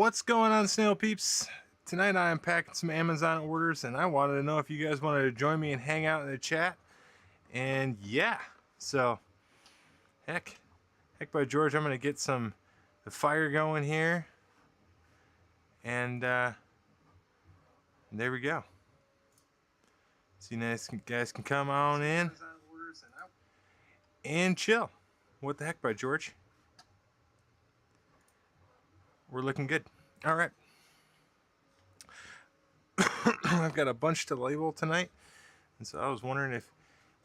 What's going on, snail peeps? Tonight I am packing some Amazon orders, and I wanted to know if you guys wanted to join me and hang out in the chat. And yeah, so heck by George, I'm gonna get the fire going here, and there we go. So you guys can come on in and chill. What the heck, by George? We're looking good. All right. I've got a bunch to label tonight, and so I was wondering if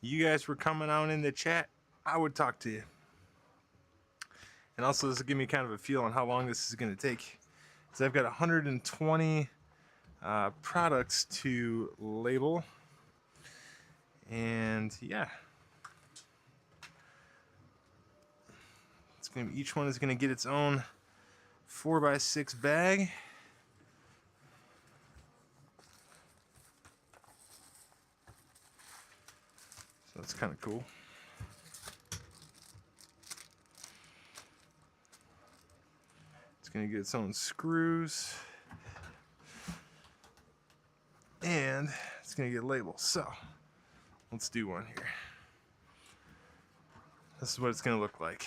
you guys were coming on in the chat, I would talk to you. And also, this will give me kind of a feel on how long this is going to take. So I've got 120 products to label, and yeah, each one is going to get its own 4x6 bag. So that's kind of cool. It's going to get its own screws, and it's going to get labels. So let's do one here. This is what it's going to look like.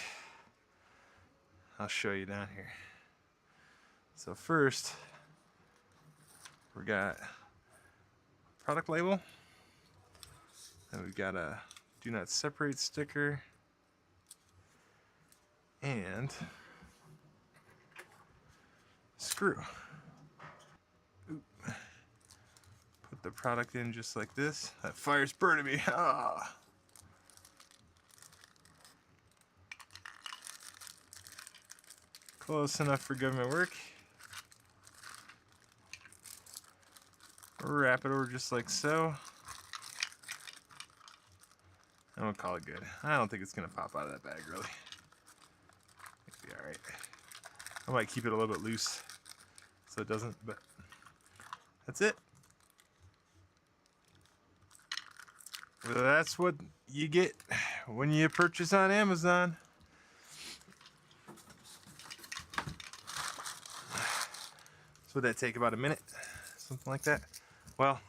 I'll show you down here. So first, we got product label, and we've got a do not separate sticker, and screw. Oop. Put the product in just like this. That fire's burning me. Ah. Close enough for government work. Wrap it over just like so. And we'll call it good. I don't think it's going to pop out of that bag, really. It'll be alright. I might keep it a little bit loose so it doesn't, but that's it. That's what you get when you purchase on Amazon. So would that take about a minute? Something like that? Well,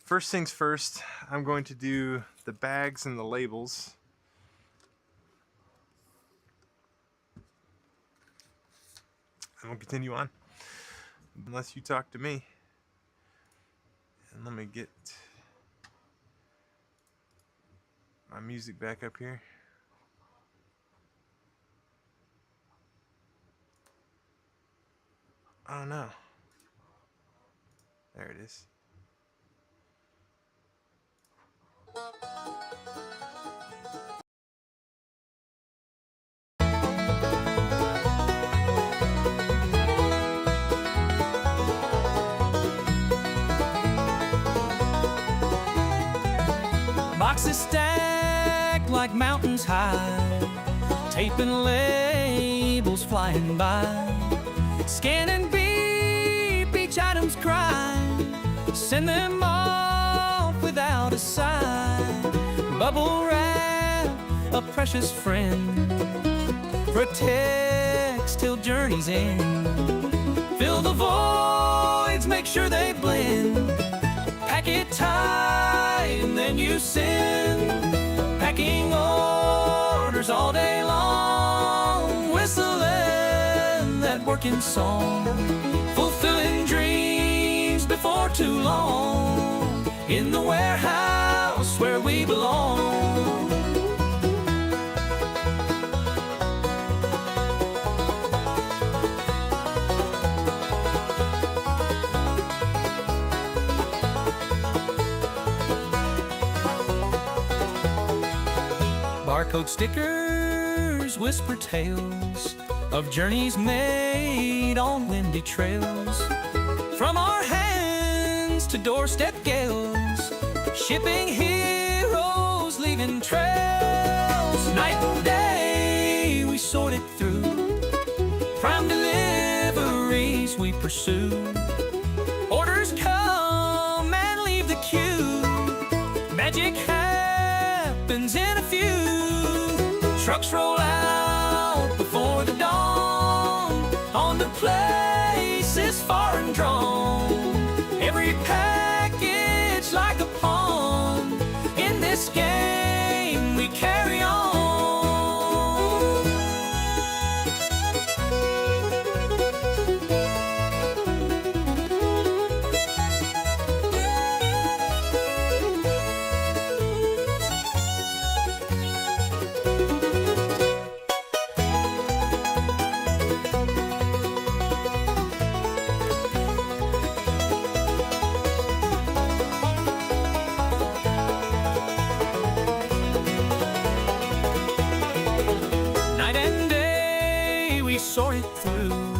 first things first, I'm going to do the bags and the labels. And we'll continue on, unless you talk to me. And let me get my music back up here. Oh no. There it is. Boxes stacked like mountains high, taping labels flying by, scanning beep, each item's cry, send them off without a sigh. Bubble wrap a precious friend, protects till journey's end. Fill the voids, make sure they blend, pack it tight and then you send. Packing orders all day long, whistling that working song, fulfilling dreams before too long, in the warehouse where we belong. Barcode stickers whisper tales of journeys made on windy trails, from our hands to doorstep gales, shipping heroes leaving trails. Night and day we sort it through, prime deliveries we pursue. Orders come and leave the queue, magic happens in a few. Trucks roll out before the dawn, on the play far and drawn. Every package like a pawn. In this game we carry on. Sort it through.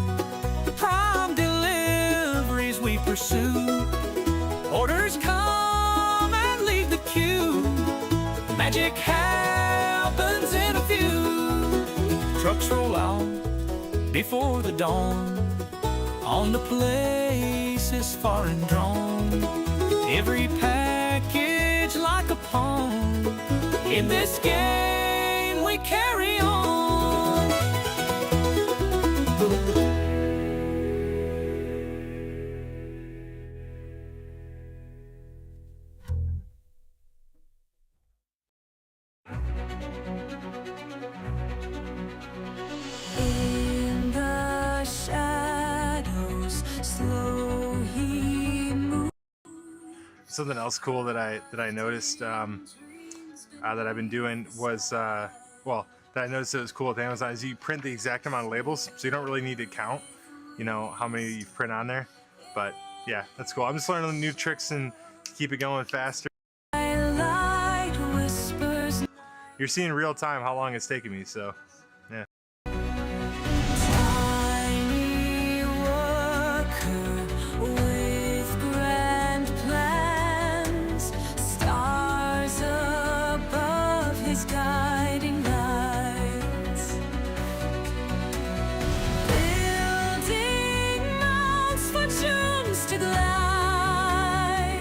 Prime deliveries we pursue. Orders come and leave the queue. Magic happens in a few. Trucks roll out before the dawn. On the places far and drawn. Every package like a pawn. In this game we carry on. In the shadows, slow he moves. Something else cool that I noticed that I've been doing was well, that I noticed it was cool with Amazon is you print the exact amount of labels, so you don't really need to count, you know, how many you print on there. But yeah, that's cool. I'm just learning new tricks and keep it going faster. Twilight whispers. You're seeing real time how long it's taking me, so yeah. Tiny worker with grand plans, stars above his guiding lights, building mounts for tunes to glide,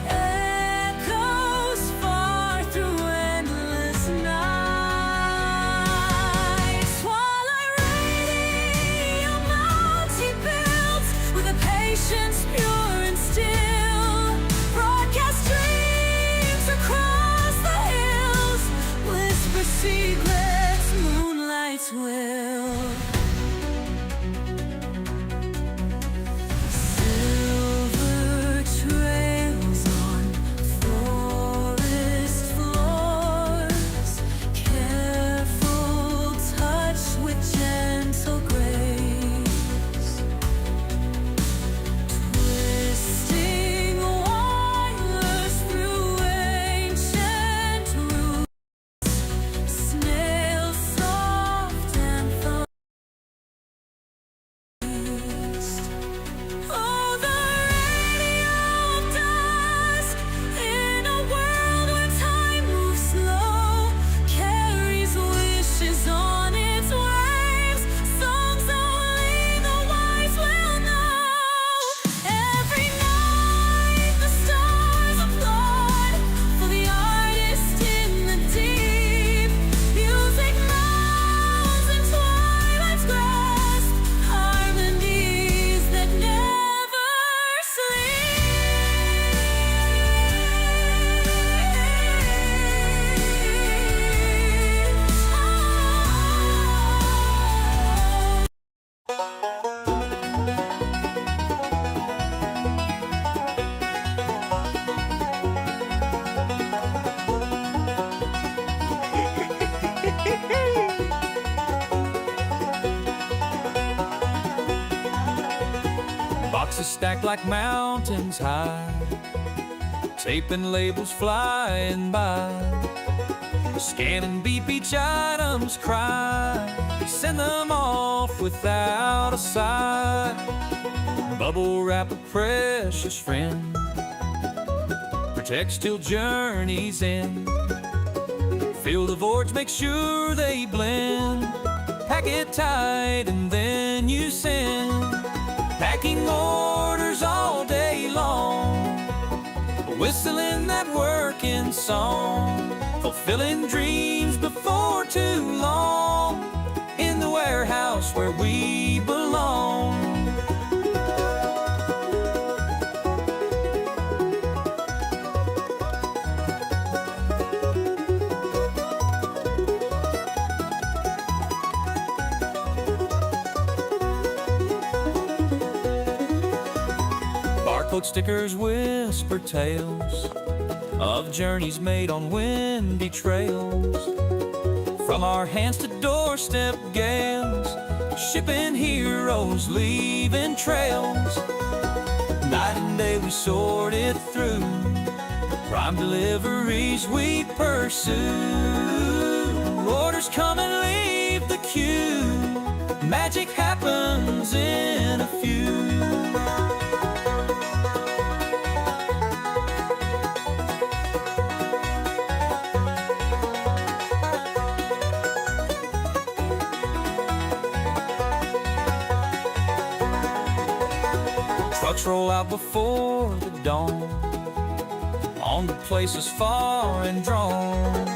echoes far through endless nights. Twilight radio mounts he builds with a patience pure and still, broadcast dreams across the hills, whisper secrets moonlight's will. Silver trails on forest floors, careful touch with gentle grace, twisting wires through ancient roots, snails soft and focused. Oh, the radio of dusk, in a world where time moves slow, carries wishes on its waves, songs only the wise will know. Every night the stars applaud for the artist in the deep. Music mounds in twilight's grasp, harmonies that never sleep. Boxes stacked like mountains high, tape and labels flying by, scan and beep each item's cry, send them off without a sigh. Bubble wrap a precious friend, protects till journey's end. Fill the voids, make sure they blend, pack it tight and then you send. Packing orders all day long, whistling that working song, fulfilling dreams before too long, in the warehouse where we belong. Barcode stickers whisper tales of journeys made on windy trails. From our hands to doorstep gales, shipping heroes, leaving trails. Night and day we sorted through, prime deliveries we pursue. Orders come and leave the queue, magic happens in a few. Trucks roll out before the dawn, on to places far and drawn.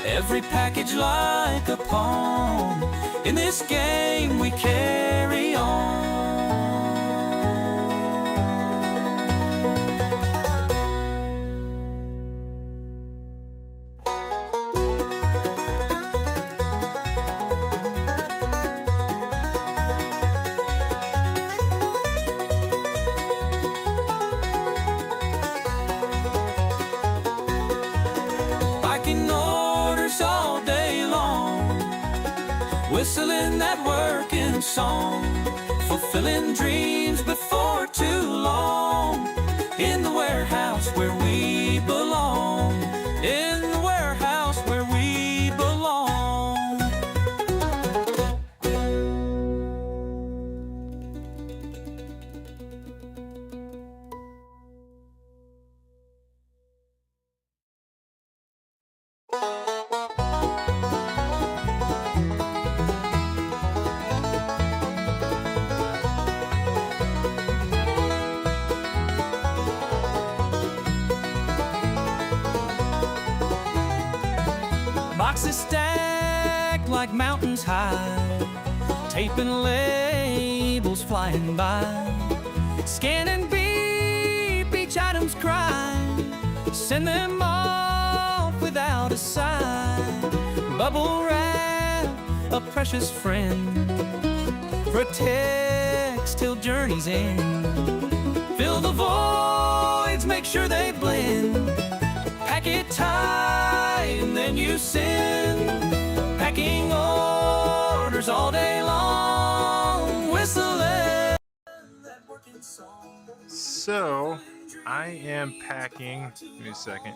Every package like a pawn, in this game we carry on. Backing orders all day long, whistling that working song, fulfilling dreams before too long. In the warehouse where we belong, in the warehouse where we belong. Boxes stacked like mountains high, tape and labels flying by. Scan and beep, each item's cry, send them off without a sigh. Bubble wrap, a precious friend, protects till journey's end. Fill the voids, make sure they blend. Pack it tight and then you send. Packing orders all day long, whistling that working song. So, I am packing. Give me a second.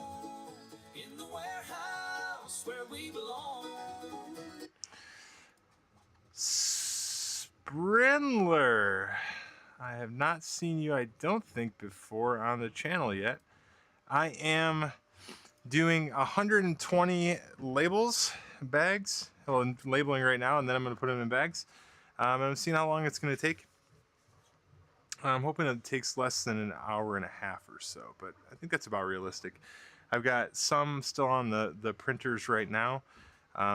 In the warehouse where we belong. Sprindler. I have not seen you, I don't think, before on the channel yet. I am doing 120 bags. Well, I'm labeling right now, and then I'm going to put them in bags. And I'm seeing how long it's going to take. I'm hoping it takes less than an hour and a half or so, but I think that's about realistic. I've got some still on the printers right now,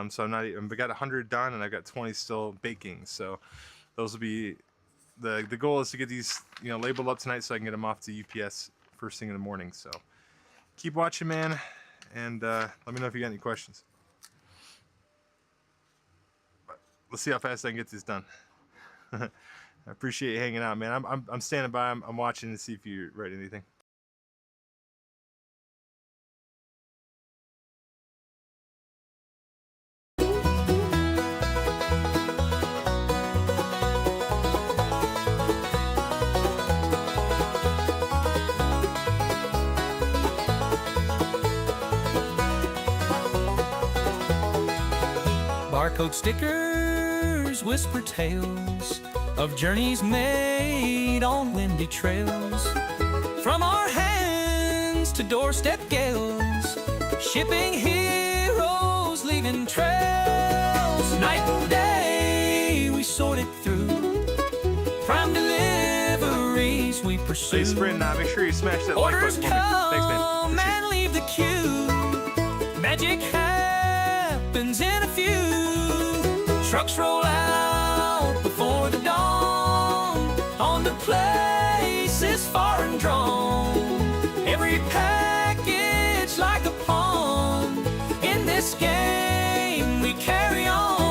so I've got 100 done, and I've got 20 still baking. So those will be the goal is to get these labeled up tonight, so I can get them off to UPS first thing in the morning. So keep watching, man, and let me know if you got any questions. But let's see how fast I can get this done. I appreciate you hanging out, man. I'm standing by. I'm watching to see if you write anything. Barcode stickers whisper tales of journeys made on windy trails. From our hands to doorstep gales, shipping heroes, leaving trails. Night and day we sorted through, prime deliveries we pursue. Hey, Sprint, now make sure you smash that like Orders button for me. Thanks, man. come Appreciate it. and leave the queue, magic happens in a few. Trucks roll out before the dawn, on to places far and drawn. Every package like a pawn, in this game we carry on.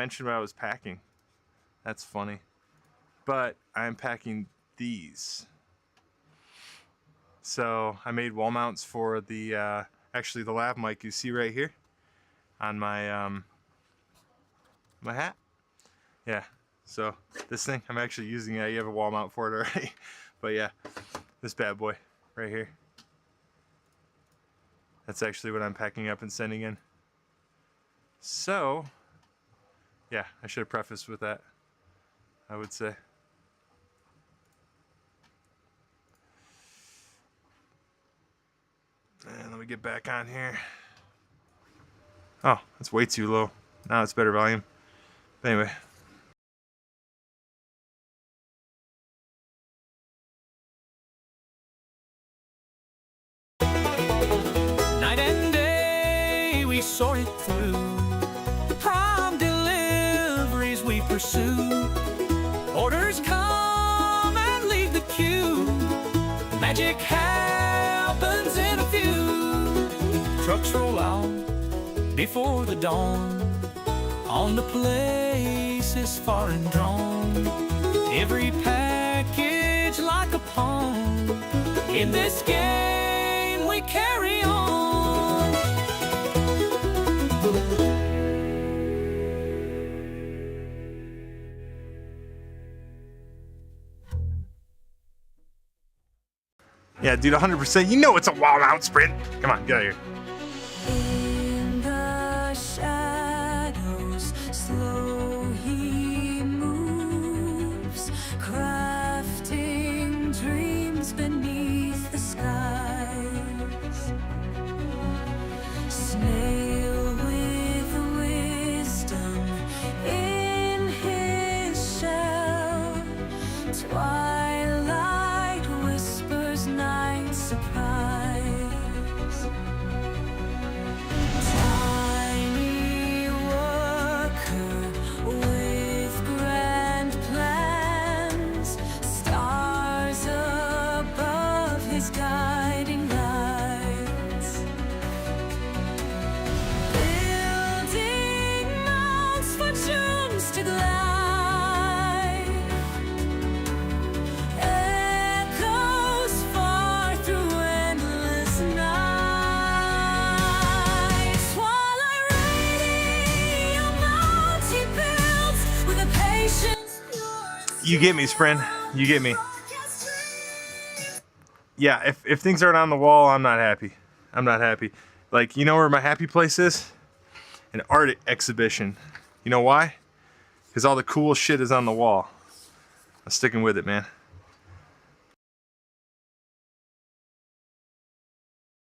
mention what I was packing. That's funny. But I'm packing these. So I made wall mounts for the actually the lav mic you see right here on my my hat. Yeah. So this thing I'm actually using it. You have a wall mount for it already. But yeah, this bad boy right here. That's actually what I'm packing up and sending in. So yeah, I should have prefaced with that, I would say. And let me get back on here. Oh, that's way too low. Now it's better volume. But anyway. Night and day we sort it through. Prompt deliveries we pursue. Orders come and leave the queue. Magic happens in a few. Trucks roll out before the dawn. On the places far and drawn. Every package like a pawn. In this game we carry on. Yeah, dude, 100%. You know it's a wall mount sprint. Come on, get out of here. In the shadows, slow he moves, crafting dreams beneath the skies. Snail with wisdom in his shell. Twilight whispers night surprise. Tiny worker with grand plans, stars above his guiding lights. Building mounts for dreams to glide. Echoes far through endless nights. Twilight radio mounts he builds with a patience. You get me, friend. You get me. Yeah, if things aren't on the wall, I'm not happy. I'm not happy. Like, you know where my happy place is? An art exhibition. You know why? Because all the cool shit is on the wall. I'm sticking with it, man.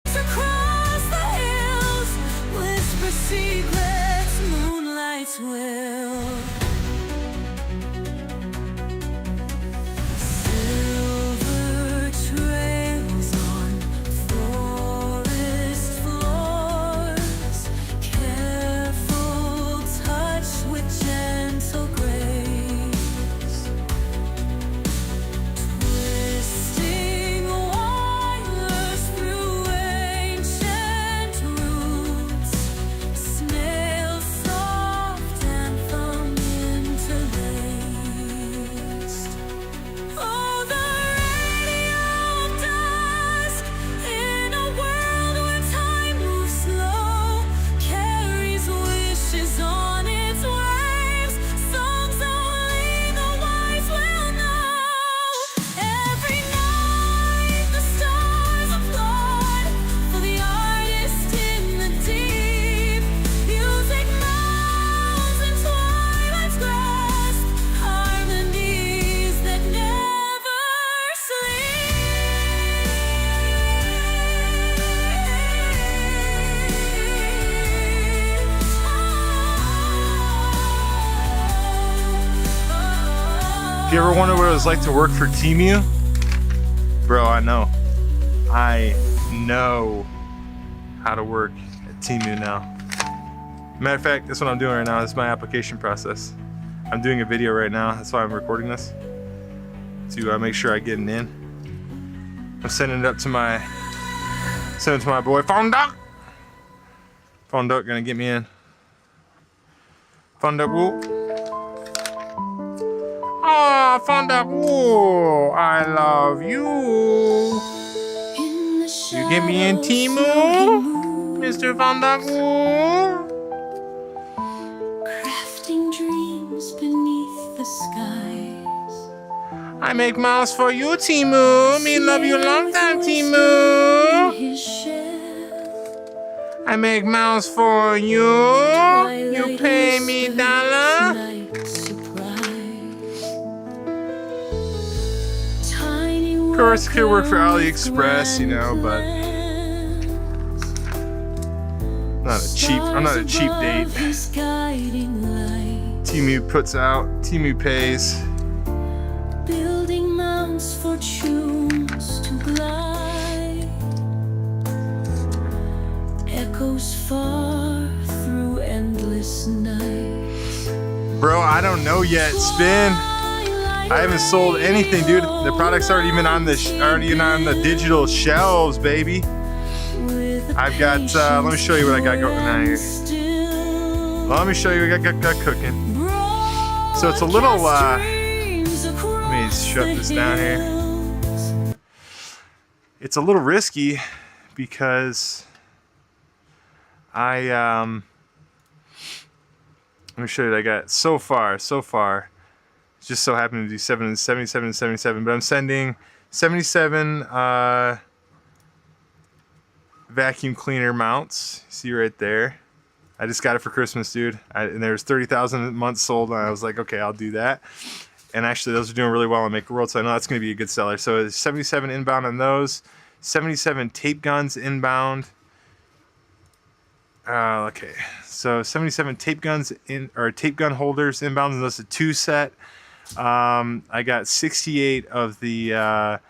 Across the hills, whisper secrets, moonlight's will. Silver trails on forest floors, careful touch with gentle grace. Twisting wires through ancient roots, snails soft anthem interlaced. Oh, the radio dusk in a world where time moves slow, carries wishes on its waves, songs only the wise will know. Every night the stars applaud for the artist in the deep. Music mounds in twilight's grasp, harmonies that never sleep. If you ever wonder what it was like to work for Temu, bro, I know. I know how to work at Temu now. Matter of fact, that's what I'm doing right now. This is my application process. I'm doing a video right now. That's why I'm recording this, to make sure I get an in. I'm sending it up to my boy Phone Duck. Phone Duck gonna get me in. Fundabu. Ah, Fundabu, I love you. You get me in Timu, Mr. Fundabu. Crafting dreams beneath the skies. I make miles for you, Timu. Me love you long time, Timu. His shed. I make miles for you. You pay me dollar. Of course, it could work for AliExpress, you know, but I'm not a cheap date. Temu puts out, Temu pays. Building mounts for tunes to glide. Echoes far through endless nights. Bro, I don't know yet. Spin. I haven't sold anything, dude. The product's already been on the digital shelves, baby. I've got. Let me show you what I got going on here. Let me show you what I got cooking. So it's a little. Let me shut this down here. It's a little risky because let me show you what I got so far. Just so happened to do 77 and 77, but I'm sending 77 vacuum cleaner mounts. See right there. I just got it for Christmas, dude. And there's 30,000 months sold, and I was like, okay, I'll do that. And actually, those are doing really well on Make a World, so I know that's going to be a good seller. So it's 77 inbound on those, 77 tape guns inbound. Okay, so 77 tape guns tape gun holders inbound, and that's a 2 set. I got 68 of the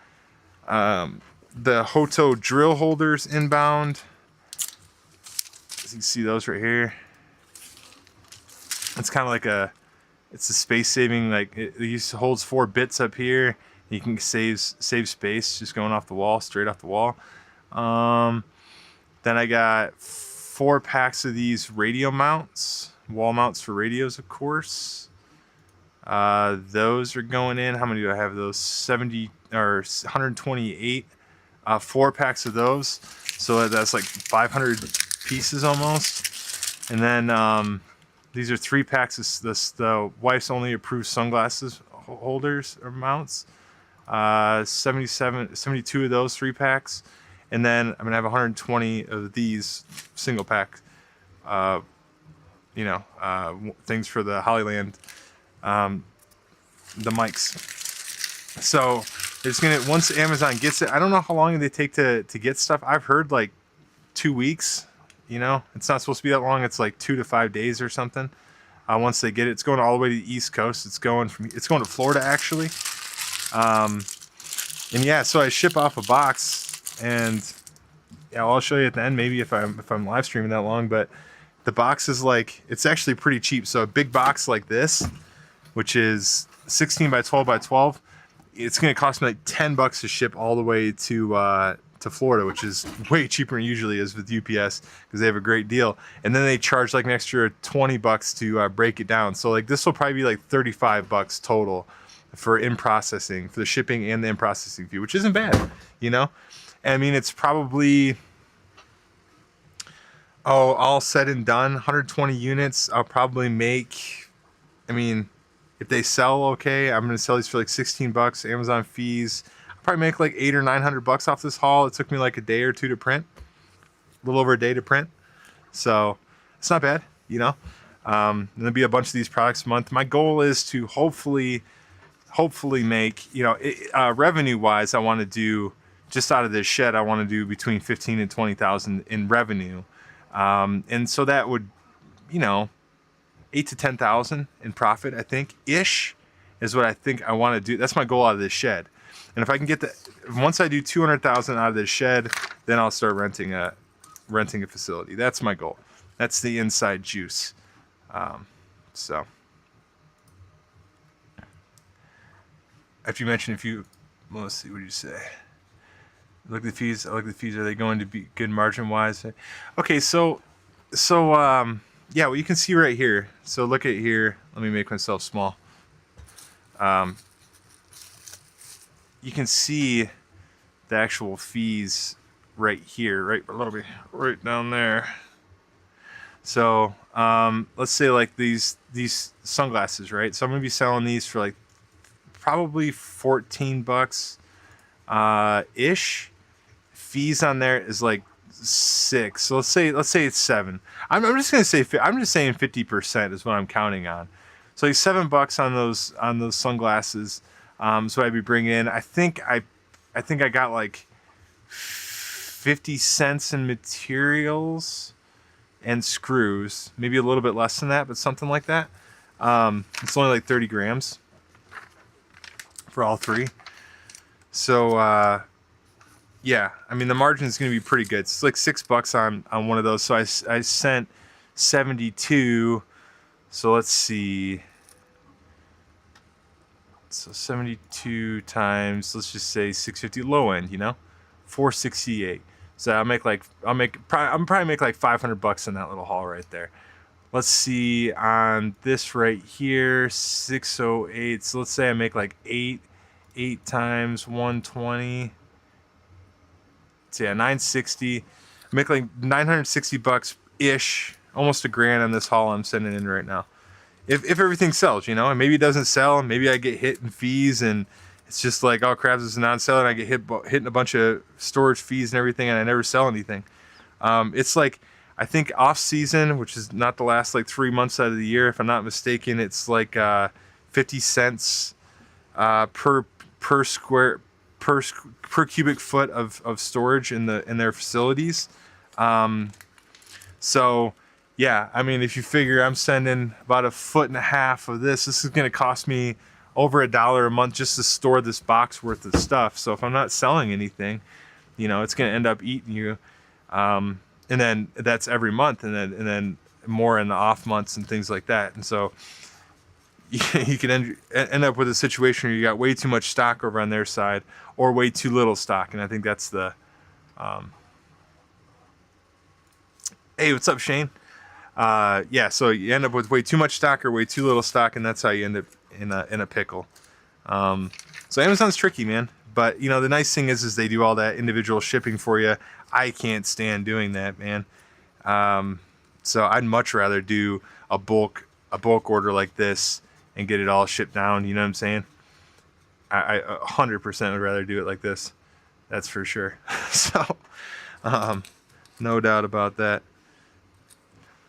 Hoto drill holders inbound. As you can see those right here. It's kind of like it's a space saving, like it holds 4 bits up here. You can save space just going off the wall, straight off the wall. Then I got 4 packs of these radio mounts, wall mounts for radios, of course. Those are going in. How many do I have? Those 70 or 128. 4 packs of those. So that's like 500 pieces almost. And then these are 3 packs of the wife's only approved sunglasses holders or mounts. 72 of those 3 packs. And then I'm gonna have 120 of these single pack. Things for the Hollyland. The mics. So it's gonna, once Amazon gets it, I don't know how long they take to get stuff. I've heard like 2 weeks. You know, it's not supposed to be that long. It's like 2 to 5 days or something. Once they get it, it's going all the way to the East Coast. It's going to Florida actually. And yeah, so I ship off a box, and yeah, I'll show you at the end maybe if I'm live streaming that long. But the box is like, it's actually pretty cheap. So a big box like this, which is 16 by 12 by 12, it's gonna cost me like $10 to ship all the way to Florida, which is way cheaper than it usually is with UPS because they have a great deal. And then they charge like an extra $20 to break it down. So like this will probably be like $35 total for in-processing, for the shipping and the in-processing fee, which isn't bad, you know? And I mean, it's probably, all said and done, 120 units, I'll probably make, I mean, if they sell okay, I'm gonna sell these for like $16, Amazon fees. I'll probably make like $800 or $900 off this haul. It took me like a day or 2 to print, a little over a day to print. So it's not bad, you know? There'll be a bunch of these products a month. My goal is to hopefully make, you know, revenue wise, I want to do, just out of this shed, I want to do between 15 and 20,000 in revenue. And so that would, you know, 8 to 10,000 in profit, I think, ish, is what I think I want to do. That's my goal out of this shed. And if I can get that, once I do 200,000 out of this shed, then I'll start renting a facility. That's my goal. That's the inside juice. So after you mentioned well, let's see, what did you say? Look at the fees. I look at the fees. Are they going to be good margin wise? Okay, so yeah, what you can see right here. So look at here. Let me make myself small. You can see the actual fees right here, right a little bit, right down there. So let's say like these sunglasses, right? So I'm gonna be selling these for like probably 14 bucks ish. Fees on there is like 6. So let's say it's 7. I'm just gonna say I'm just saying 50% is what I'm counting on. So like $7 on those sunglasses. So I'd be bringing in. I think I got like 50 cents in materials and screws, maybe a little bit less than that, but something like that. It's only like 30 grams for all three. So yeah, I mean the margin is going to be pretty good. It's like $6 on one of those. So I sent 72. So let's see. So 72 times, let's just say 650 low end, you know, 468. So I'll probably make like $500 in that little haul right there. Let's see on this right here, 608. So let's say I make like 8 times 120. So yeah, 960. I make like $960 ish, almost $1,000 on this haul I'm sending in right now. If everything sells, you know, and maybe it doesn't sell, and maybe I get hit in fees, and it's just like, oh crap, this is a non-seller, and I get hit in a bunch of storage fees and everything, and I never sell anything. It's like, I think off season, which is not the last like 3 months out of the year, if I'm not mistaken, it's like 50 cents per cubic foot of storage in their facilities. So yeah, I mean, if you figure I'm sending about 1.5 feet of this is going to cost me over $1 a month just to store this box worth of stuff. So if I'm not selling anything, you know, it's going to end up eating you. And then that's every month, and then more in the off months and things like that. And so you can end up with a situation where you got way too much stock over on their side, or way too little stock. And I think that's the hey, what's up, Shane? Yeah, so you end up with way too much stock or way too little stock, and that's how you end up in a pickle. So Amazon's tricky, man. But you know, the nice thing is they do all that individual shipping for you. I can't stand doing that, man. So I'd much rather do a bulk order like this and get it all shipped down. You know what I'm saying? I 100% would rather do it like this. That's for sure. So no doubt about that.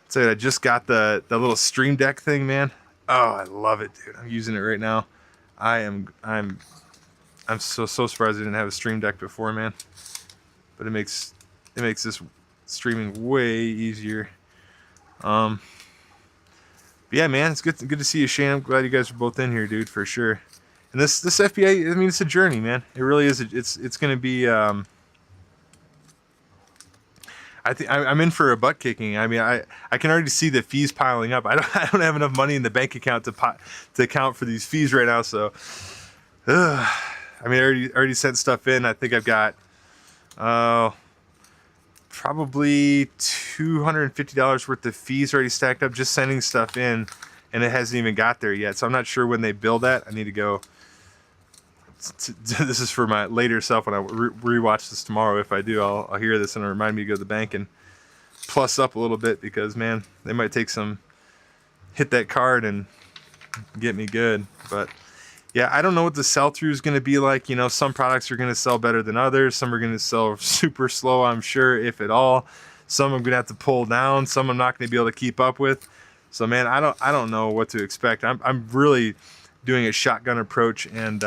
So I just got the little Stream Deck thing, man. Oh, I love it, dude. I'm using it right now. I'm so surprised I didn't have a Stream Deck before, man. But it makes this streaming way easier. But yeah, man, it's good to see you, Shane. I'm glad you guys are both in here, dude, for sure. And this FBA, I mean, it's a journey, man. It really is. It's gonna be. I think I'm in for a butt kicking. I mean, I can already see the fees piling up. I don't have enough money in the bank account to account for these fees right now. So, I mean, I already sent stuff in. I think I've got probably $250 worth of fees already stacked up just sending stuff in, and it hasn't even got there yet. So I'm not sure when they bill that. I need to go. This is for my later self when I rewatch this tomorrow. If I do, I'll hear this and it'll remind me to go to the bank and plus up a little bit, because man, they might hit that card and get me good. But yeah, I don't know what the sell-through is going to be like. You know, some products are going to sell better than others. Some are going to sell super slow, I'm sure, if at all. Some I'm going to have to pull down. Some I'm not going to be able to keep up with. So man, I don't know what to expect. I'm really doing a shotgun approach, and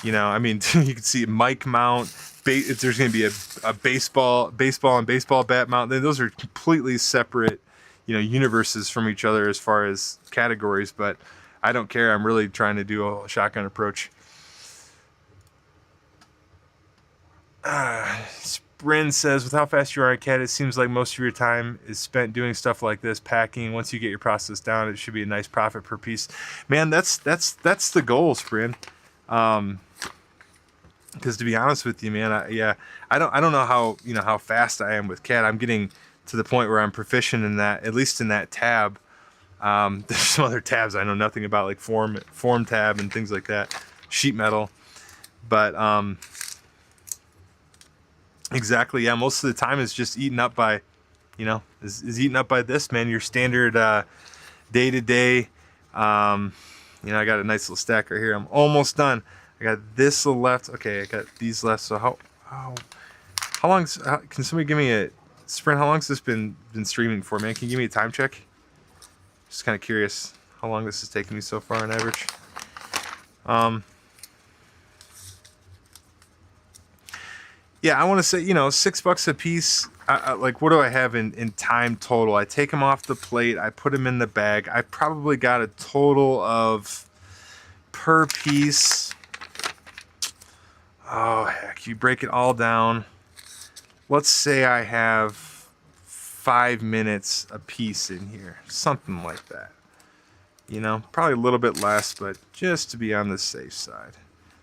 you know, I mean, you can see mic mount. If there's going to be a baseball and baseball bat mount, then those are completely separate, you know, universes from each other as far as categories. But I don't care. I'm really trying to do a shotgun approach. Bryn says, with how fast you are at CAD, it seems like most of your time is spent doing stuff like this, packing. Once you get your process down, it should be a nice profit per piece. Man, that's the goal, Bryn. Because to be honest with you, man, I don't know how fast I am with CAD. I'm getting to the point where I'm proficient in that, at least in that tab. There's some other tabs I know nothing about, like form tab and things like that, sheet metal. But exactly, yeah, most of the time is just eaten up by, is eaten up by this, man. Your standard day-to-day. I got a nice little stack right here. I'm almost done. I got this little left. Okay, I got these left. So how long? Can somebody give me a sprint? How long's this been streaming for, man? Can you give me a time check? Just kind of curious how long this has taken me so far on average. Yeah, I want to say, $6 a piece. Like, what do I have in time total? I take them off the plate. I put them in the bag. I probably got a total of, per piece, oh, heck, you break it all down. Let's say I have 5 minutes a piece in here. Something like that. Probably a little bit less, but just to be on the safe side.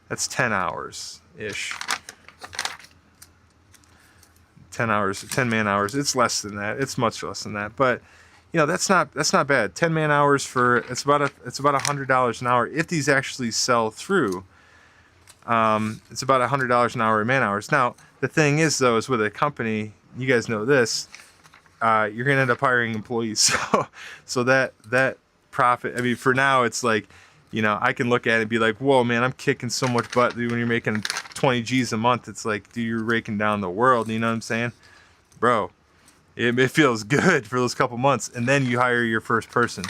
That's 10 hours-ish. 10 hours, 10 man hours. It's less than that. It's much less than that. But that's not bad. 10 man hours for it's about $100 an hour if these actually sell through. It's about $100 an hour in man hours. Now the thing is, though, is with a company, you guys know this, you're gonna end up hiring employees. So that profit. I mean, for now, it's like, I can look at it and be like, whoa, man, I'm kicking so much butt. Dude, when you're making 20 G's a month, it's like, dude, you're raking down the world. You know what I'm saying? Bro, it feels good for those couple months. And then you hire your first person.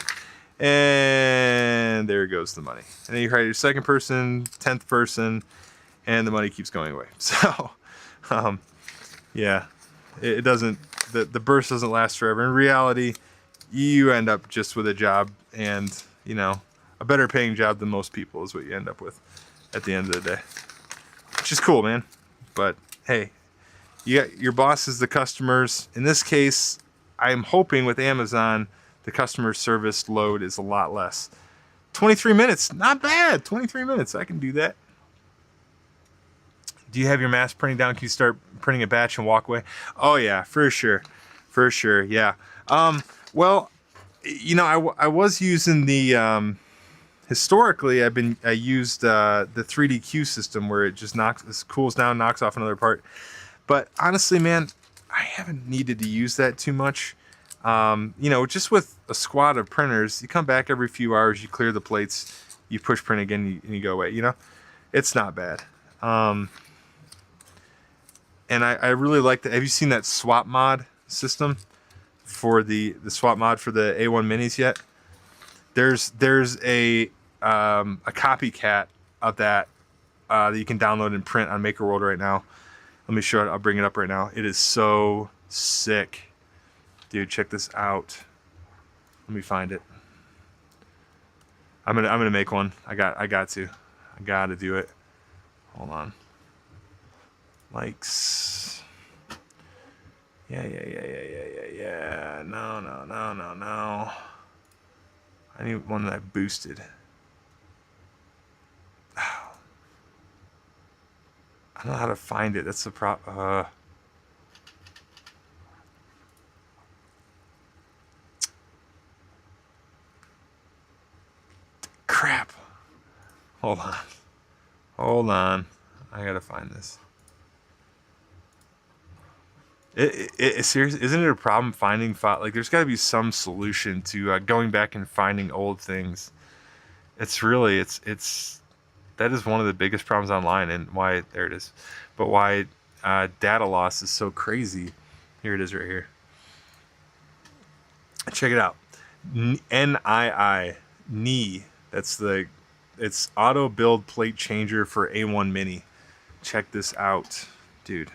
And there goes the money. And then you hire your second person, 10th person, and the money keeps going away. So, yeah, it doesn't, the burst doesn't last forever. In reality, you end up just with a job and, a better paying job than most people is what you end up with at the end of the day, which is cool, man. But hey, you got your boss is the customers. In this case, I'm hoping with Amazon, the customer service load is a lot less. 23 minutes, not bad. 23 minutes, I can do that. Do you have your mass printing down? Can you start printing a batch and walk away? Oh yeah, for sure, yeah. Well, I was using the historically, I used the 3DQ system where it just cools down, knocks off another part. But honestly, man, I haven't needed to use that too much. Just with a squad of printers, you come back every few hours, you clear the plates, you push print again, and you go away. It's not bad. And I really like that. Have you seen that swap mod system for the swap mod for the A1 minis yet? There's a copycat of that that you can download and print on MakerWorld right now. Let me show it. I'll bring it up right now. It is so sick, dude. Check this out. Let me find it. I'm gonna make one. I gotta do it. Hold on. Likes. Yeah. No. I need one that I boosted. I don't know how to find it. That's the problem. Crap. Hold on. I gotta find this. Seriously, isn't it a problem finding like there's got to be some solution to going back and finding old things. It's that is one of the biggest problems online, and why, there it is, but why data loss is so crazy. Here it is right here. Check it out. NII. It's auto build plate changer for A1 mini. Check this out, dude.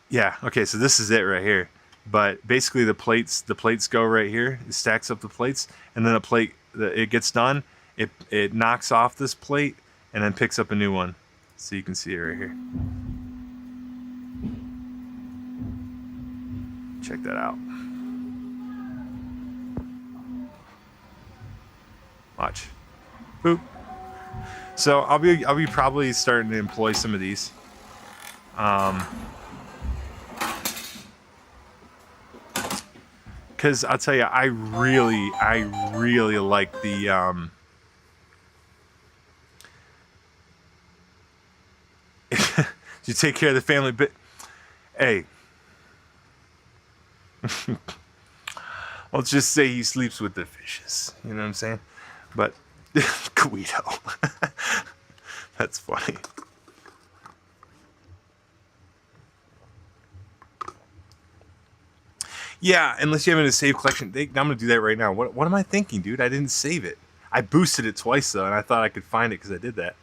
Yeah, okay, so this is it right here. But basically the plates go right here. It stacks up the plates, and then it gets done. It knocks off this plate and then picks up a new one. So you can see it right here. Check that out. Watch. Boop. So I'll be probably starting to employ some of these. Because I'll tell you, I really like the you take care of the family, but hey, let's just say he sleeps with the fishes. You know what I'm saying? But Guido, that's funny. Yeah, unless you have it in a save collection. I'm gonna do that right now. What am I thinking, dude? I didn't save it. I boosted it twice though, and I thought I could find it because I did that.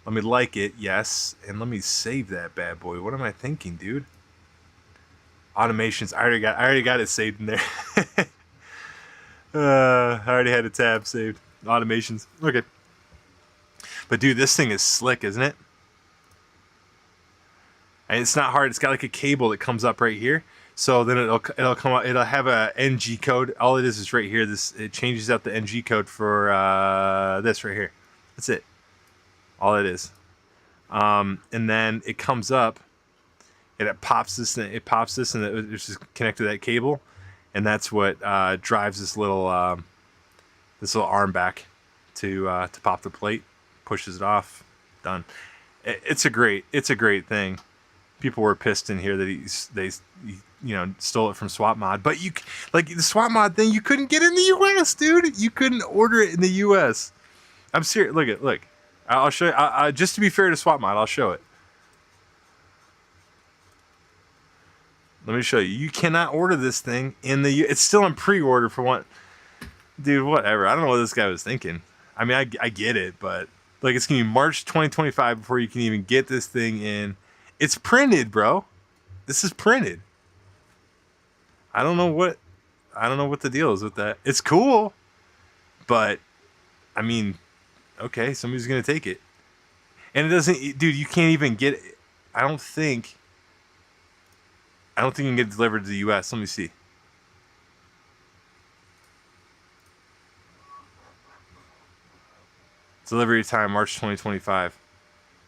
Let me like it, yes, and let me save that bad boy. What am I thinking, dude? Automations. I already got it saved in there. I already had a tab saved. Automations. Okay. But dude, this thing is slick, isn't it? And it's not hard. It's got like a cable that comes up right here. So then it'll come out. It'll have a NG code. All it is right here. It changes out the NG code for this right here. That's it. All it is. And then it comes up, and it pops this. And it's just connected to that cable, and that's what drives this little arm back to pop the plate. Pushes it off. Done. It's a great thing. People were pissed in here that they stole it from Swap Mod, but like the Swap Mod thing, you couldn't get in the U.S., dude. You couldn't order it in the U.S. I'm serious. Look. I'll show you. Just to be fair to Swap Mod, I'll show it. Let me show you. You cannot order this thing in the U. It's still in pre-order for one. Dude, whatever. I don't know what this guy was thinking. I mean, I get it, but like it's gonna be March 2025 before you can even get this thing in. It's printed, bro. This is printed. I don't know what the deal is with that. It's cool, but I mean, okay, somebody's gonna take it, and it doesn't, dude. You can't even get it. I don't think you can get it delivered to the U.S. Let me see. Delivery time March 2025.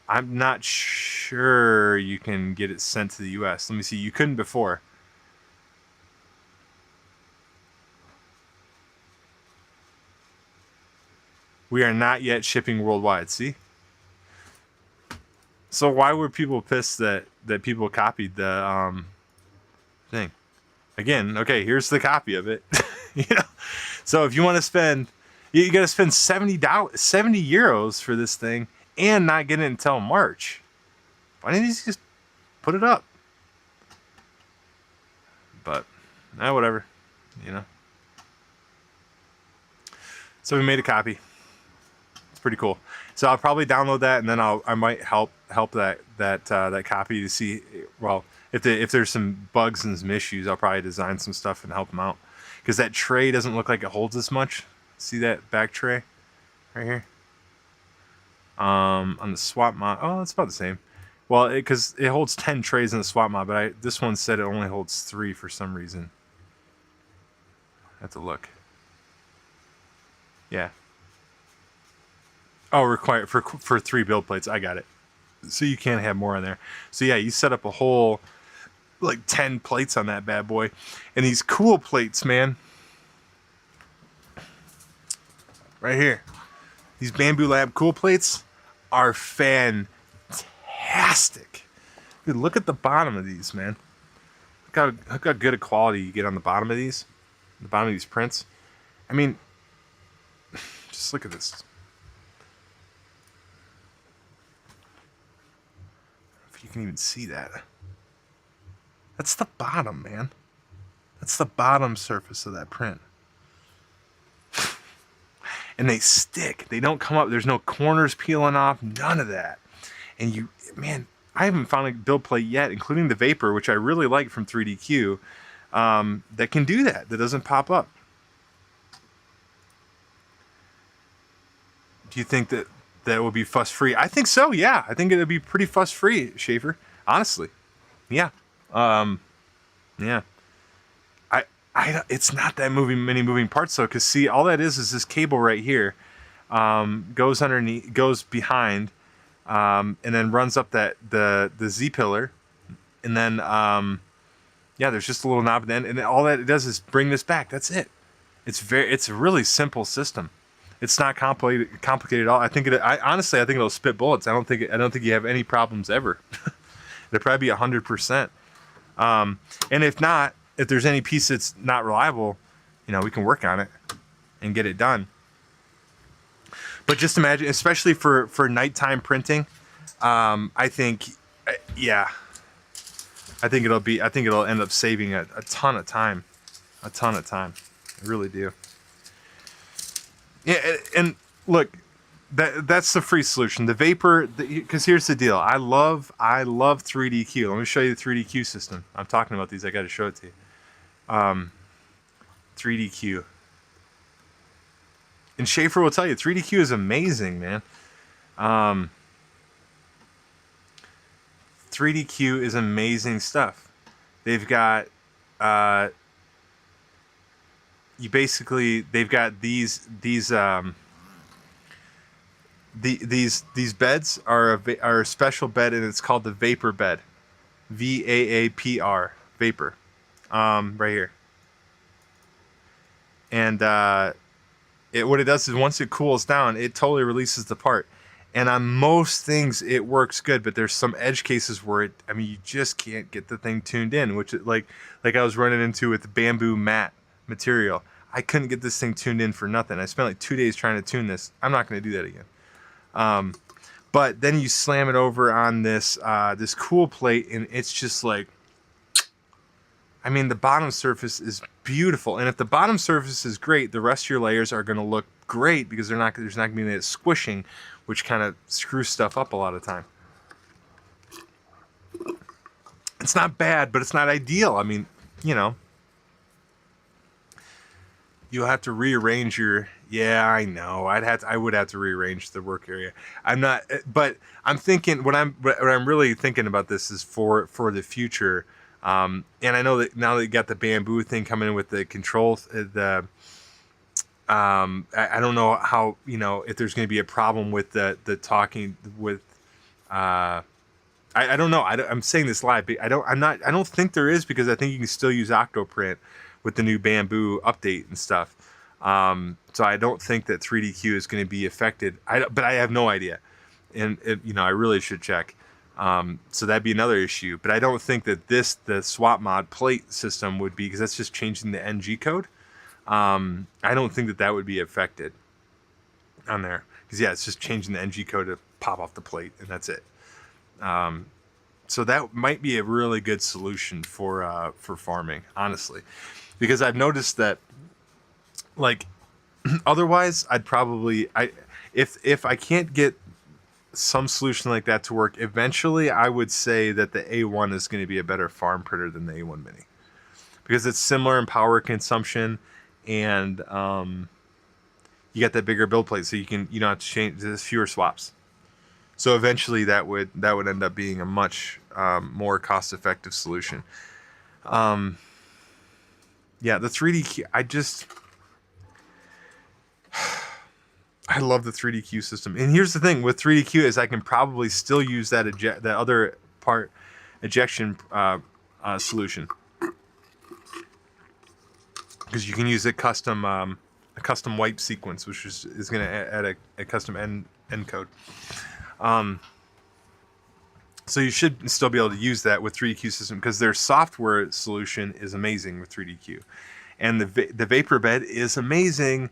I'm not sure you can get it sent to the U.S. Let me see. You couldn't before. We are not yet shipping worldwide. See? So why were people pissed that people copied the thing? Again, okay, here's the copy of it. So if you want to spend, you got to spend $70 €70 for this thing and not get it until March. Why didn't you just put it up? But whatever, So we made a copy. Pretty cool. So I'll probably download that, and then I might help that copy to see, well, if there's some bugs and some issues, I'll probably design some stuff and help them out, because that tray doesn't look like it holds as much. See that back tray right here? On the Swap Mod, oh, it's about the same. Well, because it holds 10 trays in the Swap Mod, but this one said it only holds 3 for some reason. I have to look. Yeah. Oh, required for 3 build plates. I got it. So you can't have more on there. So yeah, you set up a whole like 10 plates on that bad boy, and these cool plates, man. Right here, these Bamboo Lab cool plates are fantastic. Dude, look at the bottom of these, man. Look how good a quality you get on the bottom of these. The bottom of these prints. I mean, just look at this. You can even see that. That's the bottom, man. That's the bottom surface of that print. And they stick. They don't come up. There's no corners peeling off. None of that. And man, I haven't found a build plate yet, including the Vapor, which I really like from 3DQ, that can do that. That doesn't pop up. Do you think that will be fuss free? I think so. Yeah, I think it'll be pretty fuss free, Schaefer. Honestly, yeah, yeah. It's not that many moving parts though, because see, all that is this cable right here. goes underneath, goes behind, and then runs up the Z pillar, and then yeah, there's just a little knob at the end, and all that it does is bring this back. That's it. It's a really simple system. It's not complicated at all. Honestly, I think it'll spit bullets. I don't think you have any problems ever. It'll probably be 100%. And if not, if there's any piece that's not reliable, we can work on it and get it done. But just imagine, especially for nighttime printing, I think it'll end up saving a ton of time. I really do. Yeah, and look, that's the free solution. The vapor, because here's the deal. I love 3DQ. Let me show you the 3DQ system. I'm talking about these. I got to show it to you. 3DQ. And Schaefer will tell you, 3DQ is amazing, man. 3DQ is amazing stuff. They've got they've got these beds are a special bed, and it's called the vapor bed. VAAPR, vapor. Right here. And what it does is once it cools down, it totally releases the part. And on most things, it works good, but there's some edge cases where you just can't get the thing tuned in, which like I was running into with the bamboo mat material. I couldn't get this thing tuned in for nothing. I spent like 2 days trying to tune this. I'm not going to do that again. But then you slam it over on this cool plate, and it's just like, the bottom surface is beautiful. And if the bottom surface is great, the rest of your layers are going to look great because there's not going to be that squishing, which kind of screws stuff up a lot of time. It's not bad, but it's not ideal. You'll have to rearrange your. Yeah, I know. I would have to rearrange the work area. I'm not, but I'm thinking what I'm really thinking about this is for the future. And I know that now that you got the bamboo thing coming in with the control, I don't know how, if there's going to be a problem with the talking with, I don't know. I'm saying this live, but I don't think there is, because I think you can still use Octoprint with the new bamboo update and stuff. So I don't think that 3DQ is going to be affected. But I have no idea. And I really should check. So that'd be another issue, but I don't think that the swap mod plate system would be, because that's just changing the NG code. I don't think that would be affected on there, because it's just changing the NG code to pop off the plate, and that's it. So that might be a really good solution for farming, honestly, because I've noticed that, like, otherwise I'd probably, if I can't get some solution like that to work, eventually I would say that the A1 is going to be a better farm printer than the A1 Mini, because it's similar in power consumption, and you got that bigger build plate, so you don't have to change. There's fewer swaps, so eventually that would end up being a much more cost-effective solution. Yeah, the 3D I love the 3DQ system. And here's the thing with 3DQ is I can probably still use that other part ejection solution, because you can use a custom wipe sequence, which is going to add a custom end code. So you should still be able to use that with 3DQ system, because their software solution is amazing with 3DQ, and the vapor bed is amazing.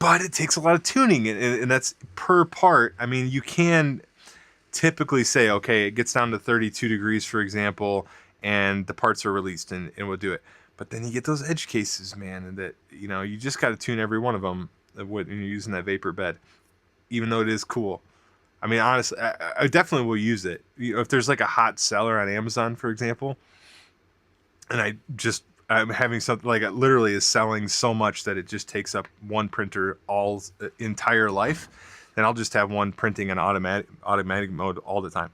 But it takes a lot of tuning, and that's per part. You can typically say, okay, it gets down to 32 degrees, for example, and the parts are released, and we'll do it. But then you get those edge cases, man, and that, you just got to tune every one of them when you're using that vapor bed, even though it is cool. Honestly, I definitely will use it. If there's like a hot seller on Amazon, for example, and I'm having something like literally is selling so much that it just takes up one printer entire life, then I'll just have one printing on automatic mode all the time.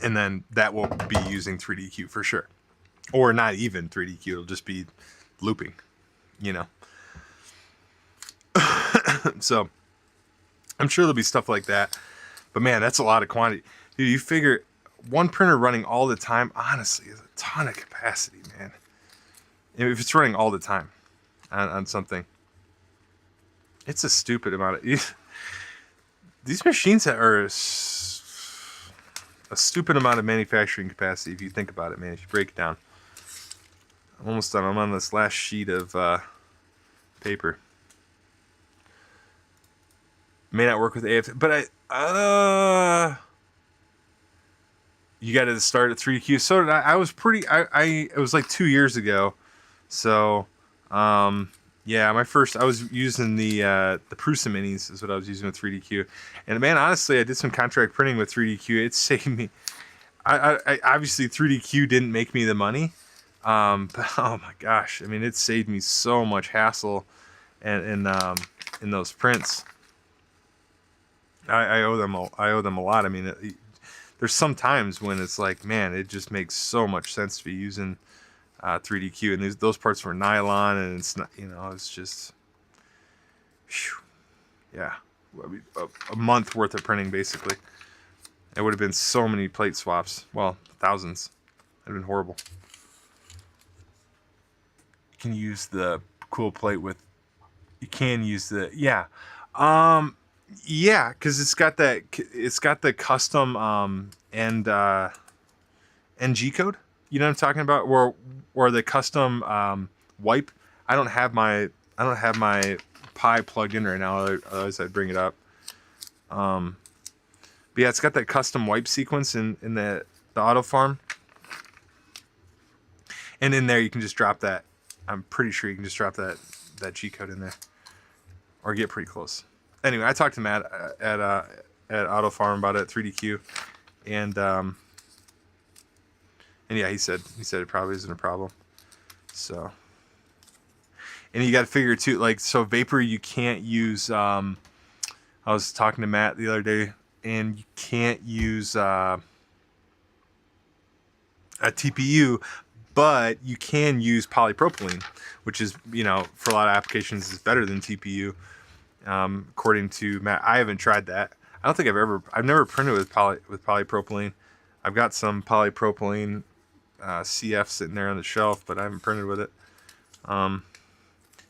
And then that will be using 3DQ for sure. Or not even 3DQ, it'll just be looping, So I'm sure there'll be stuff like that. But man, that's a lot of quantity. Dude, you figure one printer running all the time, honestly, is a ton of capacity, man. If it's running all the time on something, it's a stupid amount of... These machines are a stupid amount of manufacturing capacity if you think about it, man, if you break it down. I'm almost done. I'm on this last sheet of paper. May not work with AF, but you got to start at 3Q. So did I. I was pretty. It was like 2 years ago. So, yeah, my first. I was using the Prusa minis is what I was using with 3DQ, and man, honestly, I did some contract printing with 3DQ. It saved me. I obviously 3DQ didn't make me the money, but oh my gosh, I mean, it saved me so much hassle, and in those prints. I owe them a lot. I mean, there's some times when it's like, man, it just makes so much sense to be using 3DQ, and those parts were nylon, and it's not, it's just, whew, yeah, a month worth of printing basically. It would have been so many plate swaps, well, thousands. It'd have been horrible. You can use the cool plate with, you can use the, yeah. Yeah, because it's got the custom NG code. You know what I'm talking about? Or the custom wipe. I don't have my Pi plugged in right now. Otherwise I'd bring it up. But yeah, it's got that custom wipe sequence in the auto farm. And in there you can just drop that. I'm pretty sure you can just drop that G code in there, or get pretty close. Anyway, I talked to Matt at Auto Farm about it at 3DQ, and yeah, he said it probably isn't a problem. So, and you got to figure too, like, so vapor you can't use. I was talking to Matt the other day, and you can't use a TPU, but you can use polypropylene, which is, for a lot of applications is better than TPU. According to Matt, I haven't tried that. I don't think I've never printed with polypropylene. I've got some polypropylene CF sitting there on the shelf, but I haven't printed with it.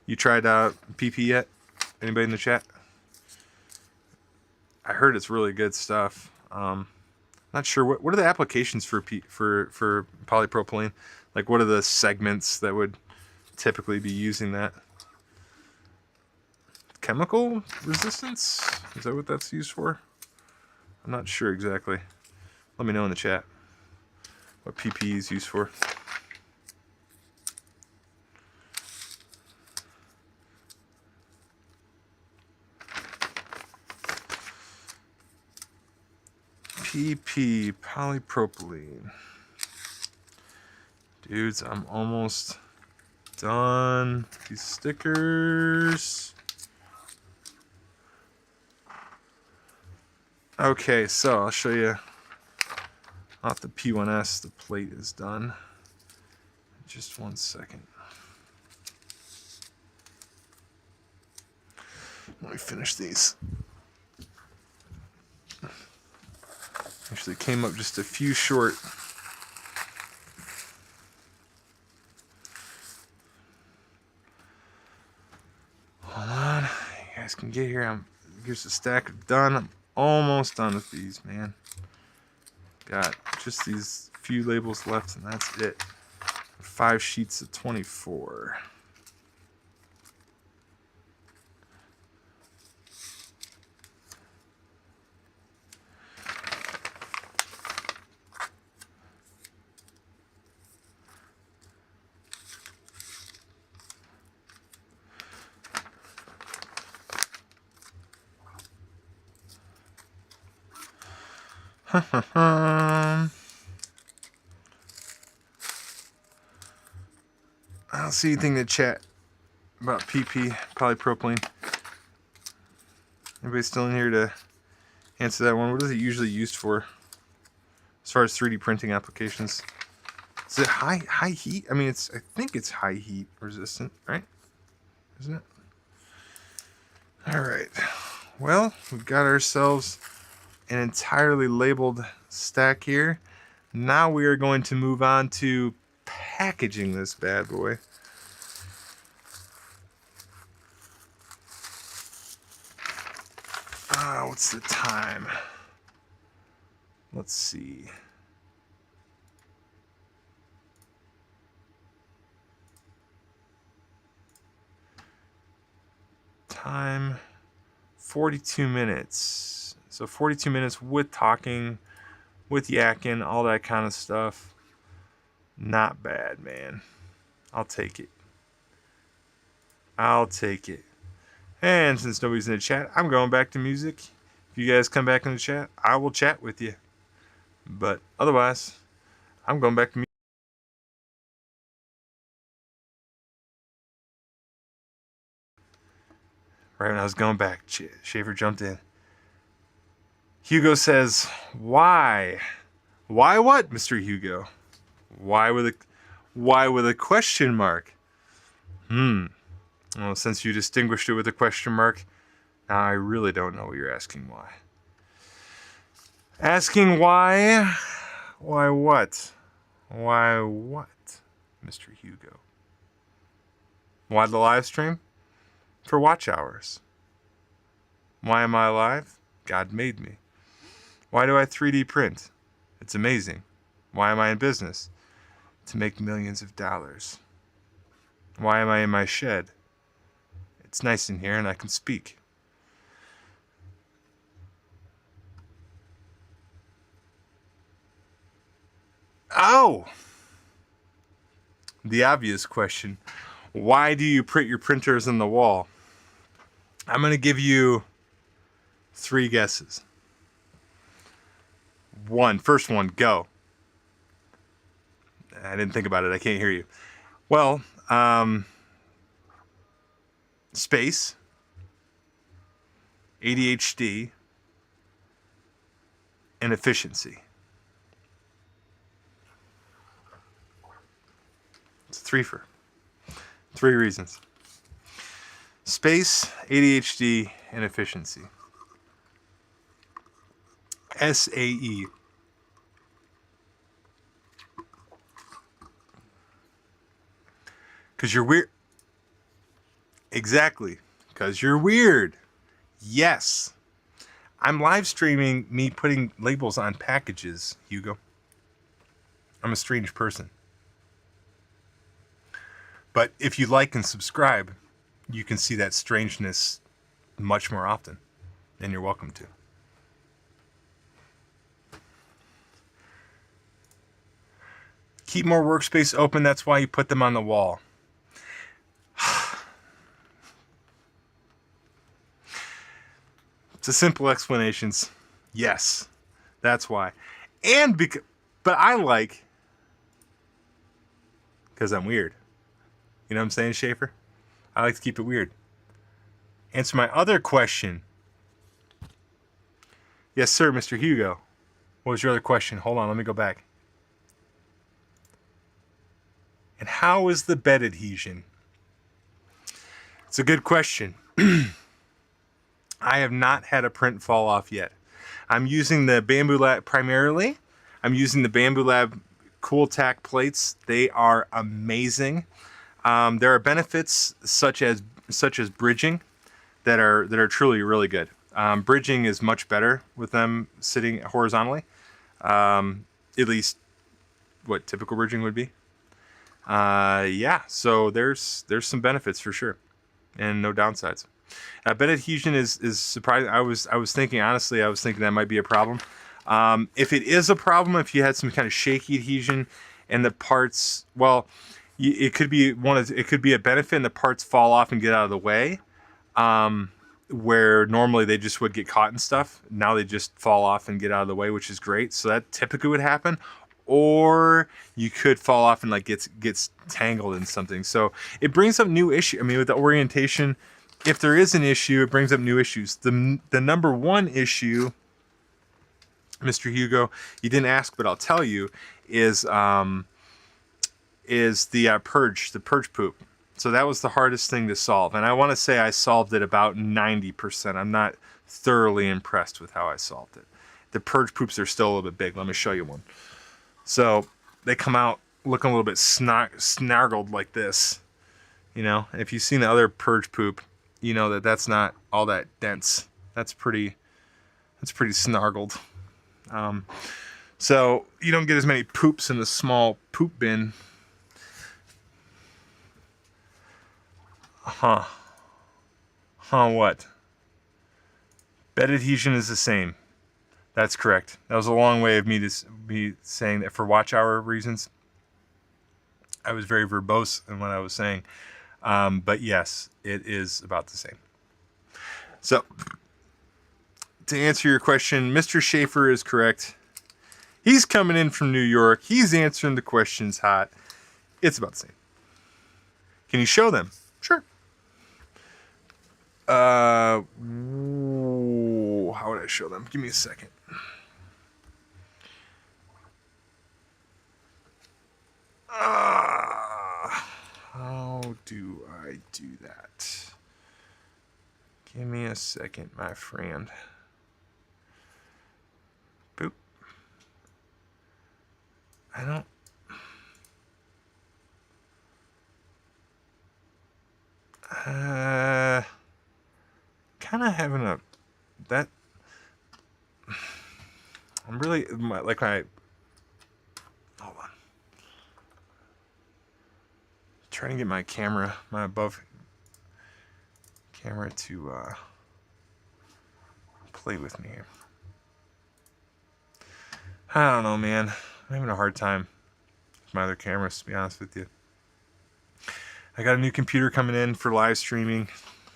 You tried PP yet? Anybody in the chat? I heard it's really good stuff. Not sure what are the applications for polypropylene. Like, what are the segments that would typically be using that? Chemical resistance? Is that what that's used for? I'm not sure exactly. Let me know in the chat what PP is used for. PP, polypropylene. Dudes, I'm almost done. These stickers. Okay, so I'll show you off the P1S. The plate is done. Just 1 second. Let me finish these. Actually came up just a few short. Hold on. You guys can get here. Here's the stack of done. I'm almost done with these, man. Got just these few labels left, and that's it. 5 sheets of 24. I don't see anything to chat about PP, polypropylene. Anybody still in here to answer that one? What is it usually used for as far as 3D printing applications? Is it high heat? I mean, I think it's high heat resistant, right? Isn't it? All right. Well, we've got ourselves an entirely labeled stack here. Now we are going to move on to packaging this bad boy. What's the time? Let's see. Time 42 minutes. So 42 minutes with talking, with yakking, all that kind of stuff. Not bad, man. I'll take it. I'll take it. And since nobody's in the chat, I'm going back to music. If you guys come back in the chat, I will chat with you. But otherwise, I'm going back to music. Right when I was going back, Schaefer jumped in. Hugo says, why? Why what, Mr. Hugo? Why with a question mark? Well, since you distinguished it with a question mark, now I really don't know what you're asking why. Asking why? Why what? Why what, Mr. Hugo? Why the live stream? For watch hours. Why am I alive? God made me. Why do I 3D print? It's amazing. Why am I in business? To make millions of dollars. Why am I in my shed? It's nice in here and I can speak. Oh! The obvious question. Why do you print your printers on the wall? I'm going to give you 3 guesses. First one, go. I didn't think about it. I can't hear you. Well, space, ADHD, and efficiency. It's a threefer. 3 reasons. Space, ADHD, and efficiency. SAE. Because you're weird. Exactly. Because you're weird. Yes. I'm live streaming me putting labels on packages, Hugo. I'm a strange person. But if you like and subscribe, you can see that strangeness much more often. And you're welcome to. Keep more workspace open, that's why you put them on the wall. It's a simple explanations. Yes, that's why. And because, but I like, because I'm weird. You know what I'm saying, Schaefer? I like to keep it weird. Answer my other question. Yes, sir, Mr. Hugo. What was your other question? Hold on, let me go back. And how is the bed adhesion? It's a good question. I have not had a print fall off yet. I'm using the Bamboo Lab primarily. I'm using the Bamboo Lab Cool Tack plates. They are amazing. There are benefits such as bridging that are truly really good. Bridging is much better with them sitting horizontally. At least what typical bridging would be. Yeah, so there's some benefits for sure, and no downsides. Bed adhesion is surprising. I was thinking, honestly, that might be a problem. If it is a problem, if you had some kind of shaky adhesion and the parts, well, it could be it could be a benefit and the parts fall off and get out of the way. Where normally they just would get caught and stuff. Now they just fall off and get out of the way, which is great. So that typically would happen. Or you could fall off and like gets tangled in something. So it brings up new issue. I mean, with the orientation, if there is an issue, it brings up new issues. The number one issue, Mr. Hugo, you didn't ask, but I'll tell you, is the purge poop. So that was the hardest thing to solve. And I want to say I solved it about 90%. I'm not thoroughly impressed with how I solved it. The purge poops are still a little bit big. Let me show you one. So they come out looking a little bit snargled like this. You know, if you've seen the other purge poop, you know that that's not all that dense. That's pretty snargled. So you don't get as many poops in the small poop bin. What? Bed adhesion is the same. That's correct. That was a long way of me saying that for watch hour reasons. I was very verbose in what I was saying. But yes, it is about the same. So, to answer your question, Mr. Schaefer is correct. He's coming in from New York. He's answering the questions hot. It's about the same. Can you show them? Sure. How would I show them? Give me a second. How do I do that? Give me a second, my friend. Boop. I don't... kind of having a... That... I'm really... Like my... Hold on. Trying to get my camera, my above camera to play with me here. I don't know, man. I'm having a hard time with my other cameras, to be honest with you. I got a new computer coming in for live streaming.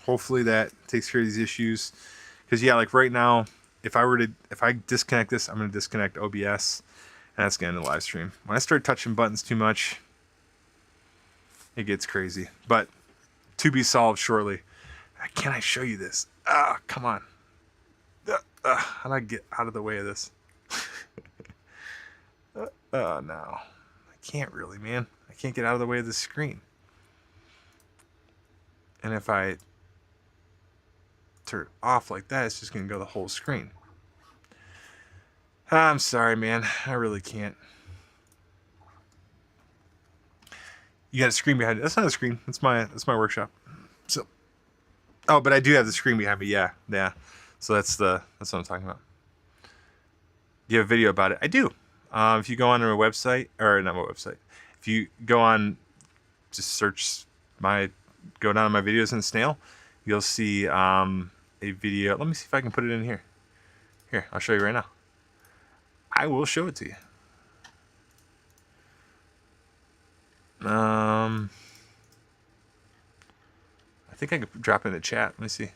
Hopefully that takes care of these issues. Because yeah, like right now, if I disconnect this, I'm going to disconnect OBS, and that's going to end the live stream. When I start touching buttons too much, it gets crazy. But to be solved shortly. Can I show you this? Come on. How do I get out of the way of this? No. I can't really, man. I can't get out of the way of the screen. And if I turn it off like that, it's just going to go the whole screen. I'm sorry, man. I really can't. You got a screen behind it. That's not a screen. That's my workshop. So, oh, but I do have the screen behind me. Yeah. So that's what I'm talking about. You have a video about it? I do. If you go on our website, or not my website, if you go on, just search go down to my videos in Snail, you'll see a video. Let me see if I can put it in here. Here, I'll show you right now. I will show it to you. I think I could drop it in the chat. Let me see.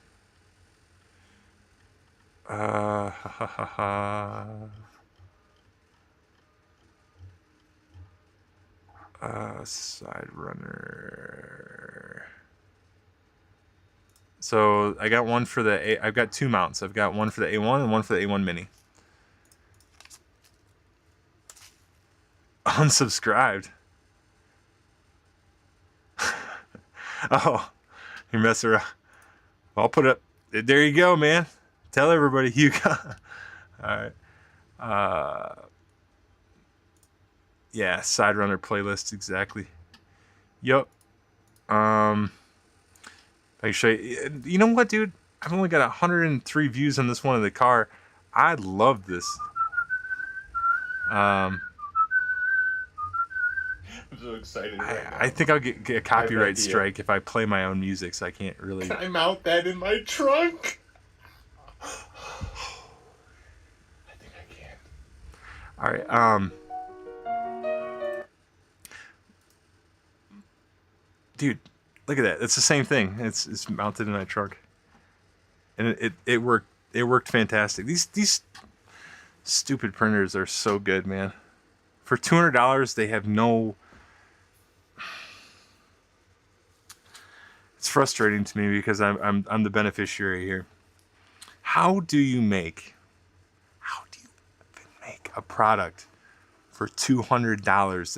Side runner. So I got one for the I've got two mounts. I've got one for the A1 and one for the A1 Mini. Unsubscribed. Oh, you're messing around. I'll put up. There you go, man. Tell everybody you got. All right. Yeah, side runner playlists, exactly. Yup. I can show you. You know what, dude? I've only got 103 views on this one in the car. I love this. I'm so excited right now. I think I'll get a copyright strike if I play my own music, so I can't really. Can I mount that in my trunk? I think I can. All right. Dude, look at that. It's the same thing. It's mounted in my trunk, and it worked. It worked fantastic. These stupid printers are so good, man. For $200, they have no. It's frustrating to me because I'm the beneficiary here. How do you make a product for $200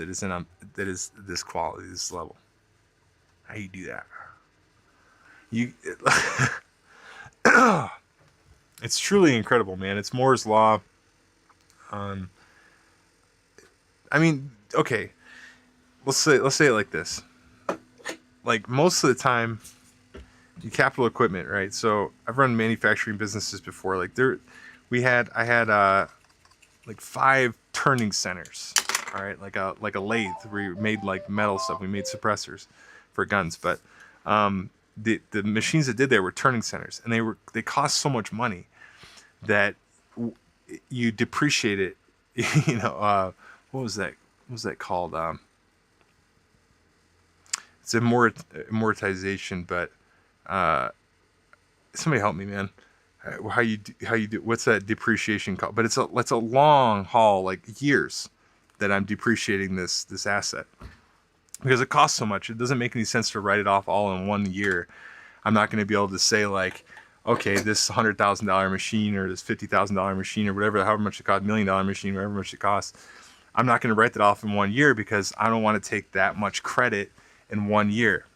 that is this quality, this level? How you do that? You, it's truly incredible, man. It's Moore's law. I mean, okay. Let's say it like this. Like most of the time, you capital equipment, right? So I've run manufacturing businesses before. Like I had like 5 turning centers. All right, like a lathe. We made like metal stuff. We made suppressors for guns, but the machines that did there were turning centers, and they cost so much money that you depreciate it. You know, what was that? What was that called? It's amortization, but somebody help me, man. How you do? What's that depreciation called? But it's a long haul, like years, that I'm depreciating this asset because it costs so much. It doesn't make any sense to write it off all in 1 year. I'm not going to be able to say like, okay, this $100,000 machine or this $50,000 machine or whatever, however much it costs, $1 million machine, whatever much it costs. I'm not going to write that off in 1 year because I don't want to take that much credit in 1 year.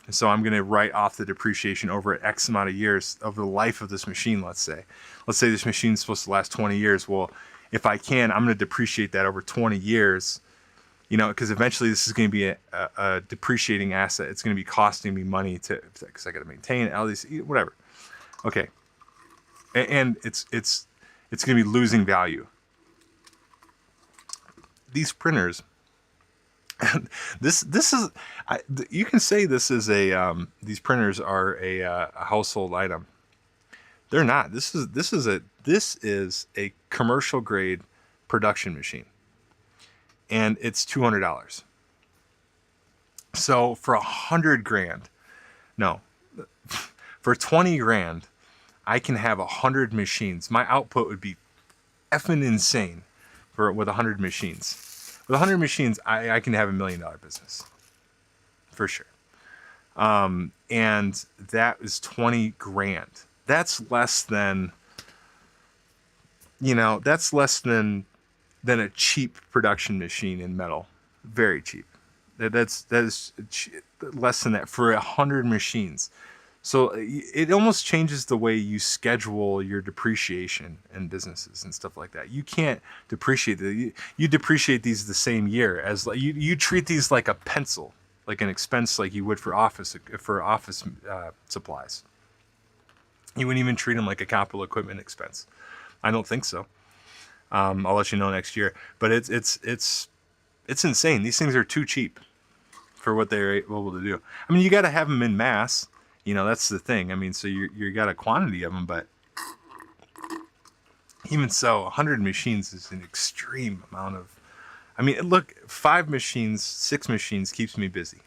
And so I'm going to write off the depreciation over X amount of years of the life of this machine, let's say. Let's say this machine is supposed to last 20 years. Well, if I can, I'm going to depreciate that over 20 years, you know, because eventually this is going to be a depreciating asset. It's going to be costing me money because I got to maintain it, all these, whatever. Okay. And it's going to be losing value. These printers, this is, you can say this is these printers are a household item. They're not. This is a commercial grade production machine, and it's $200. So for $100,000, no, for $20,000, I can have 100 machines. My output would be effing insane with 100 machines. With 100 machines, I can have $1 million business for sure. And that is $20,000. That's less than, you know, that's less than a cheap production machine in metal. Very cheap. That is less than that for 100 machines. So it almost changes the way you schedule your depreciation in businesses and stuff like that. You can't depreciate you depreciate these the same year as you treat these like a pencil, like an expense, like you would for office supplies. You wouldn't even treat them like a capital equipment expense. I don't think so. I'll let you know next year. But it's insane. These things are too cheap for what they're able to do. I mean, you got to have them in mass. You know, that's the thing. I mean, so you got a quantity of them, but even so, 100 machines is an extreme amount of. I mean, look, 5 machines, 6 machines keeps me busy.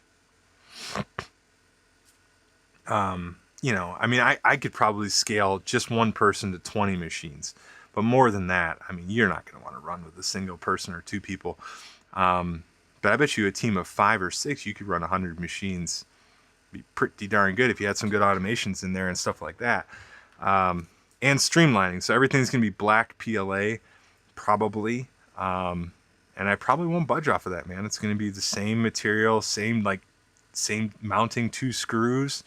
You know, I mean, I could probably scale just one person to 20 machines, but more than that, I mean, you're not going to want to run with a single person or 2 people. But I bet you a team of 5 or 6, you could run 100 machines. Be pretty darn good if you had some good automations in there and stuff like that. And streamlining. So everything's going to be black PLA, probably. And I probably won't budge off of that, man. It's going to be the same material, same mounting 2 screws,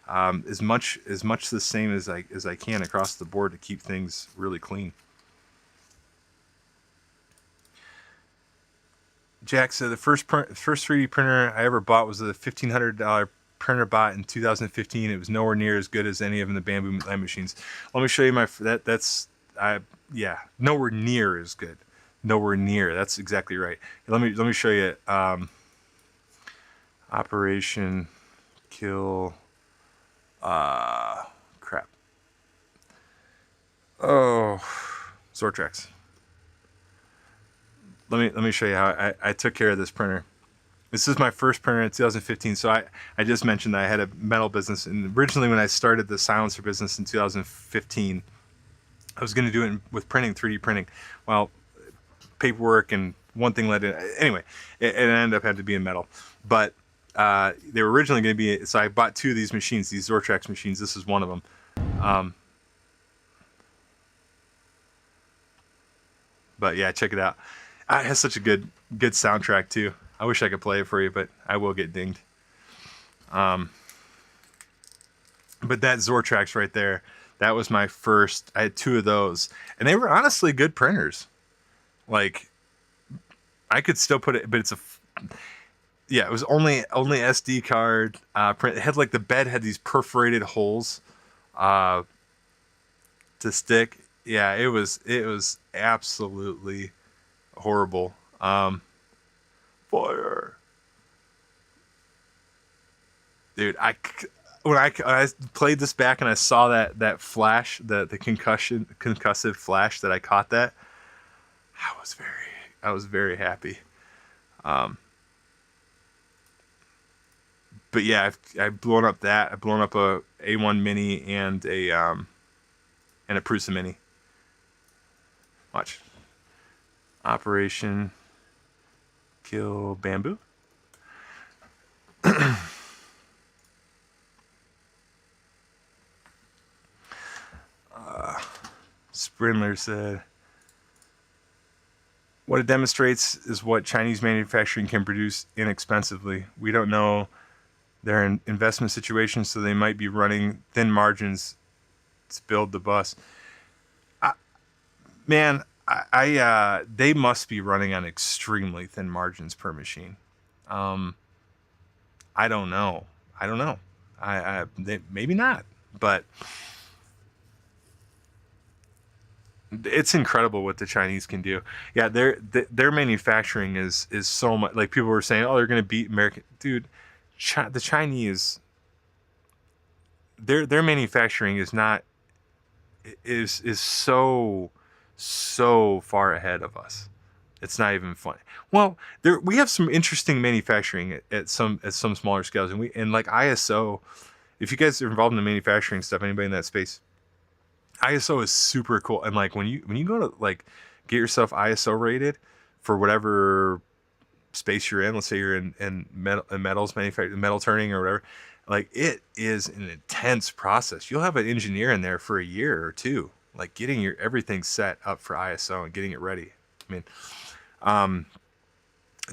as much the same as I can across the board to keep things really clean. Jack said the first 3D printer I ever bought was a $1,500 printer bought in 2015. It was nowhere near as good as any of them, the bamboo line machines. Let me show you yeah, nowhere near as good. Nowhere near. That's exactly right. Let me show you. Operation Kill. Crap. Oh, Zortrax. Let me show you how I took care of this printer. This is my first printer in 2015. So I just mentioned that I had a metal business, and originally when I started the silencer business in 2015, I was going to do it with printing, 3D printing. Well, paperwork and one thing led to anyway. It ended up having to be in metal, but they were originally going to be. So I bought 2 of these machines, these Zortrax machines. This is one of them. But yeah, check it out. It has such a good soundtrack too. I wish I could play it for you, but I will get dinged. But that Zortrax right there, that was my first. I had 2 of those, and they were honestly good printers. Like, I could still put it, but it's yeah, it was only SD card print. It had like the bed had these perforated holes to stick. Yeah, it was absolutely horrible. Fire, dude. When I played this back and I saw that flash, the concussive flash that I caught, that I was very happy. But yeah, I've blown up that. I've blown up a A1 Mini and a Prusa Mini. Watch. Operation Kill Bamboo. Sprindler said, what it demonstrates is what Chinese manufacturing can produce inexpensively. We don't know their investment situation, so they might be running thin margins to build the bus. Man, they must be running on extremely thin margins per machine. I don't know. Maybe not, but it's incredible what the Chinese can do. Yeah, their manufacturing is so much. Like, people were saying, oh, they're going to beat American. Dude, the Chinese, their manufacturing is so far ahead of us. It's not even funny. Well, we have some interesting manufacturing at some smaller scales, and like ISO. If you guys are involved in the manufacturing stuff, anybody in that space, ISO is super cool. And like when you go to like get yourself ISO rated for whatever space you're in, let's say you're in metals manufacturing, metal turning or whatever, like it is an intense process. You'll have an engineer in there for a year or 2, like getting everything set up for ISO and getting it ready. I mean,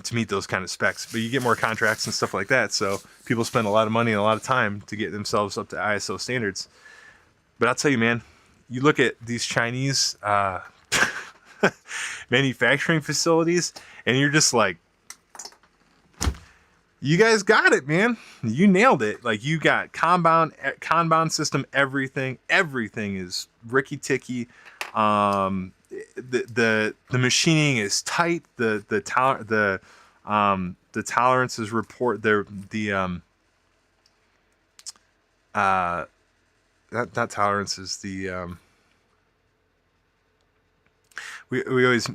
to meet those kind of specs, but you get more contracts and stuff like that. So people spend a lot of money and a lot of time to get themselves up to ISO standards. But I'll tell you, man, you look at these Chinese manufacturing facilities, and you're just like, you guys got it, man. You nailed it. Like, you got Kanban system, everything is ricky ticky. The machining is tight. The tolerances report not tolerances, we always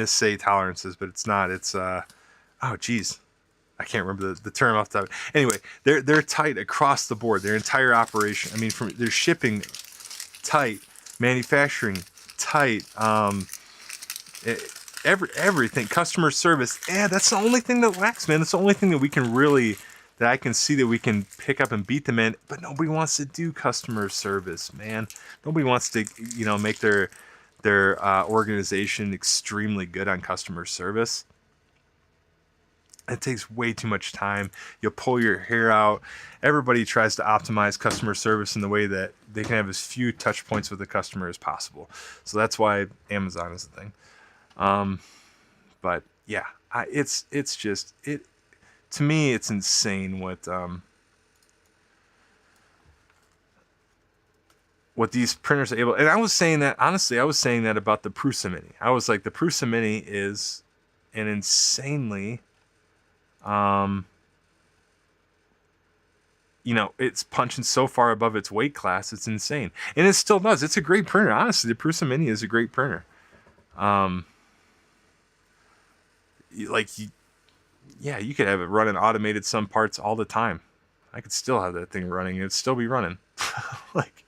say tolerances, but it's not. It's oh geez, I can't remember the term off the top. Anyway, they're tight across the board. Their entire operation. I mean, from their shipping tight, manufacturing tight, everything, customer service. Yeah, that's the only thing that lacks, man. That's the only thing that we can really, that I can see that we can pick up and beat them in. But nobody wants to do customer service, man. Nobody wants to, make their organization extremely good on customer service. It takes way too much time. You'll pull your hair out. Everybody tries to optimize customer service in the way that they can have as few touch points with the customer as possible. So that's why Amazon is the thing. But yeah, it's just, to me, it's insane what these printers are able. And I was saying that, honestly, about the Prusa Mini. I was like, the Prusa Mini is an insanely, it's punching so far above its weight class. It's insane. And it still does. It's a great printer. Honestly, the Prusa Mini is a great printer. You could have it running automated some parts all the time. I could still have that thing running. It'd still be running. Like,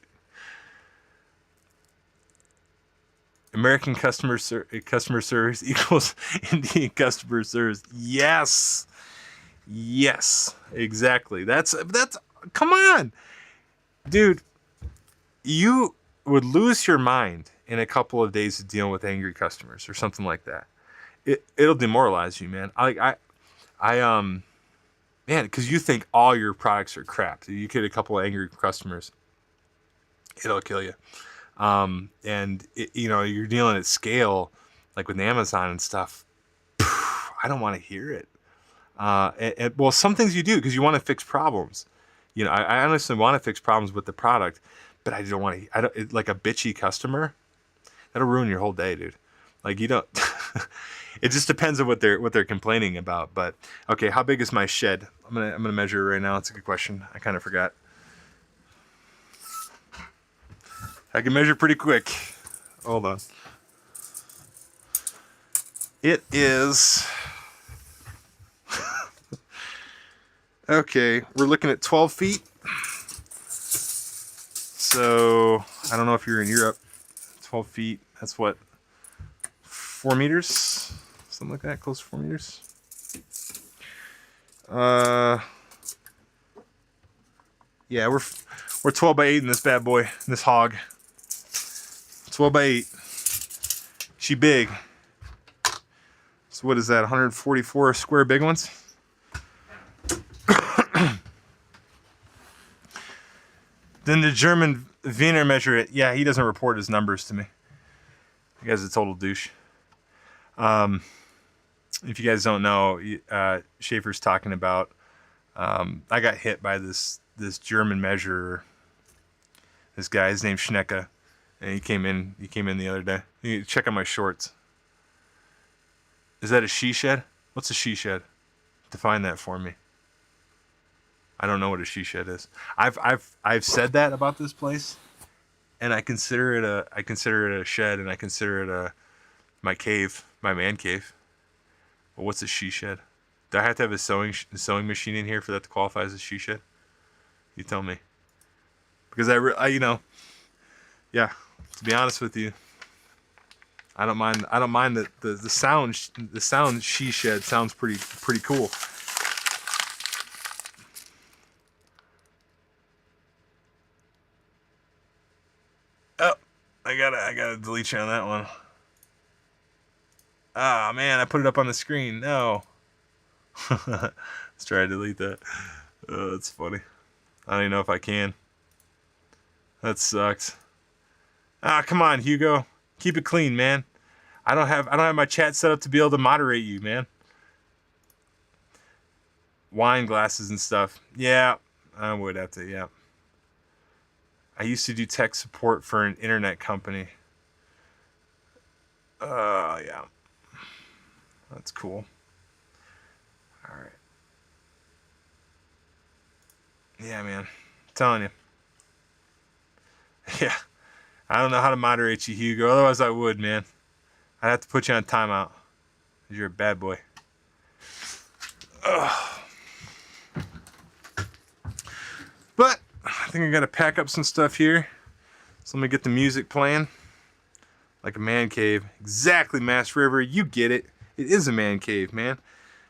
American customer service equals Indian customer service. Yes, exactly. That's. Come on, dude. You would lose your mind in a couple of days of dealing with angry customers or something like that. It'll demoralize you, man. man, because you think all your products are crap. You get a couple of angry customers, it'll kill you. And you know, you're dealing at scale, like with Amazon and stuff. I don't want to hear it. Well, some things you do because you want to fix problems. You know, I honestly want to fix problems with the product, but I don't want to. Like a bitchy customer, that'll ruin your whole day, dude. Like you don't. It just depends on what they're complaining about. But okay, how big is my shed? I'm gonna measure it right now. It's a good question. I kind of forgot. I can measure pretty quick. Hold on. It is. Okay, we're looking at 12 feet. So I don't know if you're in Europe. 12 feet. That's what, 4 meters, something like that. Close to 4 meters. Yeah, we're 12 by 8 in this bad boy, in this hog. 12 by 8. She big. So what is that? 144 square big ones. Then the German Wiener measure it. Yeah, he doesn't report his numbers to me. You guys are a total douche. If you guys don't know, Schaefer's talking about. I got hit by this German measurer. This guy, his name's Schnecke, and he came in the other day. You check out my shorts. Is that a she shed? What's a she shed? Define that for me. I don't know what a she shed is. I've said that about this place, and I consider it a shed, and I consider it my cave, my man cave. But what's a she shed? Do I have to have a sewing machine in here for that to qualify as a she shed? You tell me. Because I you know, yeah. To be honest with you, I don't mind the sound she shed sounds pretty cool. Oh, I gotta delete you on that one. Ah, man, I put it up on the screen. No. Let's try to delete that. Oh, that's funny. I don't even know if I can. That sucks. Ah, come on, Hugo. Keep it clean, man. I don't have my chat set up to be able to moderate you, man. Wine glasses and stuff. Yeah, I would have to, yeah. I used to do tech support for an internet company. Yeah. That's cool. All right. Yeah, man. I'm telling you. Yeah. I don't know how to moderate you, Hugo. Otherwise, I would, man. I'd have to put you on timeout. You're a bad boy. Ugh. But I think I got to pack up some stuff here. So let me get the music playing. Like a man cave. Exactly, Mass River. You get it. It is a man cave, man.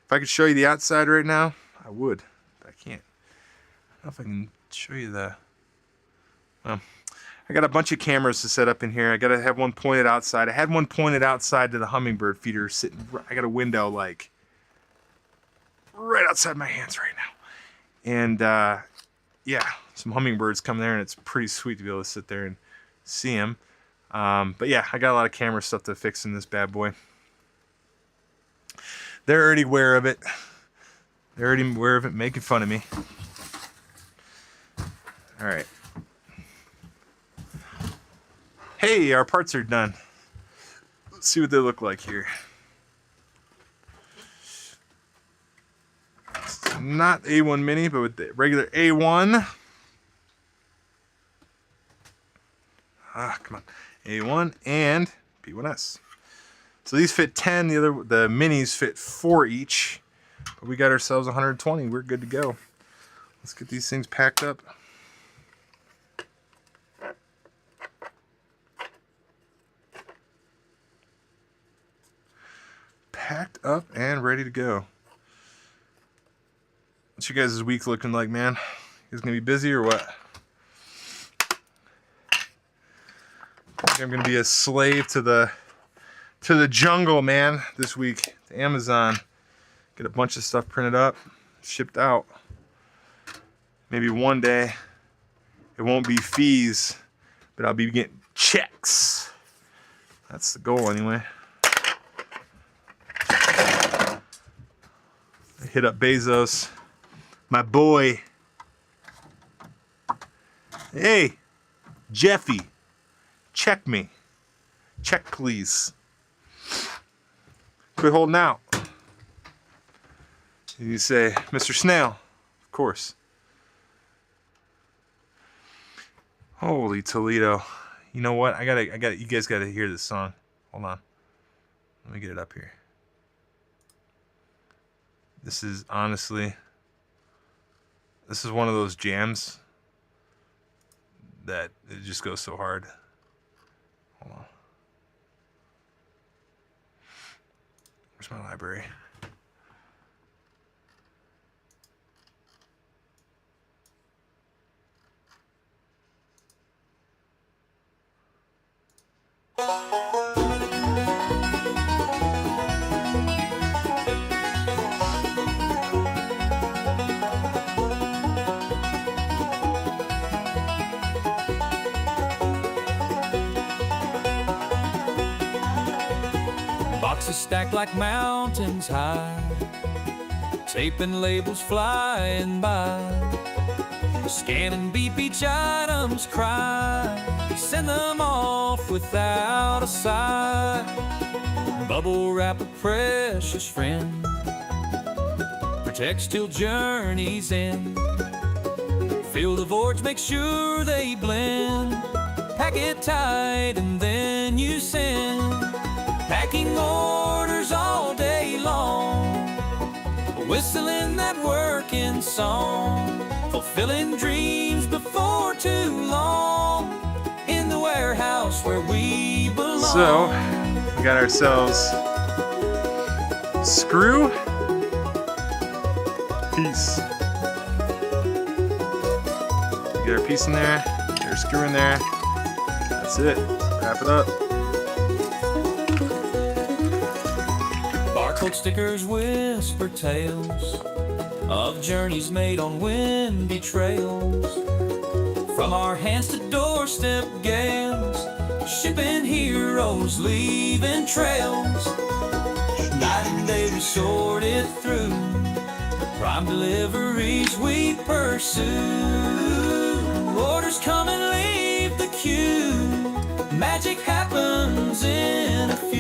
If I could show you the outside right now, I would. But I can't. I don't know if I can show you the... Well, I got a bunch of cameras to set up in here. I got to have one pointed outside. I had one pointed outside to the hummingbird feeder sitting... I got a window, like, right outside my hands right now. And, yeah, some hummingbirds come there, and it's pretty sweet to be able to sit there and see them. But yeah, I got a lot of camera stuff to fix in this bad boy. They're already aware of it. They're already aware of it, making fun of me. All right. Hey, our parts are done. Let's see what they look like here. It's not A1 Mini, but with the regular A1. Ah, come on. A1 and B1S. So these fit 10, the minis fit 4 each. But we got ourselves 120. We're good to go. Let's get these things packed up. Packed up and ready to go. What's your guys' week looking like, man? You guys gonna be busy or what? I think I'm gonna be a slave to the jungle, man, this week. To Amazon. Get a bunch of stuff printed up. shipped out. Maybe one day it won't be fees, but I'll be getting checks. That's the goal anyway. I hit up Bezos, my boy. Hey, Jeffy, check me. Check, please. Quit holding out. You say, Mr. Snail, of course. Holy Toledo. You know what? I gotta, you guys gotta hear this song. Hold on. Let me get it up here. This is honestly, this is one of those jams that it just goes so hard. Hold on. Where's my library? Boxes stacked like mountains high, tape and labels flying by, scan and beep each item's cry, send them off without a sigh. Bubble wrap a precious friend, protects till journey's end. Fill the voids, make sure they blend, pack it tight and then you send. Packing orders all day long, whistling that working song, fulfilling dreams before too long, in the warehouse where we belong. So, we got ourselves screw piece. Get our piece in there, get our screw in there. That's it. Wrap it up. Barcode stickers whisper tales of journeys made on windy trails. From our hands to doorstep gales, shipping heroes, leaving trails. Night and day we sort it through, prime deliveries we pursue. Orders come and leave the queue, magic happens in a few.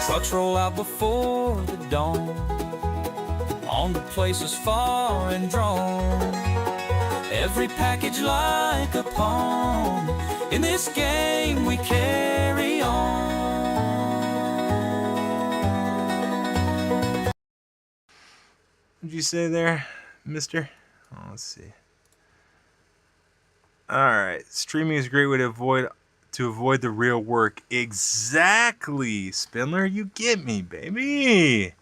Trucks roll out before the dawn, on to places far and drawn. Every package like a pawn, in this game we carry on. What'd you say there, mister? Oh, let's see. Alright, streaming is a great way to avoid the real work. Exactly, Spindler, you get me, baby.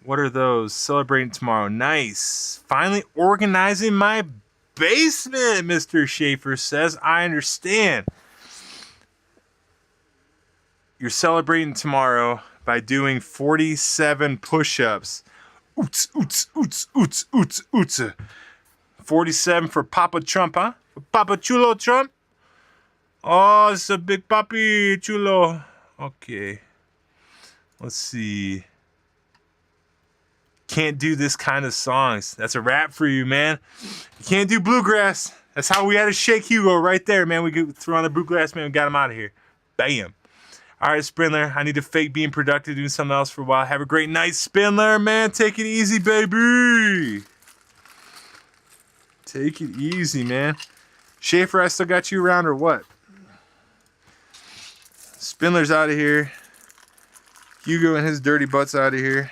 What are those? Celebrating tomorrow. Nice. Finally organizing my basement, Mr. Schaefer says. I understand. You're celebrating tomorrow by doing 47 push-ups. Oots, oots, oots, oots, oots, oots. 47 for Papa Trump, huh? For Papa Chulo Trump? Oh, it's a big papi chulo. Okay. Let's see. Can't do this kind of songs. That's a wrap for you, man. You can't do bluegrass. That's how we had to shake Hugo right there, man. We could throw on the bluegrass, man. We got him out of here. Bam. All right, Spindler. I need to fake being productive, doing something else for a while. Have a great night, Spindler, man. Take it easy, baby. Take it easy, man. Schaefer, I still got you around or what? Spindler's out of here. Hugo and his dirty butt's out of here.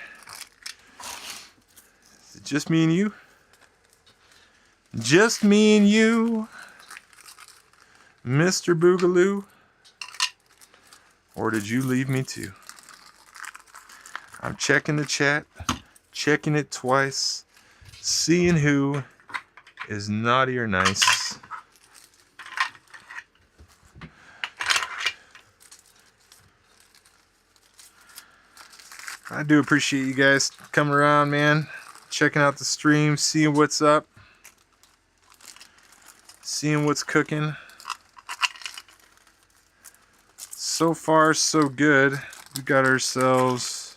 Is it just me and you? Just me and you, Mr. Boogaloo? Or did you leave me too? I'm checking the chat. checking it twice, seeing who is naughty or nice. I do appreciate you guys coming around, man, checking out the stream, seeing what's up, seeing what's cooking. So far, so good. We got ourselves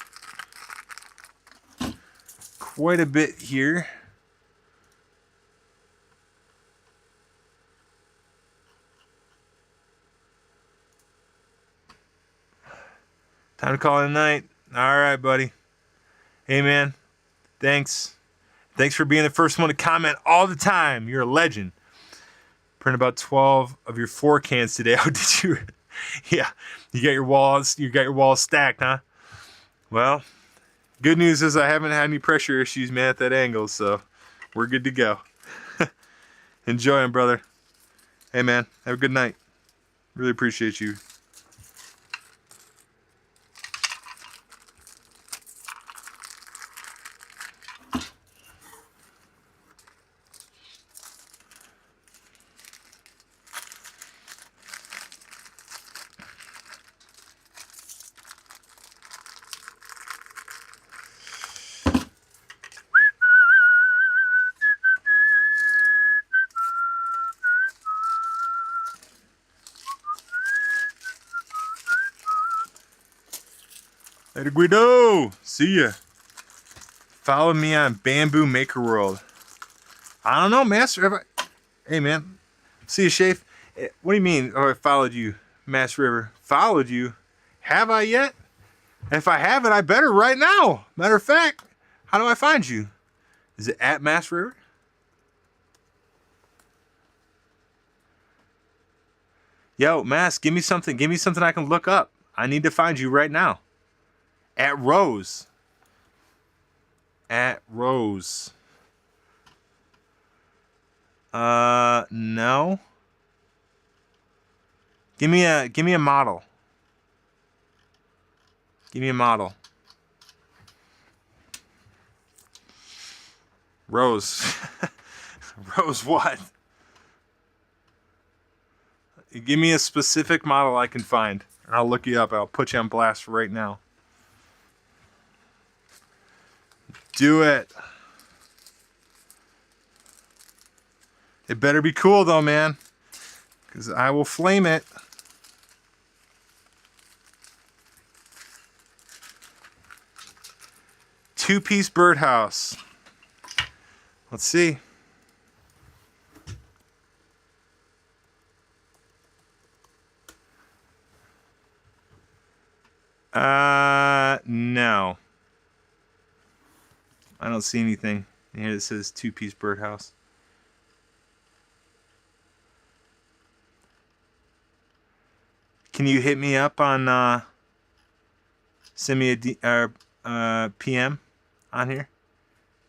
quite a bit here. Time to call it a night. All right, buddy. Hey, man. Thanks. Thanks for being the first one to comment all the time. You're a legend. Print about 12 of your 4 cans today. Oh, did you? Yeah. You got your walls. You got your walls stacked, huh? Well, good news is I haven't had any pressure issues, man, at that angle, so we're good to go. Enjoy them, brother. Hey, man. Have a good night. Really appreciate you. Later, Guido. See ya. Follow me on Bamboo Maker World. I don't know, Master. Hey, man. See you, Shafe. What do you mean? Oh, I followed you, Mass River. Followed you? Have I yet? If I haven't, I better right now. Matter of fact, how do I find you? Is it at Mass River? Yo, Mass, give me something. Give me something I can look up. I need to find you right now. At Rose. At Rose. No. Give me a model. Give me a model. Rose. Rose what? Give me a specific model I can find. I'll look you up. I'll put you on blast right now. Do it. It better be cool though, man. Because I will flame it. Two-piece birdhouse. Let's see. No. I don't see anything here that says two-piece birdhouse. Can you hit me up on send me a PM on here?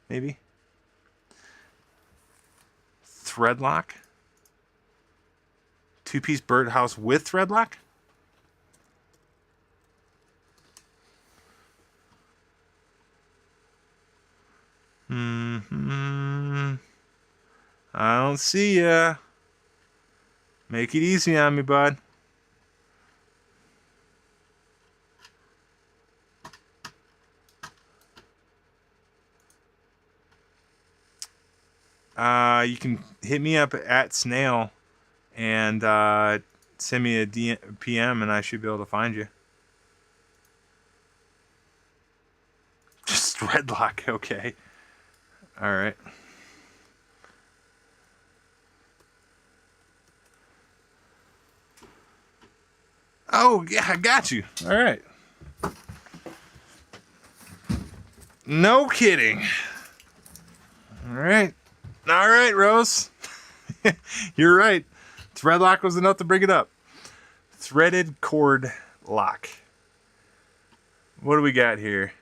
Maybe. Thread lock? Two-piece birdhouse with thread lock? I don't see ya. Make it easy on me, bud. You can hit me up at Snail and send me a PM and I should be able to find you. Just thread lock, okay. All right. Oh, yeah, I got you. All right. No kidding. All right. All right, Rose. You're right. Thread lock was enough to bring it up. Threaded cord lock. What do we got here?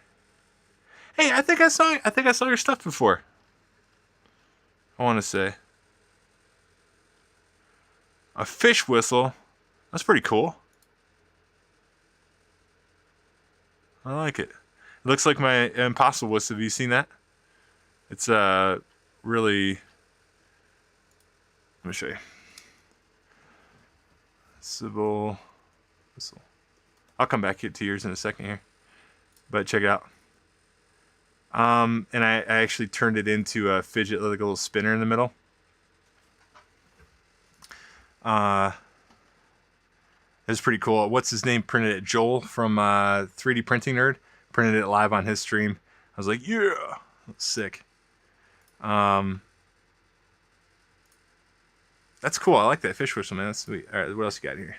Hey, I think I saw your stuff before. I want to say. A fish whistle. That's pretty cool. I like it. It looks like my Impossible whistle. Have you seen that? It's really. Let me show you. Sybil whistle. I'll come back to yours in a second here, but check it out. And I actually turned it into a fidget, like a little spinner in the middle. It's pretty cool. What's his name printed it? Joel from 3D Printing Nerd printed it live on his stream. I was like, yeah, that's sick. That's cool. I like that fish whistle, man. That's sweet. All right, what else you got here?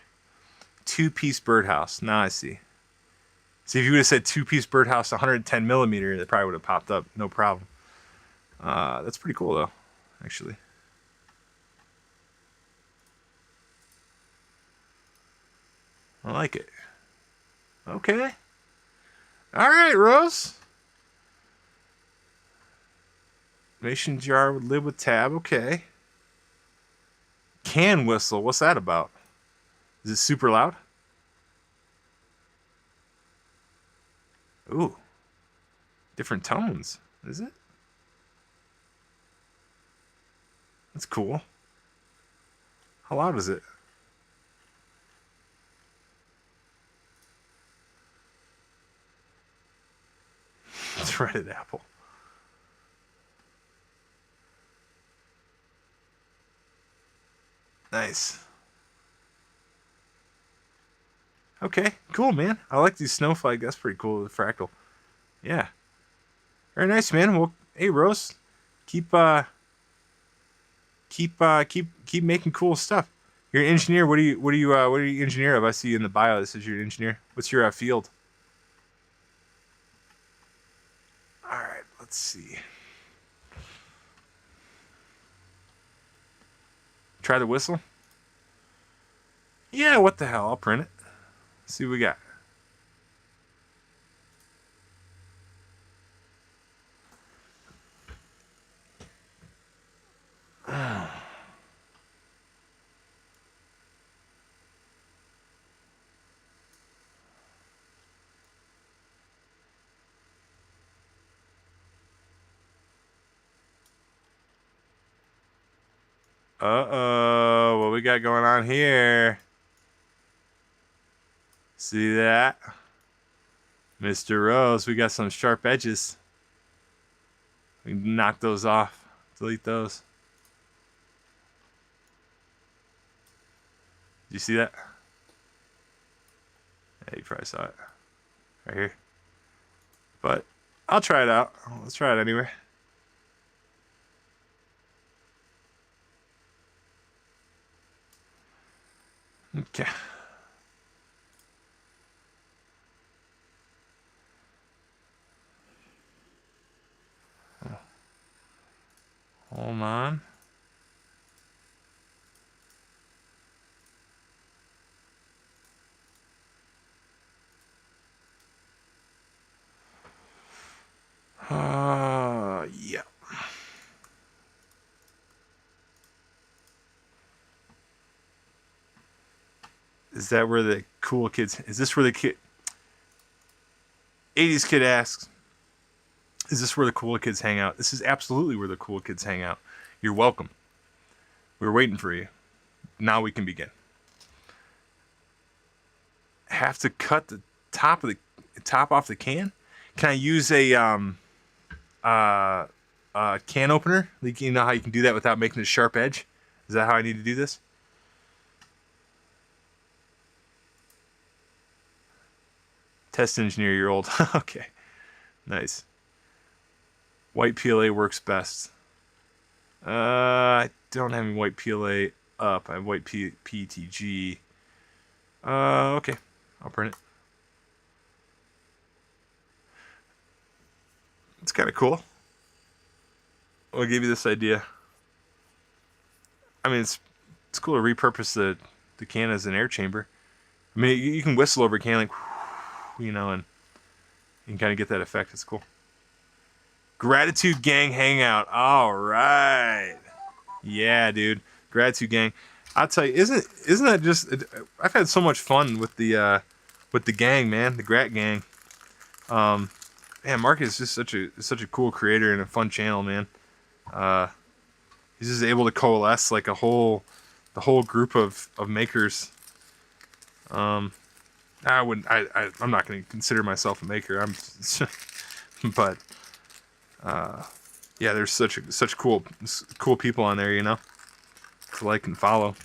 2-piece birdhouse. Now I see. See, if you would have said 2-piece birdhouse, 110 millimeter, it probably would have popped up, no problem. That's pretty cool though, actually. I like it. Okay. All right, Rose. Mason jar with lid with tab. Okay. Can whistle. What's that about? Is it super loud? Ooh. Different tones. Is it? That's cool. How loud is it? Threaded apple. Nice. Okay, cool, man. I like these snowflake. That's pretty cool. The fractal. Yeah. Very nice, man. Well, hey, Rose, keep making cool stuff. You're an engineer. What do you engineer of? I see you in the bio. This is your engineer. What's your field? All right, let's see. Try the whistle. Yeah, what the hell? I'll print it. See what we got. Uh-oh, what we got going on here? See that? Mr. Rose, we got some sharp edges. We can knock those off. Delete those. Did you see that? Yeah, you probably saw it. Right here. But I'll try it out. Let's try it anyway. Okay. Hold on. Yeah. Is that where the cool kids? Is this where the kid? 80s kid asks. Is this where the cool kids hang out? This is absolutely where the cool kids hang out. You're welcome. We're waiting for you. Now we can begin. Have to cut the top off the can. Can I use a can opener? Like, you know how you can do that without making a sharp edge? Is that how I need to do this? Test engineer, you're old. Okay, nice. White PLA works best. I don't have any white PLA up. I have white PETG. Okay, I'll print it. It's kind of cool. I'll give you this idea. I mean, it's cool to repurpose the can as an air chamber. I mean, you can whistle over a can like, you know, and you can kind of get that effect. It's cool. Gratitude Gang Hangout. All right. Yeah, dude. Gratitude Gang. I'll tell you, isn't that just? I've had so much fun with the gang, man. The Grat Gang. man, Mark is just such a cool creator and a fun channel, man. He's just able to coalesce like the whole group of makers. I'm not going to consider myself a maker. But yeah, there's such cool people on there, you know, to like and follow.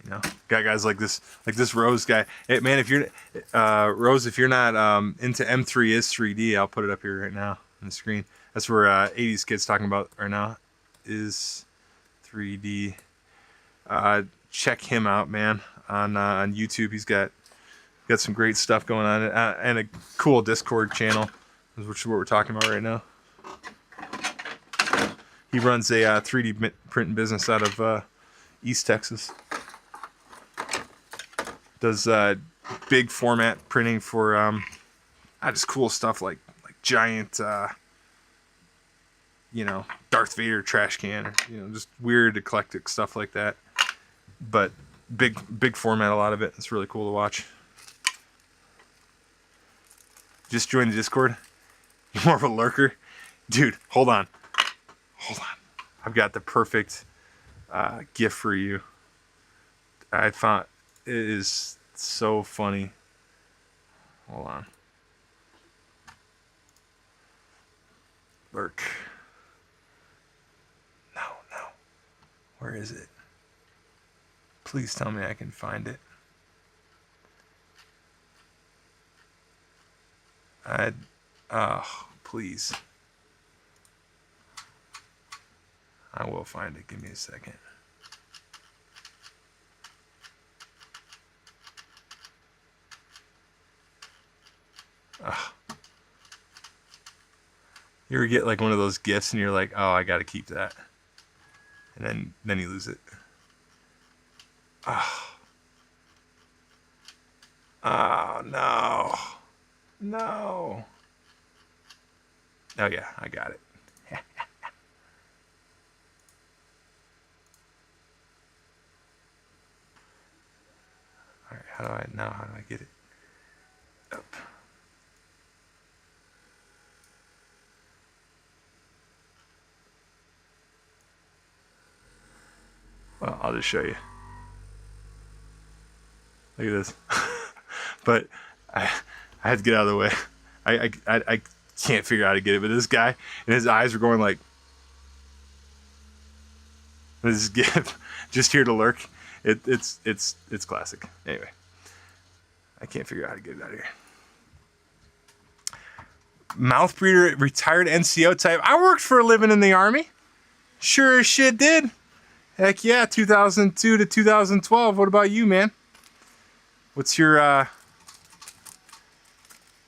You know, got guys like this Rose guy. Hey man, if you're Rose, if you're not into M3 is 3D, I'll put it up here right now on the screen. That's where 80s kids talking about right now is 3D. Check him out, man, on YouTube. He's got some great stuff going on, and a cool Discord channel, which is what we're talking about right now. He runs a 3D printing business out of East Texas. Does big format printing for just cool stuff like giant, you know, Darth Vader trash can, or, you know, just weird eclectic stuff like that. But big format, a lot of it. It's really cool to watch. Just join the Discord. You're more of a lurker, dude. Hold on. I've got the perfect gift for you. I found it is so funny. Hold on. Lurk. No. Where is it? Please tell me I can find it. Please. I will find it. Give me a second. You ever get like one of those gifts and you're like, oh, I gotta keep that, and then you lose it. Oh no. Oh yeah, I got it. All right, how do I get it up? Well, I'll just show you. Look at this. But I had to get out of the way. I can't figure out how to get it. But this guy, and his eyes were going like, this gift, just here to lurk. It's classic. Anyway, I can't figure out how to get it out of here. Mouth breather, retired NCO type. I worked for a living in the Army. Sure as shit did. Heck yeah, 2002 to 2012. What about you, man? What's your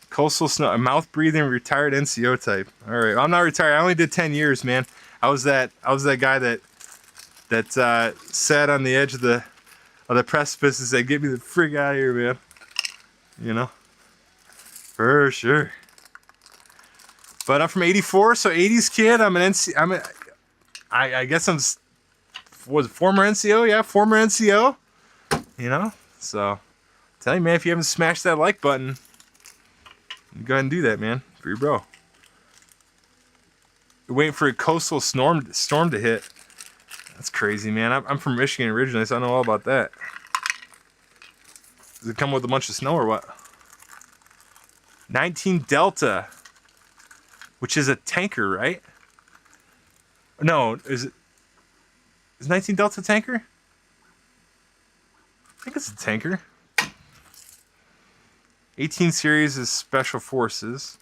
coastal snow mouth breathing retired NCO type? All right, I'm not retired. I only did 10 years, man. I was that guy that sat on the edge of the precipice and said, "Get me the frig out of here, man." You know, for sure. But I'm from '84, so '80s kid. I'm an NCO. I guess I'm was former NCO. Yeah, former NCO. You know, so tell you, man, if you haven't smashed that like button, go ahead and do that, man, for your bro. You're waiting for a coastal storm to hit. That's crazy, man. I'm from Michigan originally, so I know all about that. Does it come with a bunch of snow or what? 19 Delta, which is a tanker, right? No, is 19 Delta tanker? I think it's a tanker. 18 series is Special Forces.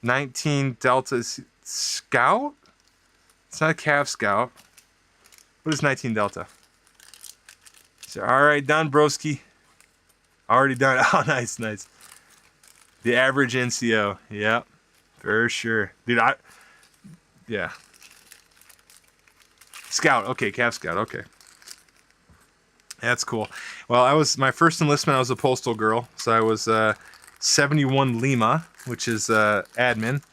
19 Delta is Scout? It's not a Cav Scout. What is 19 Delta? So, all right, done, broski. Already done. Oh, nice. The average NCO. Yep, for sure. Dude, yeah. Scout. Okay, Cav Scout. Okay. That's cool. Well, my first enlistment, I was a postal girl. So I was 71 Lima, which is admin.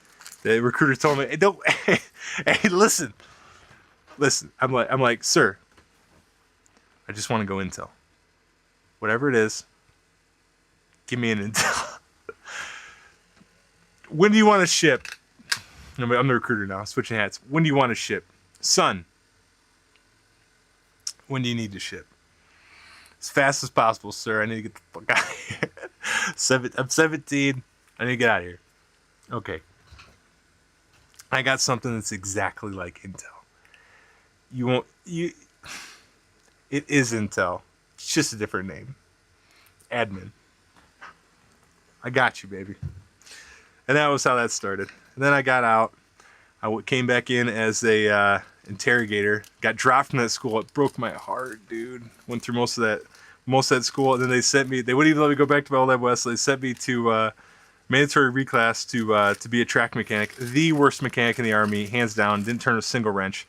The recruiter told me, "Hey, don't, hey, listen. I'm like, sir, I just want to go intel. Whatever it is, Give me an intel. When do you want to ship? I'm the recruiter now. Switching hats. When do you want to ship? Son, when do you need to ship? As fast as possible, sir. I need to get the fuck out of here. I'm 17. I need to get out of here. Okay. I got something that's exactly like Intel. It is Intel. It's just a different name. Admin. I got you, baby. And that was how that started. And then I got out. I came back in as a interrogator. Got dropped from that school. It broke my heart, dude. Went through most of that school, and then they sent me. They wouldn't even let me go back to my old lab West. So they sent me to mandatory reclass to be a track mechanic. The worst mechanic in the Army, hands down. Didn't turn a single wrench.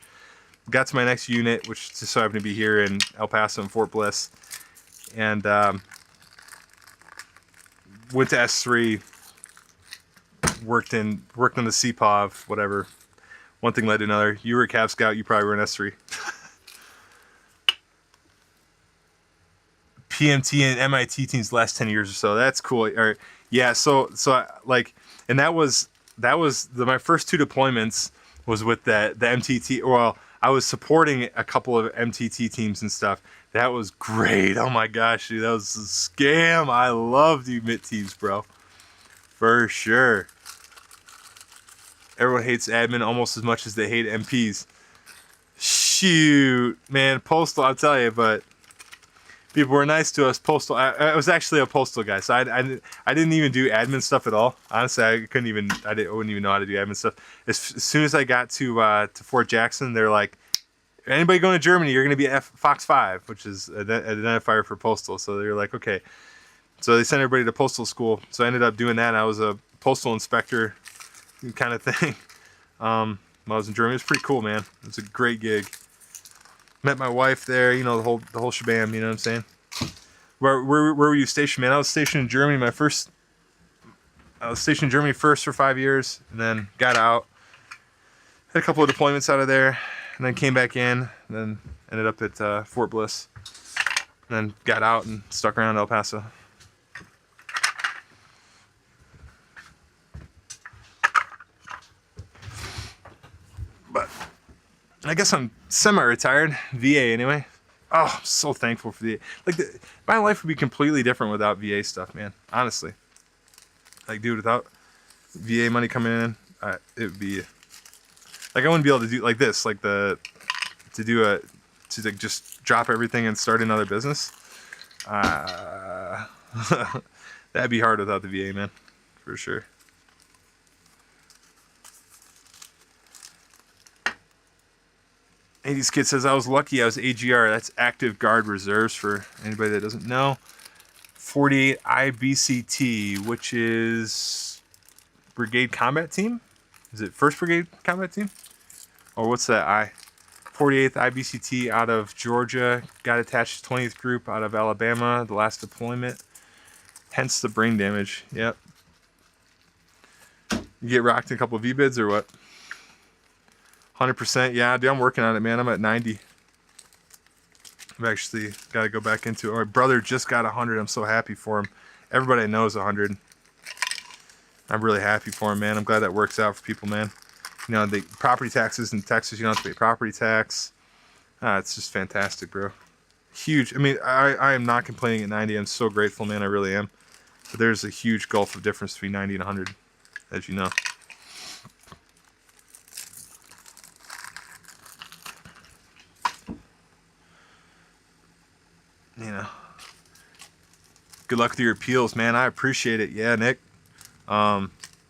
Got to my next unit, which just so happened to be here in El Paso and Fort Bliss, and went to S3. Worked on the CPOV, whatever. One thing led to another. You were a Cav Scout. You probably were in S3. PMT and MIT teams last 10 years or so. That's cool. Or yeah. So and that was my first 2 deployments was with the MTT. Well, I was supporting a couple of MTT teams and stuff. That was great. Oh my gosh, dude, that was a scam. I loved you MIT teams, bro. For sure. Everyone hates admin almost as much as they hate MPs. Shoot, man, Postal, I'll tell you, but people were nice to us. Postal, I was actually a Postal guy, so I didn't even do admin stuff at all. Honestly, I wouldn't even know how to do admin stuff. As soon as I got to Fort Jackson, they're like, anybody going to Germany, you're going to be Fox 5, which is an identifier for Postal. So they were like, okay. So they sent everybody to Postal school. So I ended up doing that. I was a Postal inspector kind of thing. When I was in Germany, it was pretty cool, man. It was a great gig. Met my wife there, you know, the whole shebang, you know what I'm saying? Where were you stationed, man? I was stationed in Germany. I was stationed in Germany first for 5 years, and then got out. Had a couple of deployments out of there, and then came back in, and then ended up at Fort Bliss. And then got out and stuck around El Paso. But I guess I'm semi-retired, VA anyway. Oh, I'm so thankful for my life would be completely different without VA stuff, man. Honestly, like, dude, without VA money coming in, it would be like I wouldn't be able to do like this, like to just drop everything and start another business. That'd be hard without the VA, man, for sure. 80s Kid says, I was lucky I was AGR. That's Active Guard Reserves for anybody that doesn't know. 48 IBCT, which is Brigade Combat Team? Is it 1st Brigade Combat Team? Or what's that I? 48th IBCT out of Georgia. Got attached to 20th Group out of Alabama. The last deployment. Hence the brain damage. Yep. You get rocked in a couple of V-bids or what? 100%, yeah, dude, I'm working on it, man. I'm at 90. I've actually got to go back into it. My brother just got 100. I'm so happy for him. Everybody knows 100. I'm really happy for him, man. I'm glad that works out for people, man. You know, the property taxes in Texas, you don't have to pay property tax. It's just fantastic, bro. Huge. I mean, I am not complaining at 90. I'm so grateful, man. I really am. But there's a huge gulf of difference between 90 and 100, as you know. You know, good luck with your appeals, man. I appreciate it. Yeah, Nick.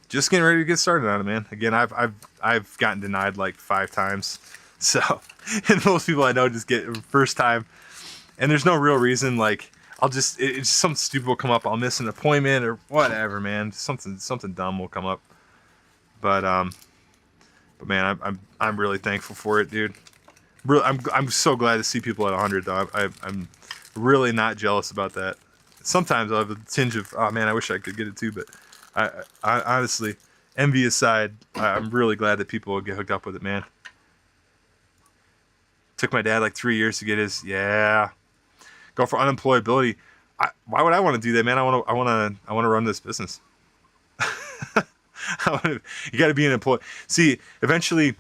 Just getting ready to get started on it, man. Again, I've gotten denied like 5 times. So, and most people I know just get first time, and there's no real reason. Like, it's just something stupid will come up. I'll miss an appointment or whatever, man. Something dumb will come up. But man, I'm really thankful for it, dude. Really, I'm so glad to see people at 100 though. I'm really not jealous about that. Sometimes I'll have a tinge of, oh man, I wish I could get it too, but I honestly, envy aside, I'm really glad that people will get hooked up with it, man. Took my dad like 3 years to get his, yeah. Go for unemployability. why would I want to do that, man? I want to run this business. You got to be an employee. See, eventually,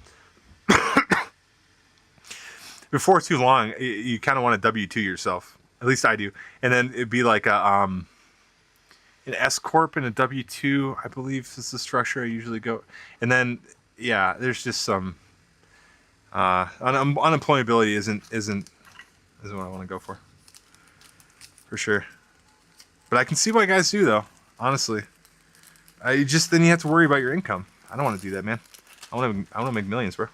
before too long, you kind of want to W-2 yourself. At least I do. And then it'd be like an S corp and a W-2, I believe is the structure I usually go. And then yeah, there's just some unemployability isn't what I want to go for sure. But I can see why guys do, though. Honestly, then you have to worry about your income. I don't want to do that, man. I want to make millions, bro.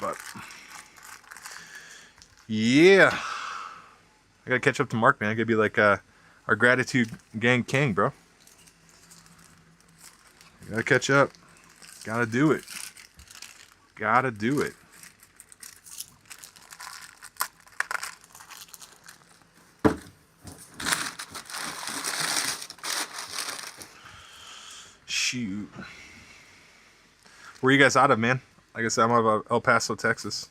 But yeah, I gotta catch up to Mark, man. I gotta be like our gratitude gang king, bro. I gotta catch up. Gotta do it. Gotta do it. Shoot. Where are you guys out of, man? Like I said, I'm out of El Paso, Texas.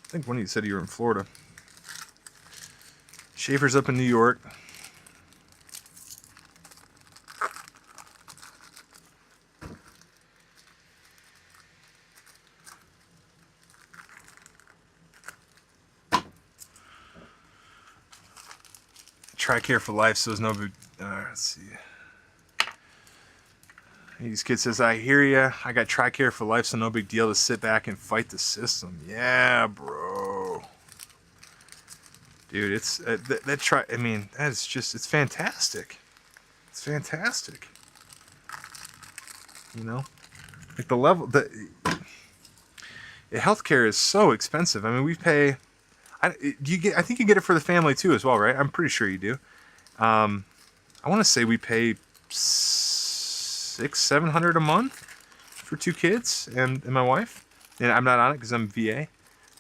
I think one of you said you were in Florida. Schaefer's up in New York. Tricare for life, so there's no big. Let's see. These kid says, I hear ya. I got Tricare for life, so no big deal to sit back and fight the system. Yeah, bro. Dude, it's I mean, that is just, it's fantastic. It's fantastic. You know, like the level that healthcare is so expensive. I mean, we pay. I think you get it for the family too as well, right? I'm pretty sure you do. I want to say we pay $600-700 a month for 2 kids and my wife. And I'm not on it because I'm VA.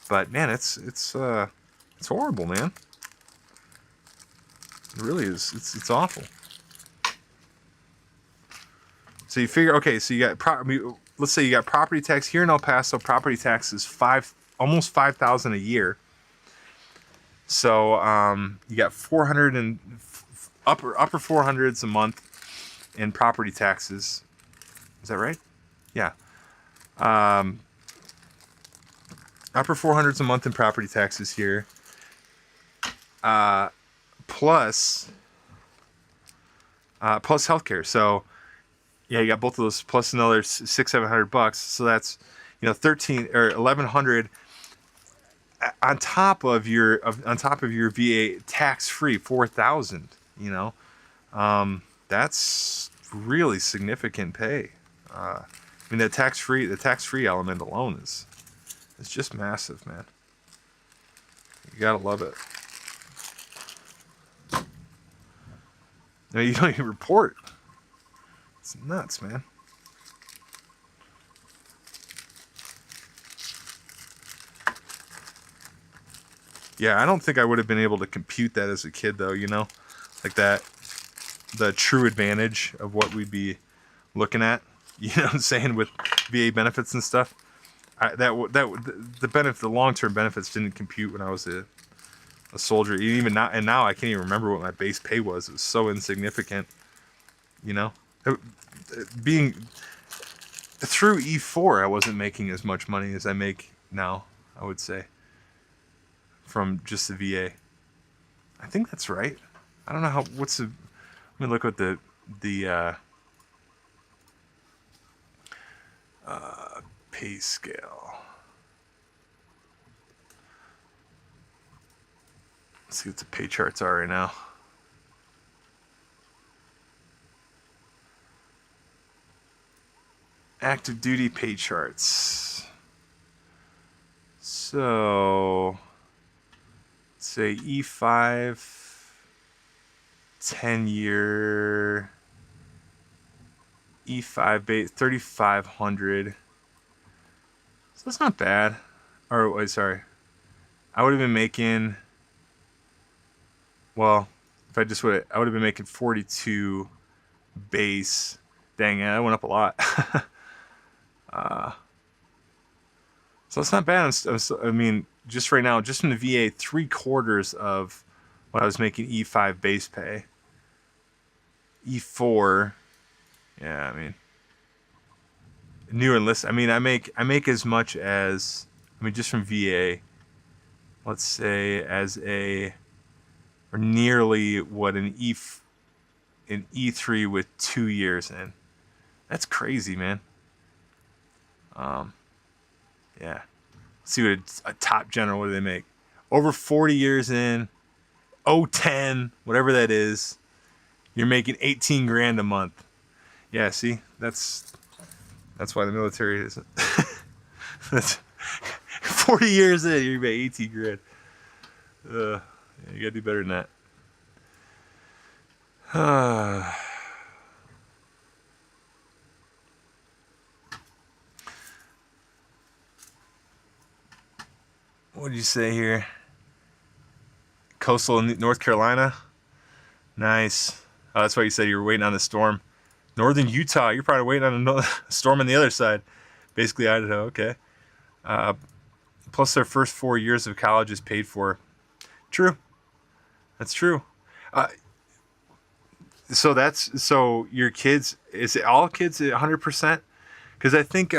But man, it's horrible, man. It really is. It's awful. So you figure, okay, so you got let's say you got property tax here in El Paso. Property tax is almost $5,000 a year. So you got 400 and upper 400s a month in property taxes. Is that right? Yeah. Upper 400s a month in property taxes here. Plus healthcare. So yeah, you got both of those plus another $600-700. So that's 13 or 1,100 on top of your VA tax free 4,000. That's really significant pay. I mean, the tax free element alone is just massive, man. You gotta love it. No, you don't even report. It's nuts, man. Yeah, I don't think I would have been able to compute that as a kid, though. Like that, the true advantage of what we'd be looking at. You know what I'm saying, with VA benefits and stuff. The long-term benefits didn't compute when I was a soldier. Even now, and now I can't even remember what my base pay was. It was so insignificant. Being through E4, I wasn't making as much money as I make now, I would say, from just the VA. I think that's right. I don't know let me look at the pay scale. Let's see what the pay charts are right now. Active duty pay charts. So, let's say E5, 10-year, E5 base, 3,500. So that's not bad. Or, wait, sorry. I would have been making, well, if I would have been making 42 base. Dang, yeah, that went up a lot. So it's not bad. I mean, just right now, just from the VA, 3/4 of what I was making E5 base pay. E4, yeah, I mean, new enlist. I mean, I make as much as, I mean, just from VA, let's say as a, or nearly what an E3 with 2 years in. That's crazy, man. Yeah. Let's see what a top general, what do they make? Over 40 years in, 010, whatever that is, you're making 18 grand a month. Yeah, see, that's why the military isn't. That's 40 years in, you're making 18 grand. Yeah, you gotta do better than that. What did you say here? Coastal North Carolina? Nice. Oh, that's why you said you were waiting on the storm. Northern Utah, you're probably waiting on a storm on the other side. Basically Idaho, okay. Plus their first 4 years of college is paid for. True. That's true. So your kids, is it all kids at 100%? Because I think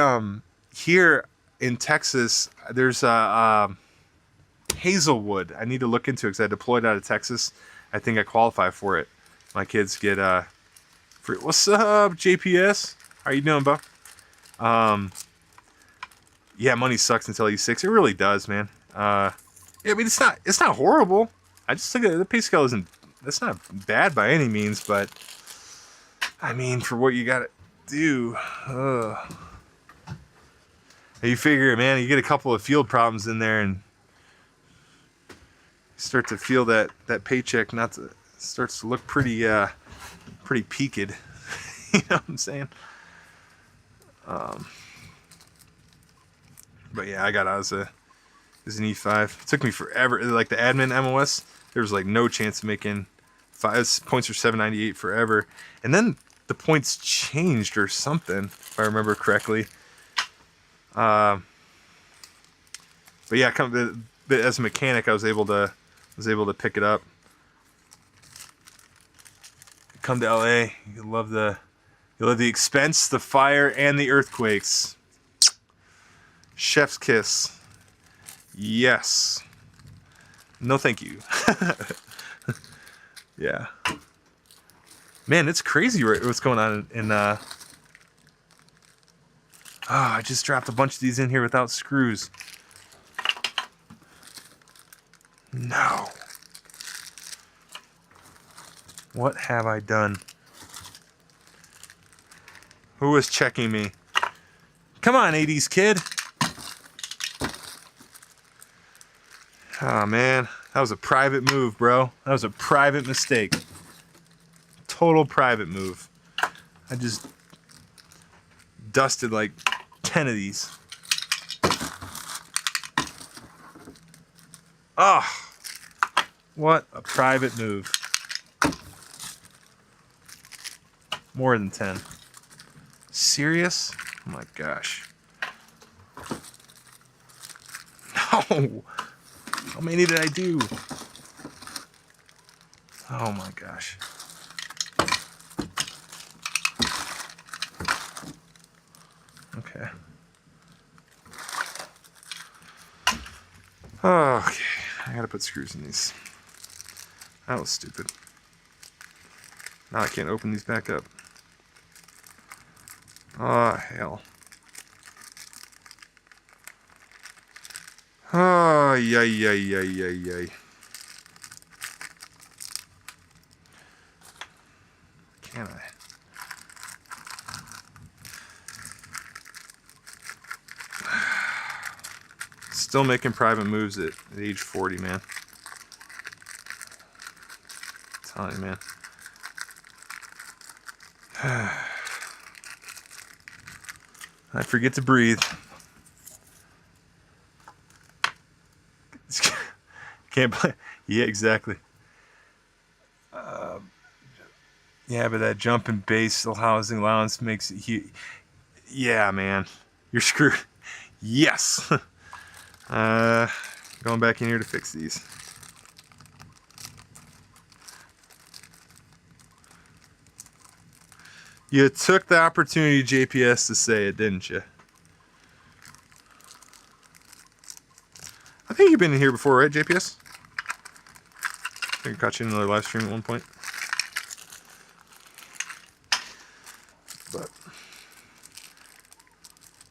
here in Texas, there's Hazelwood. I need to look into it because I deployed out of Texas. I think I qualify for it. My kids get free. What's up, JPS? How you doing, bro? Yeah, money sucks until he's 6. It really does, man. Yeah, I mean, it's not horrible. I just think the pay scale that's not bad by any means, but I mean, for what you gotta do, you figure, man, you get a couple of field problems in there and you start to feel that paycheck starts to look pretty peaked. You know what I'm saying? But yeah, I got out as an E5. It took me forever. Like the admin MOS, there was like no chance of making points for 798 forever. And then the points changed or something, if I remember correctly. But yeah, as a mechanic, I was able to pick it up. Come to LA, you love the expense, the fire, and the earthquakes. Chef's kiss. Yes. No, thank you. Yeah. Man, it's crazy what's going on in I just dropped a bunch of these in here without screws. No. What have I done? Who was checking me? Come on, 80s kid. Oh, man. That was a private move, bro. That was a private mistake. Total private move. I just dusted like 10 of these. Oh, what a private move. More than 10. Serious? Oh my gosh. No. How many did I do? Oh my gosh. Okay. Okay. I gotta put screws in these. That was stupid. Now I can't open these back up. Oh, hell. Oh, yay. Can I? Still making private moves at age 40, man. I'm telling you, man. I forget to breathe. Can't play. Yeah, exactly. Yeah, but that jump in base housing allowance makes it huge. Yeah, man. You're screwed. Yes. Go Going back in here to fix these. You took the opportunity, JPS, to say it, didn't you? I think you've been in here before, right, JPS? I think I caught you in another live stream at one point. But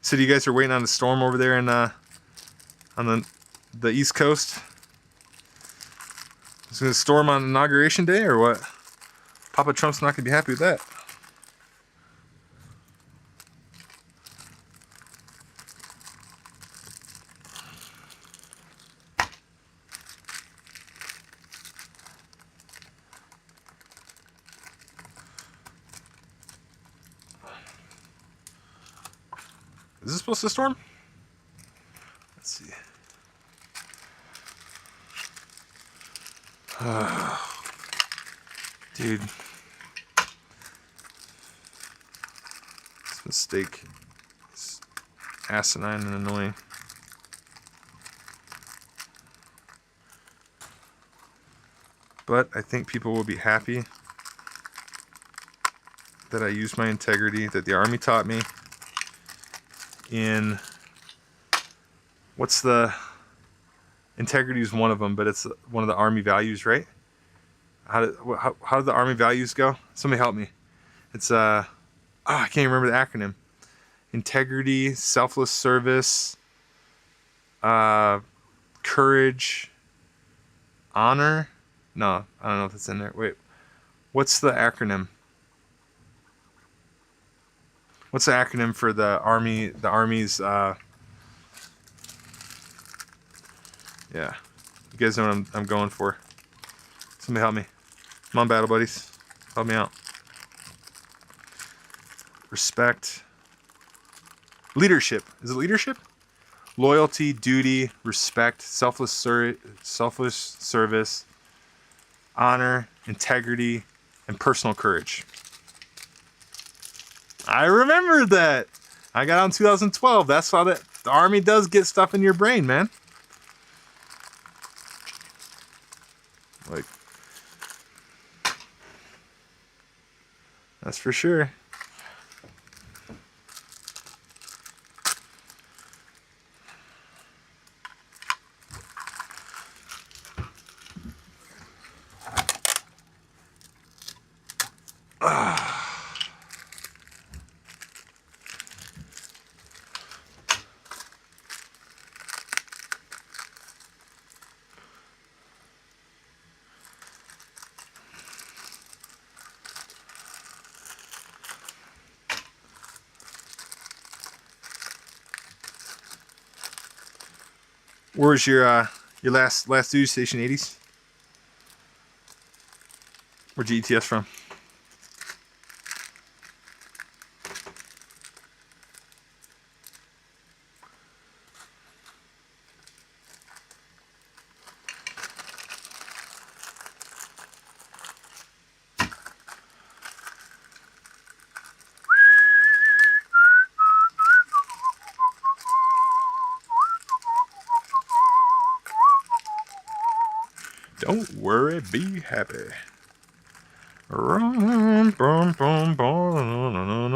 so you guys are waiting on the storm over there in on the East Coast? Is it gonna storm on Inauguration Day or what? Papa Trump's not gonna be happy with that. Is this supposed to storm? Let's see. Dude. This mistake is asinine and annoying. But I think people will be happy that I used my integrity, that the Army taught me. In what's the integrity is one of them, but it's one of the Army values, right? How do the Army values go? Somebody help me. It's I can't even remember the acronym. Integrity, selfless service, courage, honor. No, I don't know if it's in there. Wait, what's the acronym? What's the acronym for the Army? The Army's, yeah. You guys know what I'm going for. Somebody help me. Come on, battle buddies. Help me out. Respect. Leadership. Is it leadership? Loyalty, duty, respect, selfless service, honor, integrity, and personal courage. I remembered that. I got on 2012. That's how the Army does get stuff in your brain, man. Like, that's for sure. Where's your last duty station? 80s? Where'd you ETS from? Don't worry, be happy. Run, bum, bum, bum,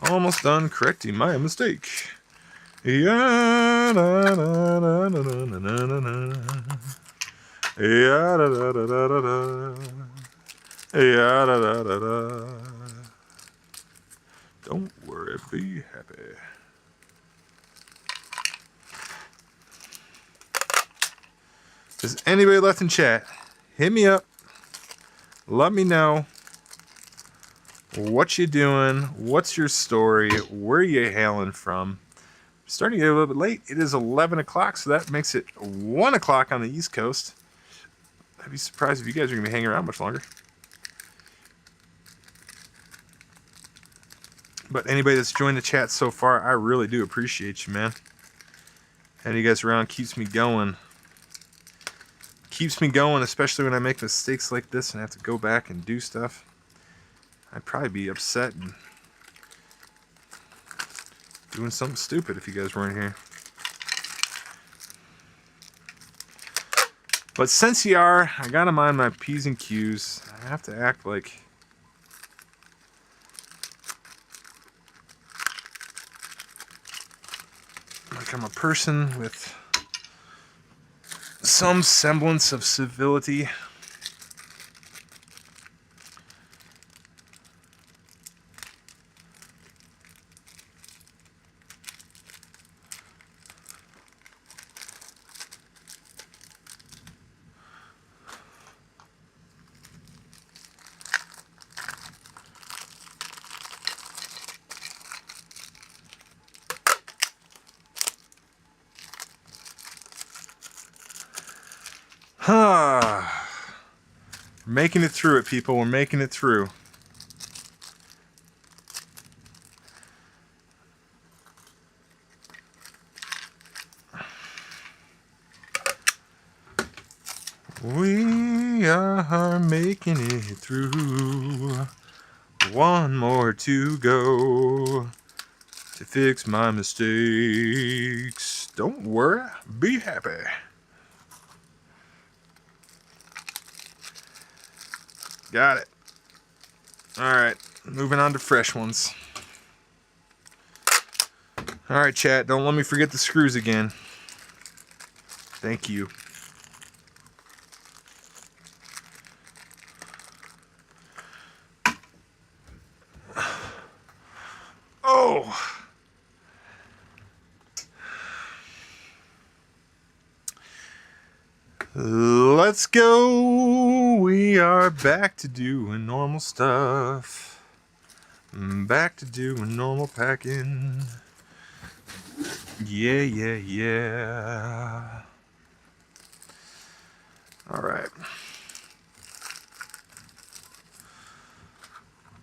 almost done correcting my mistake. Yeah, da, da, da, da, da, da, da, da. Yeah, da, da, da, da, da, da. Yeah, da, da, da, da. Don't worry, be happy. If there's anybody left in chat, hit me up. Let me know what you doing, what's your story, where you hailing from. Starting to get a little bit late. It is 11 o'clock, so that makes it 1 o'clock on the East Coast. I'd be surprised if you guys are going to be hanging around much longer. But anybody that's joined the chat so far, I really do appreciate you, man. And you guys around keeps me going. Keeps me going, especially when I make mistakes like this and have to go back and do stuff. I'd probably be upset and Doing something stupid if you guys weren't here. But since you are, I gotta mind my P's and Q's. I have to act like I'm a person with some semblance of civility. We're making it through it, people. We're making it through. We are making it through. One more to go to fix my mistakes. Don't worry, be happy. Got it. Alright, moving on to fresh ones. Alright, chat, don't let me forget the screws again. Thank you. Oh! Let's go. We are back to doing normal stuff. Back to doing normal packing. Yeah, yeah, yeah. All right.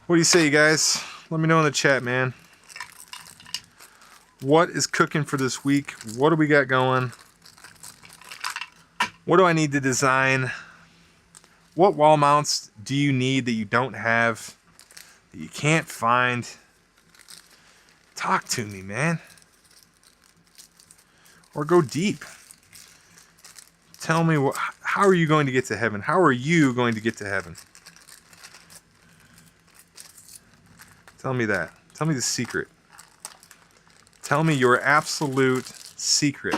What do you say, you guys? Let me know in the chat, man. What is cooking for this week? What do we got going? What do I need to design? What wall mounts do you need that you don't have, that you can't find? Talk to me, man. Or go deep. Tell me, how are you going to get to heaven? How are you going to get to heaven? Tell me that. Tell me the secret. Tell me your absolute secret.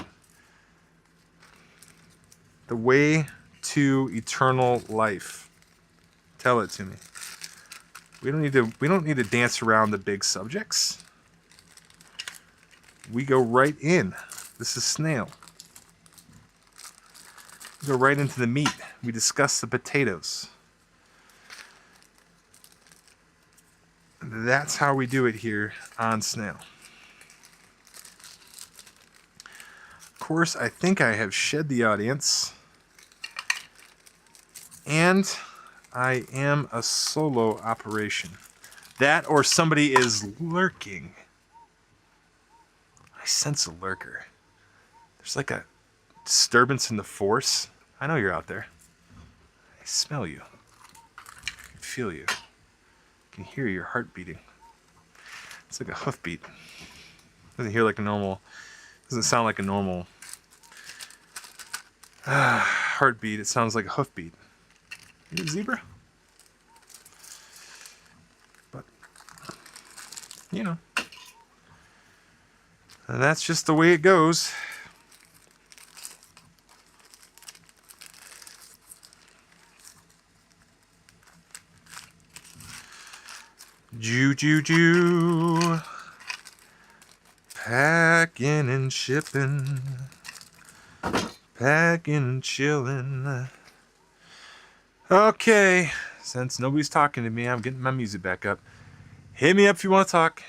The way to eternal life. Tell it to me. We don't need to dance around the big subjects. We go right in. This is snail. We go right into the meat. We discuss the potatoes. That's how we do it here on Snail. Of course, I think I have shed the audience. And I am a solo operation. That or somebody is lurking. I sense a lurker. There's like a disturbance in the force. I know you're out there. I smell you. I can feel you. I can hear your heart beating. It's like a hoofbeat. Doesn't hear like a normal. Doesn't sound like a normal heartbeat. It sounds like a hoofbeat. You a zebra? But you know, and that's just the way it goes. Ju. Packing and shipping. Packing and chilling. Okay, since nobody's talking to me, I'm getting my music back up. Hit me up if you want to talk.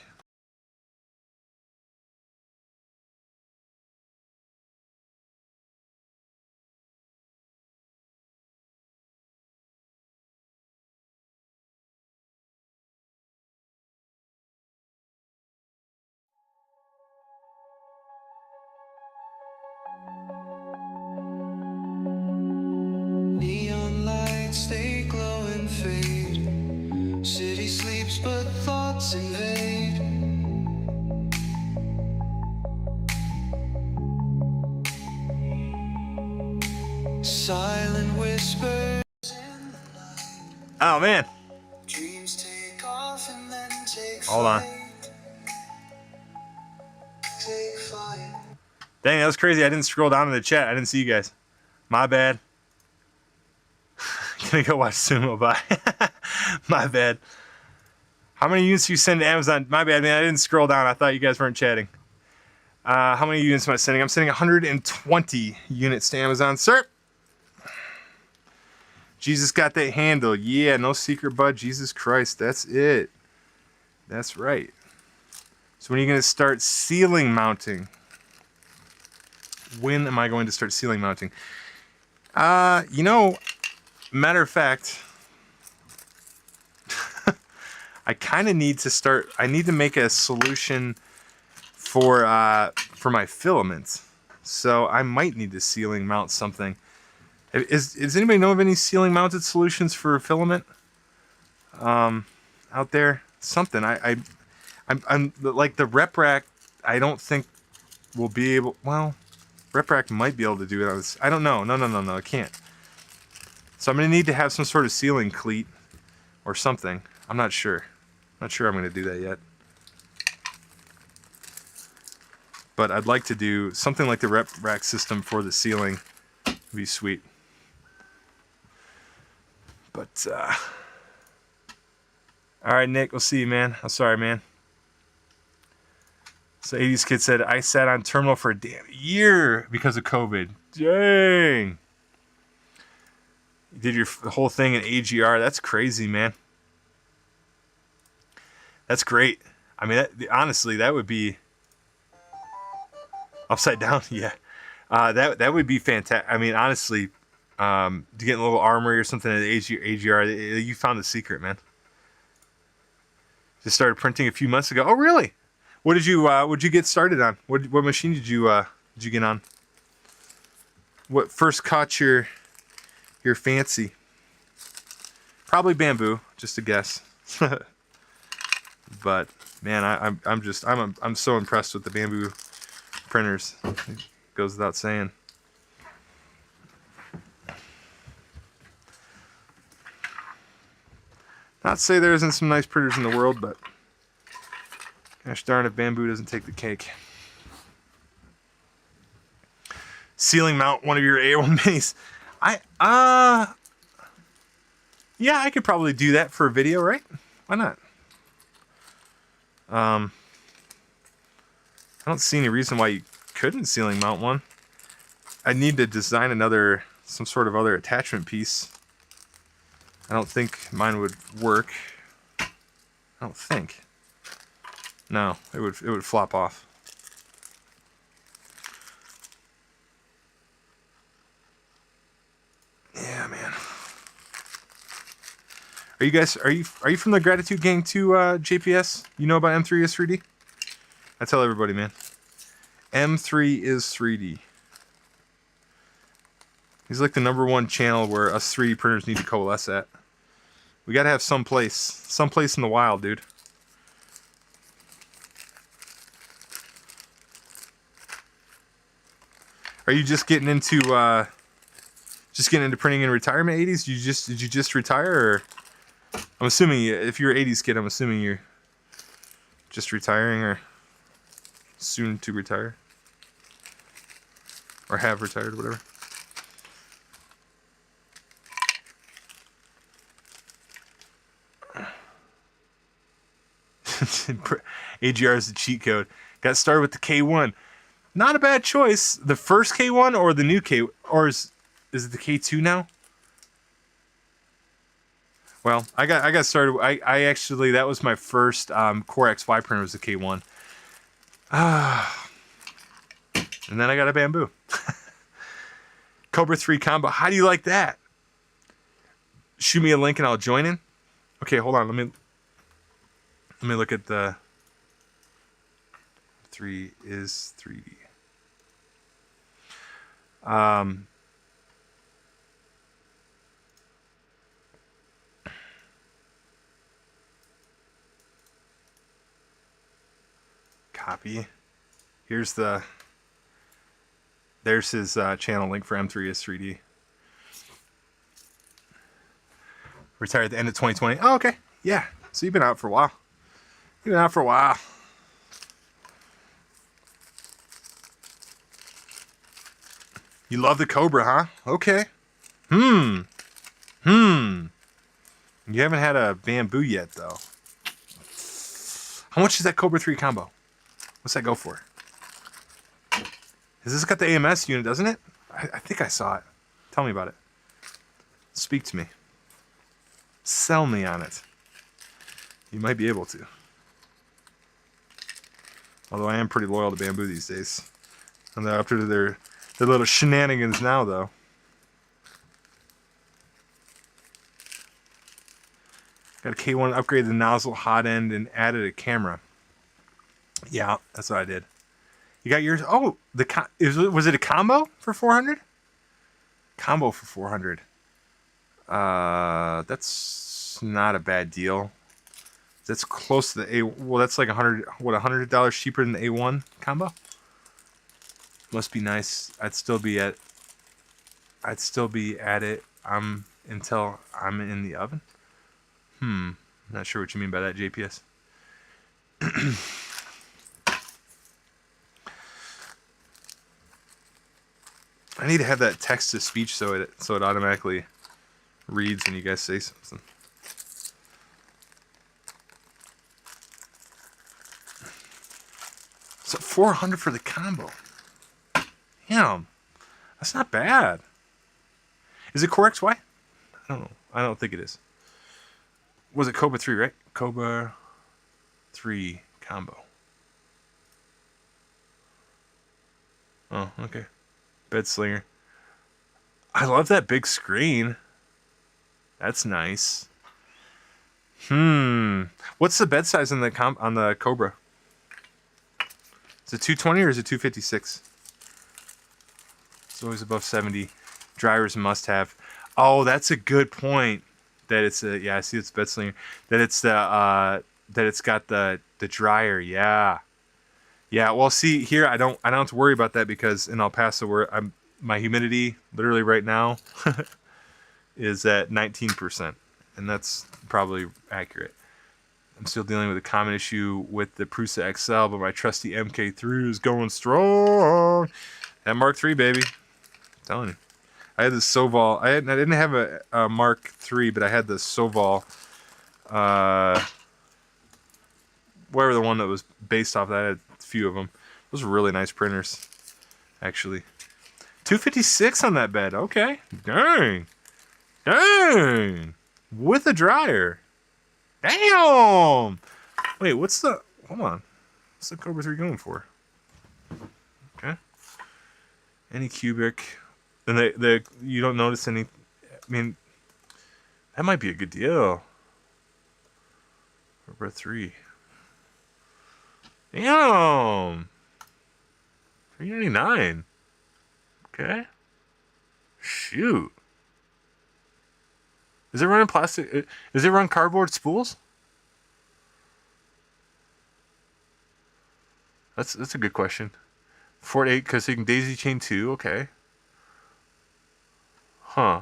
Neon lights, they glow and fade. City sleeps, but thoughts invade. Silent whispers. Oh man. Dreams take off and then take Hold on. flight. Take flight. Dang, that was crazy. I didn't scroll down in the chat. I didn't see you guys. My bad. Gonna go watch Sumo. Bye. My bad. How many units do you send to Amazon? My bad, man. I didn't scroll down. I thought you guys weren't chatting. How many units am I sending? I'm sending 120 units to Amazon. Sir! Jesus got that handle. Yeah, no secret, bud. Jesus Christ. That's it. That's right. So when are you going to start ceiling mounting? When am I going to start ceiling mounting? You know, matter of fact, I kind of need to start. I need to make a solution for my filaments. So I might need to ceiling mount something. Does anybody know of any ceiling mounted solutions for filament out there? Something. I'm like the rep rack. I don't think we'll be able. Well, rep rack might be able to do it on this. I don't know. No. I can't. So I'm gonna need to have some sort of ceiling cleat or something. I'm not sure. Not sure I'm gonna do that yet. But I'd like to do something like the rep rack system for the ceiling. Would be sweet. But all right, Nick, we'll see you, man. I'm sorry, man. So 80s kid said, I sat on terminal for a damn year because of COVID. Dang. You did your whole thing in AGR. That's crazy, man. That's great. I mean, honestly, that would be upside down. Yeah. That would be fantastic. I mean, honestly, to get a little armory or something at AGR, you found the secret, man. Just started printing a few months ago. Oh, really? What did you get started on? What machine did you get on? What first caught your fancy? Probably bamboo, just a guess. But man, I'm so impressed with the bamboo printers. It goes without saying. Not to say there isn't some nice printers in the world, but gosh darn if bamboo doesn't take the cake. Ceiling mount one of your A1 minis. Yeah, I could probably do that for a video, right? Why not? I don't see any reason why you couldn't ceiling mount one. I need to design some sort of other attachment piece. I don't think mine would work. I don't think. No, it would flop off. Yeah, man. Are you from the Gratitude Gang too, JPS? You know about M3 is 3D? I tell everybody, man. M3 is 3D. He's like the #1 channel where us 3D printers need to coalesce at. We gotta have someplace in the wild, dude. Are you just getting into printing in retirement 80s? Did you just retire, or I'm assuming if you're an 80s kid, I'm assuming you're just retiring or soon to retire or have retired, whatever. AGR is the cheat code. Got started with the K1. Not a bad choice. The first K1 or the new K, or is it the K2 now? Well, I got started. I actually, that was my first Core XY printer, was the K1. And then I got a bamboo. Cobra 3 combo. How do you like that? Shoot me a link and I'll join in. Okay, hold on. Let me look at the 3 is 3D. Copy. There's his channel link for M3 is 3D. Retired at the end of 2020. Oh, okay. Yeah. So you've been out for a while. You've been out for a while. You love the Cobra, huh? Okay. You haven't had a bamboo yet, though. How much is that Cobra 3 combo? What's that go for? Has this got the AMS unit, doesn't it? I think I saw it. Tell me about it. Speak to me. Sell me on it. You might be able to. Although I am pretty loyal to bamboo these days. And after their little shenanigans now, though. Got a K1, upgraded the nozzle hot end, and added a camera. Yeah, that's what I did. You got yours? Oh, was it a combo for 400? Combo for 400. That's not a bad deal. That's close to the A. Well, that's like $100 cheaper than the A1 combo. Must be nice. I'd still be at it. Until I'm in the oven. Not sure what you mean by that, JPS. I need to have that text to speech so it automatically reads when you guys say something. So 400 for the combo. Damn, that's not bad. Is it Core XY? I don't know. I don't think it is. Was it Cobra 3, right? Cobra 3 combo. Oh, okay. Bed slinger. I love that big screen. That's nice. What's the bed size on the Cobra? Is it 220 or is it 256? It's always above 70. Drivers must have. Oh, that's a good point. That it's a, yeah, I see it's bed slinger. That it's the that it's got the dryer. Yeah. Yeah, well, see here, I don't have to worry about that because in El Paso, where my humidity literally right now is at 19%, and that's probably accurate. I'm still dealing with a common issue with the Prusa XL, but my trusty MK3 is going strong. That Mark III, baby. I'm telling you. I had the Soval. I didn't have a Mark III, but I had the Soval. Whatever the one that was based off that, I had a few of them. Those were really nice printers, actually. 256 on that bed. Okay. Dang. Dang. With a dryer. Damn. Wait, hold on. What's the Cobra 3 going for? Okay. Any cubic. And you don't notice any. I mean, that might be a good deal. Cobra 3. Damn. $3.99. Okay. Shoot. Is it running plastic? Is it run cardboard spools? That's a good question. 4 to 8 because you can daisy chain 2. Okay. Huh.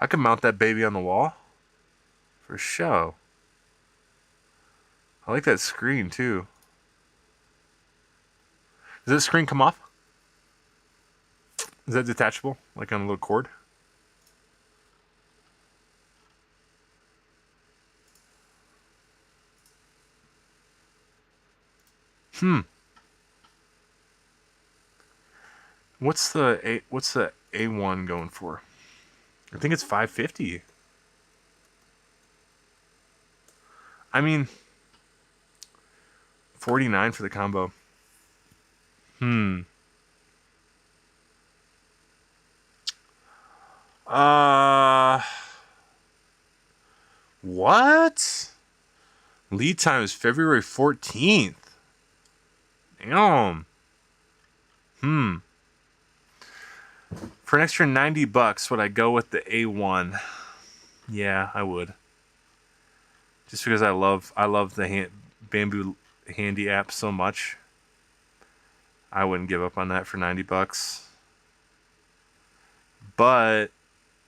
I can mount that baby on the wall. For show. I like that screen too. Does that screen come off? Is that detachable? Like on a little cord? What's the A1 going for? I think it's 550. I mean, 49 for the combo. What? Lead time is February 14th. Damn. For an extra $90, would I go with the A1? Yeah, I would. Just because I love the Bamboo Handy app so much. I wouldn't give up on that for $90. But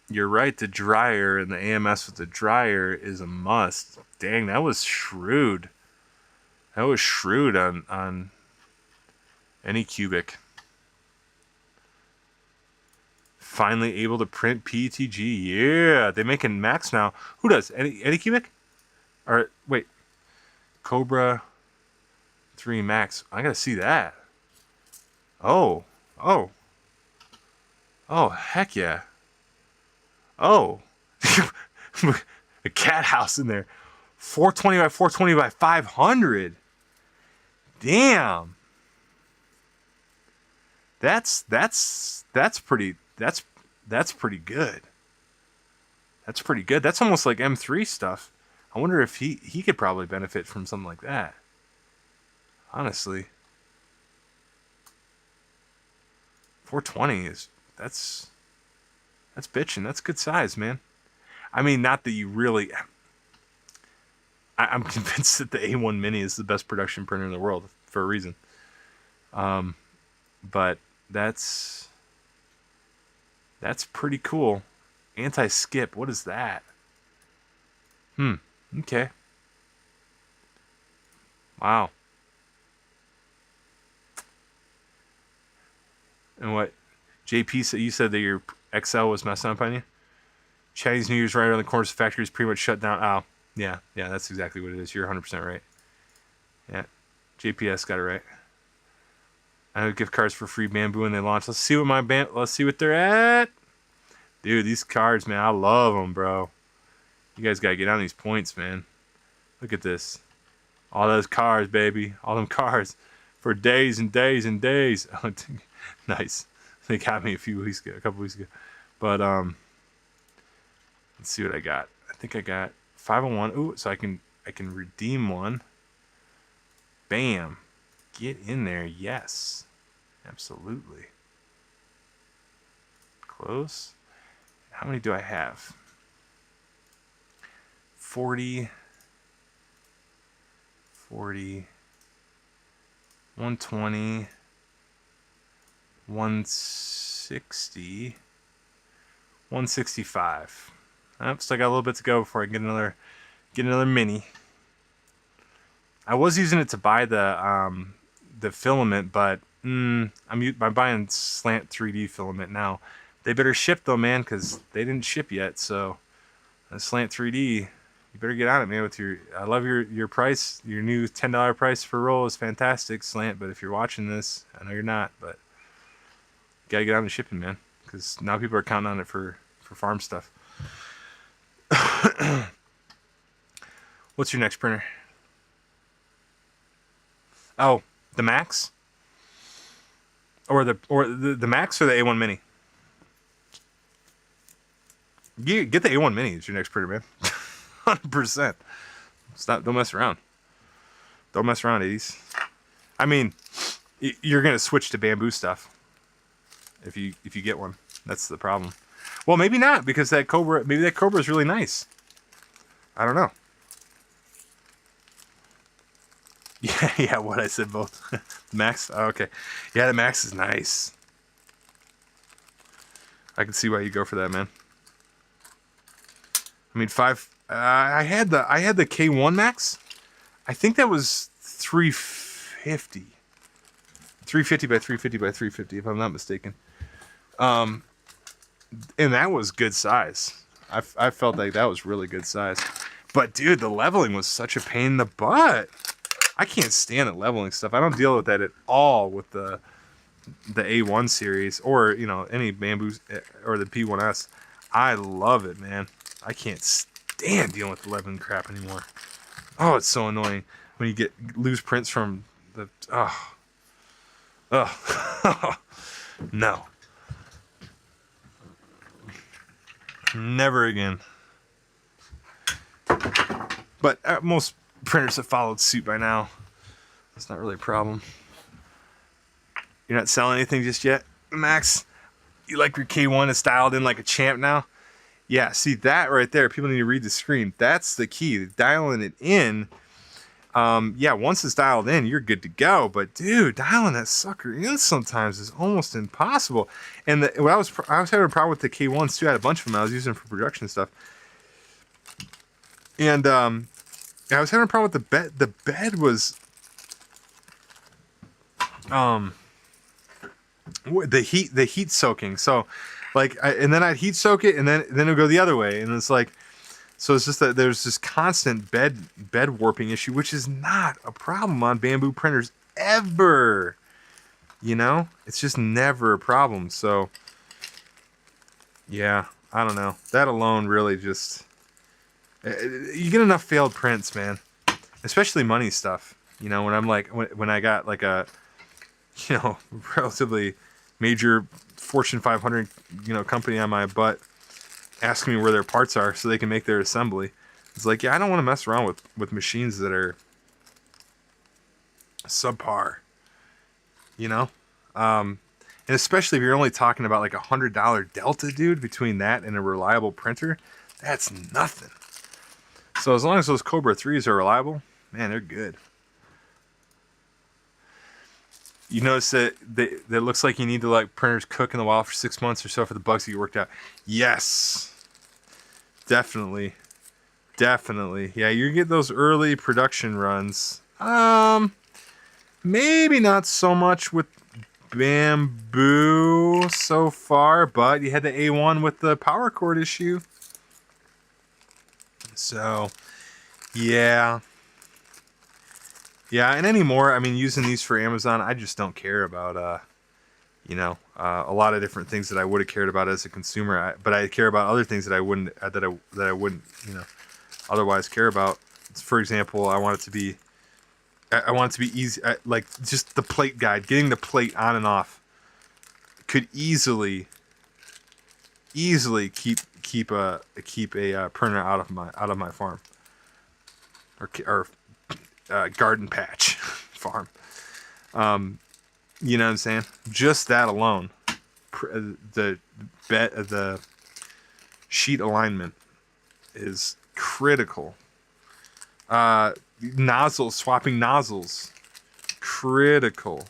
you're right. The dryer and the AMS with the dryer is a must. Dang, that was shrewd. That was shrewd on any cubic. Finally able to print PETG. Yeah, they're making Max now. Who does? Any cubic? Or wait, Cobra 3 Max. I gotta see that. Oh, heck yeah. Oh, a cat house in there. 420 by 420 by 500. Damn. That's pretty good. That's pretty good. That's almost like M3 stuff. I wonder if he could probably benefit from something like that. Honestly. 420 is that's bitching. That's good size, man. I mean, not that you really. I'm convinced that the A1 Mini is the best production printer in the world for a reason. But that's pretty cool. Anti-skip. What is that? Okay. Wow. And what? JP said, you said that your XL was messing up on you? Chinese New Year's right around the corner. Factory is pretty much shut down. Oh, yeah, that's exactly what it is. You're 100% right. Yeah, JPS got it right. I have gift cards for free bamboo when they launch. Let's see what they're at. Dude, these cards, man, I love them, bro. You guys gotta get on these points, man. Look at this. All those cars, baby. All them cars for days and days and days. Nice. They got me a couple weeks ago. But let's see what I got. I think I got 501. Ooh, so I can redeem one. Bam. Get in there. Yes. Absolutely. Close. How many do I have? 40, 120, 160, 165. Still got a little bit to go before I get another mini. I was using it to buy the filament, but I'm buying slant 3D filament now. They better ship though, man, because they didn't ship yet. So slant 3D, you better get on it, man. I love your price. Your new $10 price for roll is fantastic, Slant. But if you're watching this, I know you're not, but you gotta get on the shipping, man, because now people are counting on it for farm stuff. What's your next printer? Oh, the Max, or the Max or the A1 Mini? Get the A1 Mini. It's your next printer, man. 100%. Don't mess around. Don't mess around, 80s. I mean, you're gonna switch to bamboo stuff if you get one. That's the problem. Well, maybe not, because that Cobra is really nice. I don't know. Yeah, what I said both. Max? Oh, okay. Yeah, the Max is nice. I can see why you go for that, man. I mean, I had the K1 Max. I think that was 350. 350 by 350 by 350, if I'm not mistaken. And that was good size. I felt like that was really good size. But dude, the leveling was such a pain in the butt. I can't stand the leveling stuff. I don't deal with that at all with the A1 series, or any bamboo, or the P1S. I love it, man. I can't stand dealing with the leveling crap anymore. Oh, it's so annoying when you lose prints from the no. Never again. But most printers have followed suit by now. That's not really a problem. You're not selling anything just yet, Max? You like your K1 is styled in like a champ now? Yeah, see that right there. People need to read the screen. That's the key. Dialing it in. Yeah, once it's dialed in, you're good to go. But dude, dialing that sucker in sometimes is almost impossible. And when I was having a problem with the K1s too. I had a bunch of them I was using for production stuff. And I was having a problem with the bed. The bed was the heat soaking. So like and then I'd heat soak it, and then it would go the other way, and it's like, so it's just that there's this constant bed warping issue, which is not a problem on bamboo printers ever. You know, it's just never a problem. So yeah, I don't know, that alone really just, you get enough failed prints, man, especially money stuff. You know, when I'm like, when I got like a, you know, relatively major Fortune 500, you know, company on my butt asking me where their parts are so they can make their assembly. It's like, yeah, I don't want to mess around with machines that are subpar, you know? And especially if you're only talking about like $100 delta, dude, between that and a reliable printer, that's nothing. So as long as those Cobra 3s are reliable, man, they're good. You notice that looks like you need to like printers cook in the wild for 6 months or so for the bugs to get worked out. Yes, definitely. Yeah, you get those early production runs. Maybe not so much with bamboo so far, but you had the A1 with the power cord issue. So, yeah. Yeah, and anymore, I mean, using these for Amazon, I just don't care about, you know, a lot of different things that I would have cared about as a consumer. But I care about other things that I wouldn't, you know, otherwise care about. For example, I want it to be easy, like just the plate guide, getting the plate on and off could easily keep a printer out of my farm or garden patch farm. You know what I'm saying? Just that alone, the sheet alignment is critical. Swapping nozzles, critical.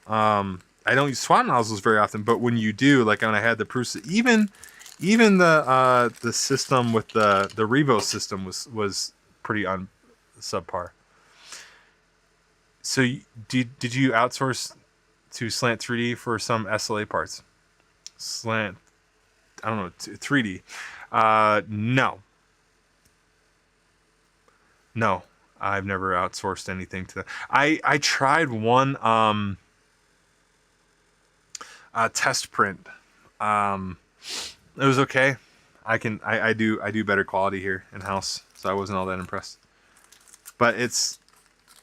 I don't use swap nozzles very often, but when you do, like when I had the Prusa, even the system with the Revo system was pretty subpar. So did you outsource to Slant 3D for some SLA parts? Slant, I don't know, 3D. No, I've never outsourced anything to that. I tried one test print. It was okay. I do better quality here in house, so I wasn't all that impressed. But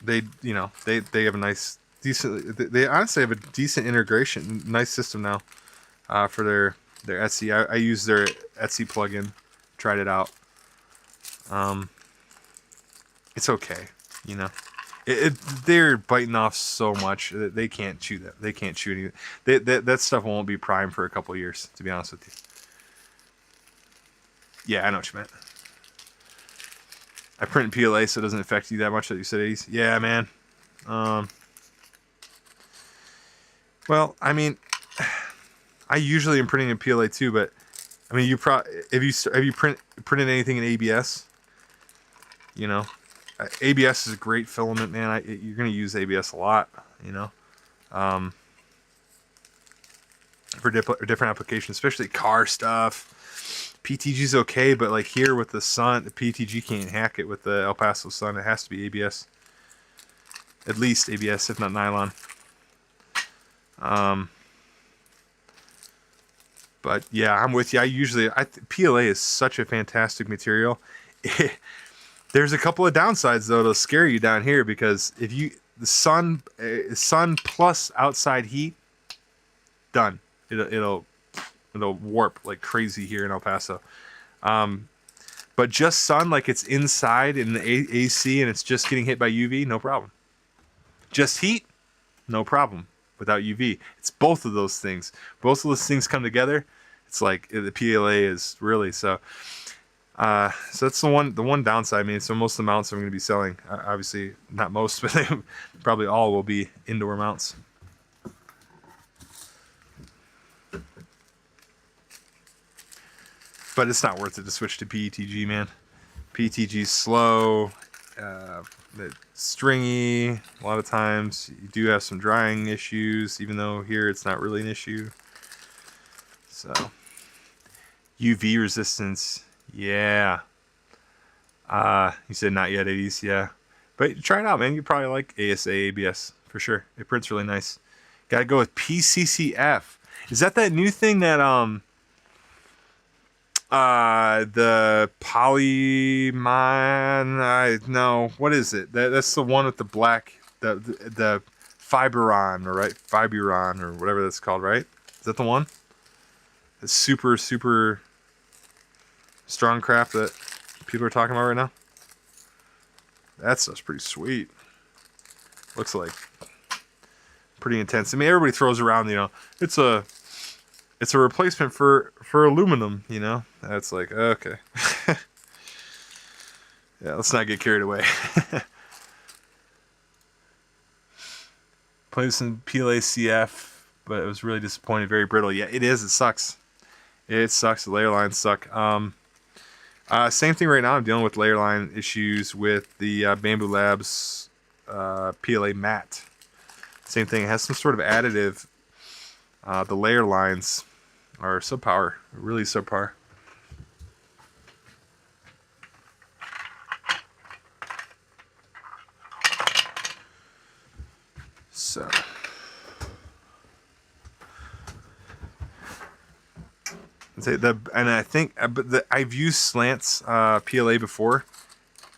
they have a nice, decent. They honestly have a decent integration, nice system now, for their Etsy. I use their Etsy plugin, tried it out. It's okay, you know. They're biting off so much that they can't chew that. They can't chew anything. That stuff won't be prime for a couple of years, to be honest with you. Yeah, I know what you meant. I print in PLA, so it doesn't affect you that much that you said 80s. Yeah, man. Well, I mean, I usually am printing in PLA too, but I mean, have you printed anything in ABS? You know, ABS is a great filament, man. You're gonna use ABS a lot, you know, for different applications, especially car stuff. PETG is okay, but like here with the sun, the PETG can't hack it with the El Paso sun. It has to be ABS, at least ABS, if not nylon. But yeah, I'm with you. PLA is such a fantastic material. There's a couple of downsides though. It'll scare you down here because if the sun plus outside heat, done. It'll warp like crazy here in El Paso. But just sun, like it's inside in the AC and it's just getting hit by UV, no problem. Just heat, no problem without UV. It's both of those things. Both of those things come together. It's like the PLA is really so. So that's the one downside. I mean, so most of the mounts I'm going to be selling, obviously not most, but they probably all will be indoor mounts. But it's not worth it to switch to PETG, man. PETG's slow, it's stringy. A lot of times you do have some drying issues, even though here it's not really an issue. So UV resistance, yeah. You said not yet, 80s, yeah. But try it out, man. You probably like ASA ABS for sure. It prints really nice. Gotta go with PCCF. Is that new thing that the Polymon? No, what is it? That's the one with the black, the Fiberon, or right? Fiberon or whatever that's called, right? Is that the one? The super strong craft that people are talking about right now. That stuff's pretty sweet. Looks like pretty intense. I mean, everybody throws around, you know, it's a replacement for aluminum, you know. That's like, okay. Yeah, let's not get carried away. Played some PLA CF, but it was really disappointing. Very brittle. Yeah, it is. It sucks. It sucks. The layer lines suck. Same thing right now. I'm dealing with layer line issues with the Bamboo Labs PLA matte. Same thing. It has some sort of additive. The layer lines are subpar. Really subpar. So. And I think, but I've used Slant's PLA before.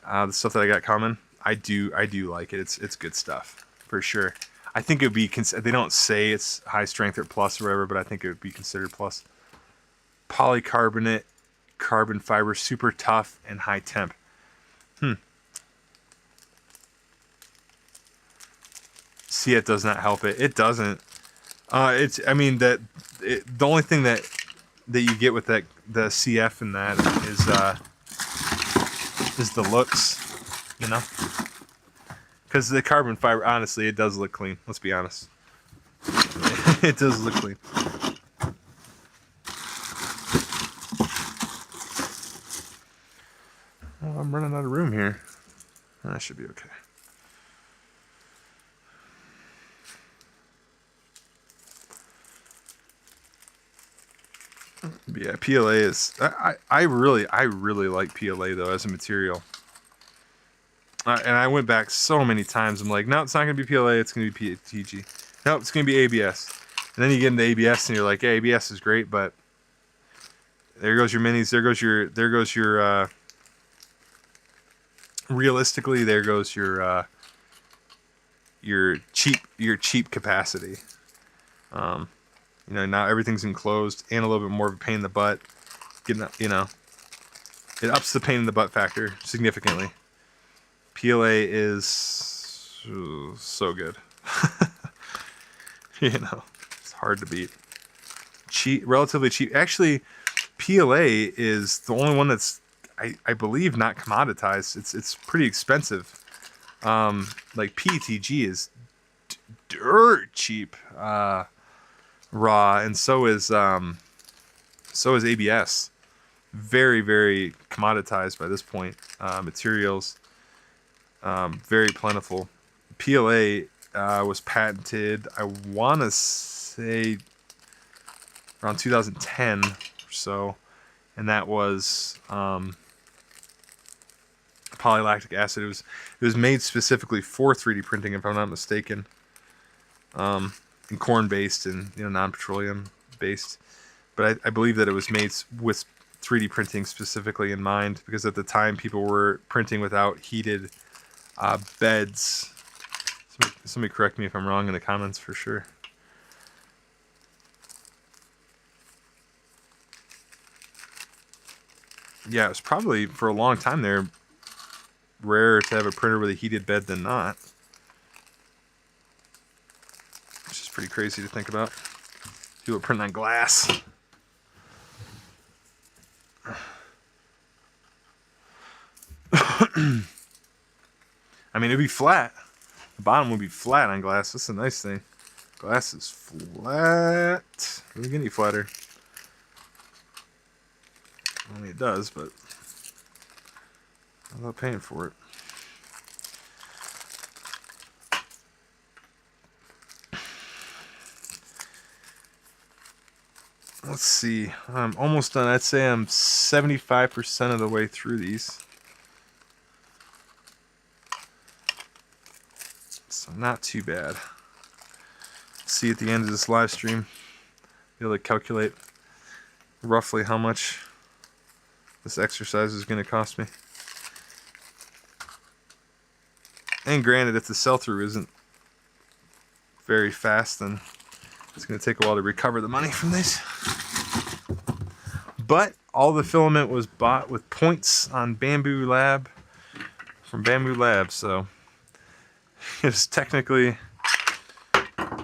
The stuff that I got coming, I do like it. It's good stuff for sure. I think it would be. They don't say it's high strength or plus or whatever, but I think it would be considered plus. Polycarbonate, carbon fiber, super tough and high temp. See, it does not help it. It doesn't. It's. I mean the only thing that you get with the CF and that is the looks, you know. Because the carbon fiber, honestly, it does look clean. Let's be honest. It does look clean. Oh, I'm running out of room here. That should be okay. Yeah, PLA is. I really like PLA though as a material. And I went back so many times. I'm like, no, it's not gonna be PLA. It's gonna be PETG. No, it's gonna be ABS. And then you get into ABS and you're like, hey, ABS is great, but there goes your minis. There goes your. Realistically, there goes your cheap capacity. You know, now everything's enclosed and a little bit more of a pain in the butt. You know, it ups the pain in the butt factor significantly. PLA is so good. You know, it's hard to beat. Cheap, relatively cheap. Actually, PLA is the only one that's I believe not commoditized. It's pretty expensive. Like PETG is dirt cheap. Raw, and so is ABS. Very, very commoditized by this point. Materials, very plentiful. PLA was patented, I want to say, around 2010 or so, and that was polylactic acid. It was made specifically for 3D printing, if I'm not mistaken. And corn based and, you know, non-petroleum based, but I believe that it was made with 3D printing specifically in mind, because at the time people were printing without heated beds. Somebody correct me if I'm wrong in the comments for sure. Yeah, it was probably for a long time there rarer to have a printer with a heated bed than not. Pretty crazy to think about. People print on glass. I mean, it'd be flat. The bottom would be flat on glass. That's a nice thing. Glass is flat. It doesn't get any flatter. I mean, it does, but I'm not paying for it. Let's see. I'm almost done. I'd say I'm 75% of the way through these. So not too bad. See at the end of this live stream, be able to calculate roughly how much this exercise is going to cost me. And granted, if the sell-through isn't very fast, then it's going to take a while to recover the money from these. But all the filament was bought with points on Bamboo Lab, from Bamboo Lab, so it's technically,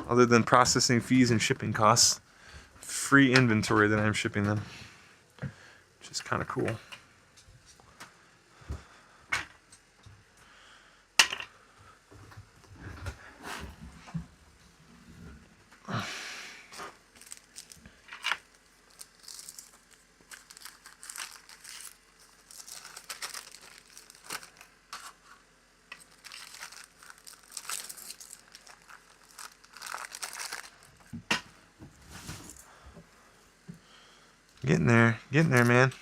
other than processing fees and shipping costs, free inventory that I'm shipping them, which is kind of cool. Getting there, man.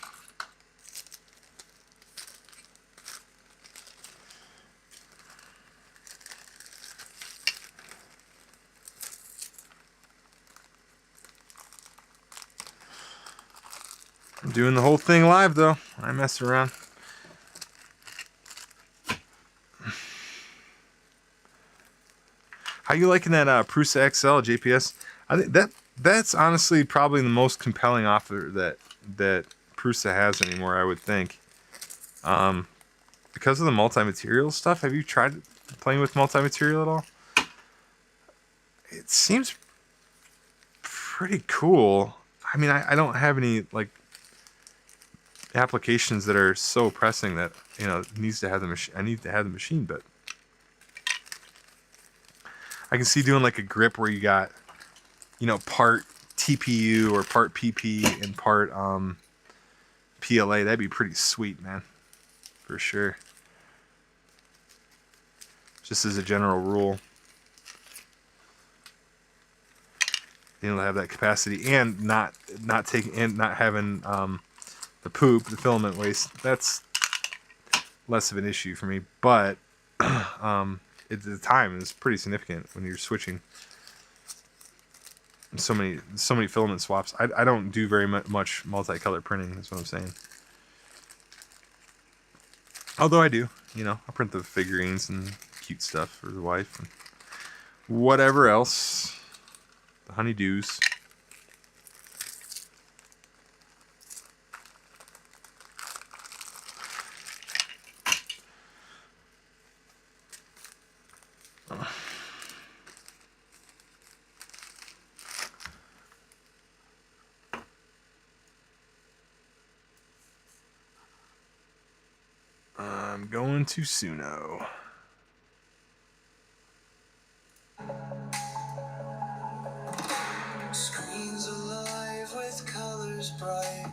I'm doing the whole thing live, though. I mess around. How you liking that Prusa XL JPS? I think that's honestly probably the most compelling offer that Prusa has anymore, I would think. Because of the multi-material stuff. Have you tried playing with multi-material at all? It seems pretty cool. I mean, I don't have any like applications that are so pressing that, you know, needs to have the machine. I need to have the machine, but I can see doing like a grip where you got, you know, part TPU or part PP and part PLA. That'd be pretty sweet, man, for sure. Just as a general rule, you know, to have that capacity and not taking and not having the poop, the filament waste. That's less of an issue for me, but at the time it's pretty significant when you're switching so many filament swaps. I don't do very much multicolor printing. That's what I'm saying. Although I do, you know, I print the figurines and cute stuff for the wife and whatever else, the honeydews. I'm going to Suno. Screens alive with colors bright.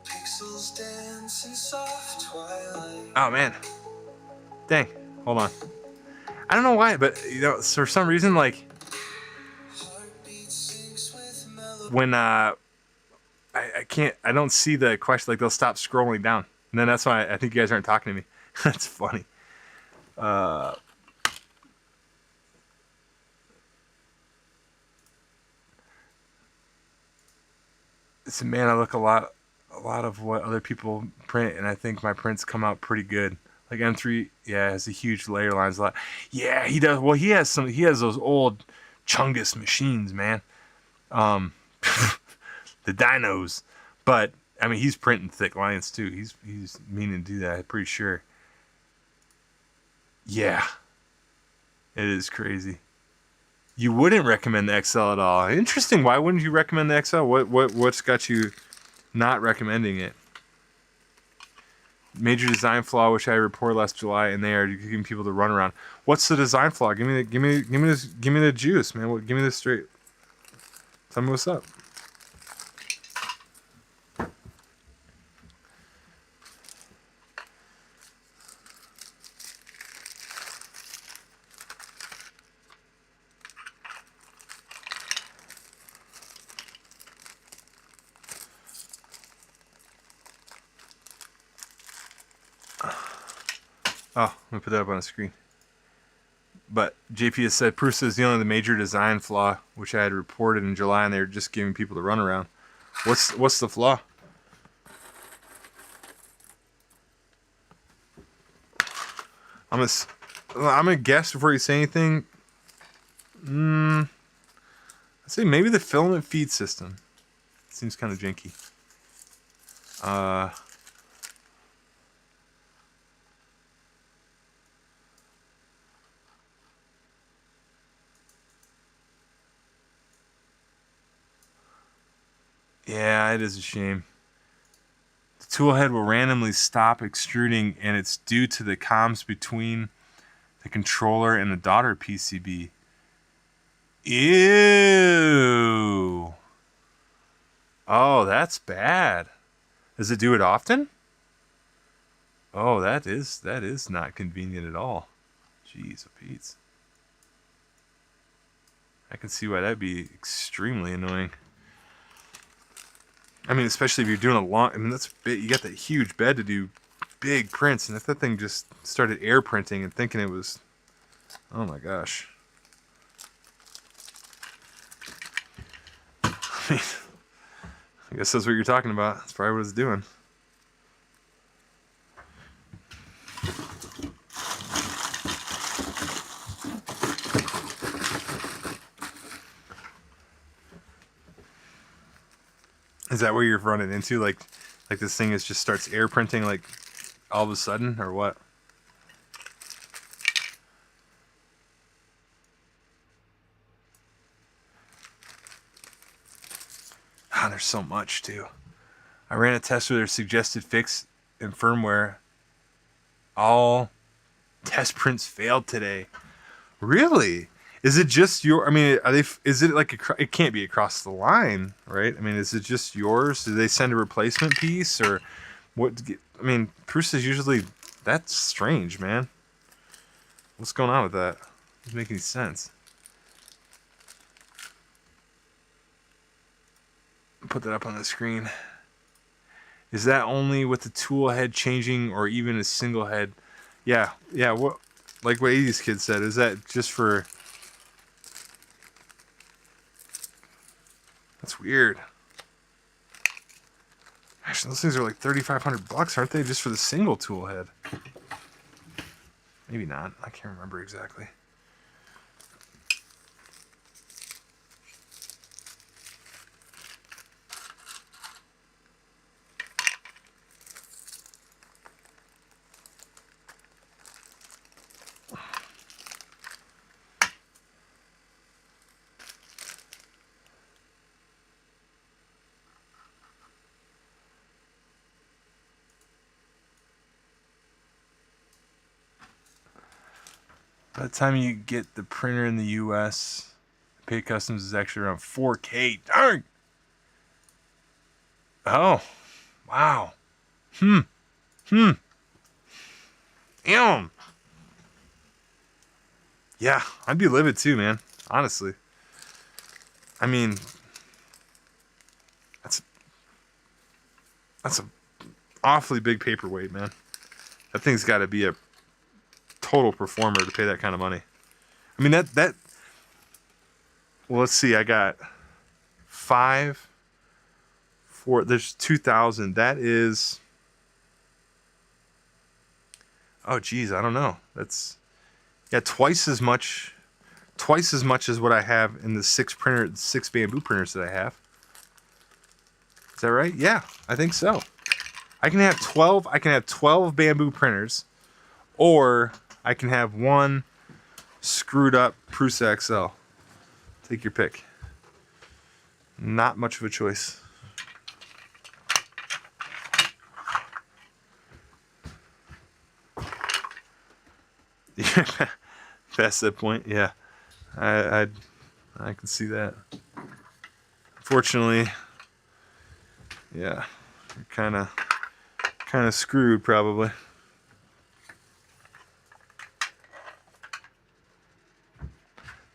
Pixels dance in soft twilight. Oh man, dang! Hold on. I don't know why, but you know, for some reason, like when I can't, I don't see the question. Like they'll stop scrolling down, and then that's why I think you guys aren't talking to me. That's funny. So man, I look a lot of what other people print, and I think my prints come out pretty good. Like M3, yeah, has a huge layer lines a lot. Yeah, he does. Well, he has those old Chungus machines, man. The dinos. But I mean, he's printing thick lines too. He's meaning to do that, I'm pretty sure. Yeah. It is crazy. You wouldn't recommend the XL at all. Interesting. Why wouldn't you recommend the XL? What's got you not recommending it? major design flaw, which I reported last July, and they are giving people the runaround. What's the design flaw? Give me the juice, man. Give me the straight. Tell me what's up. Oh, let me put that up on the screen. But JP has said Prusa is dealing with a major design flaw, which I had reported in July, and they were just giving people the runaround. What's the flaw? I'm gonna guess before you say anything. I'd say maybe the filament feed system. Seems kind of janky. Yeah, it is a shame. The tool head will randomly stop extruding, and it's due to the comms between the controller and the daughter PCB. Ew. Oh, that's bad. Does it do it often? Oh, that is not convenient at all. Jeez, Pete's. I can see why that'd be extremely annoying. I mean, especially if you're doing a long. I mean, that's big. You got that huge bed to do big prints, and if that thing just started air printing and thinking it was, oh my gosh. I mean, I guess that's what you're talking about. That's probably what it's doing. Is that where you're running into? Like this thing just starts air printing like all of a sudden, or what? Ah, there's so much too. I ran a test with their suggested fix in firmware. All test prints failed today. Really? Is it just your? I mean, are they? Is it like it can't be across the line, right? I mean, is it just yours? Do they send a replacement piece, or what? I mean, Prusa is usually. That's strange, man. What's going on with that? Doesn't make any sense. Put that up on the screen. Is that only with the tool head changing, or even a single head? Yeah. What? Like what 80s kid said. Is that just for? That's weird. Gosh, those things are like $3,500, aren't they? Just for the single tool head. Maybe not. I can't remember exactly. By the time you get the printer in the US, pay customs is actually around 4K. Darn! Oh, wow. Damn. Yeah, I'd be livid too, man. Honestly. I mean, that's a awfully big paperweight, man. That thing's got to be a total performer to pay that kind of money. I mean, that well, let's see. I got 5, 4. There's 2,000. That is. Oh, geez, I don't know. That's twice as much as what I have in the 6 bamboo printers that I have. Is that right? Yeah, I think so. I can have 12. I can have 12 bamboo printers, or I can have one screwed up Prusa XL. Take your pick. Not much of a choice. Past that point, yeah. I can see that. Fortunately, yeah, you're kind of screwed probably.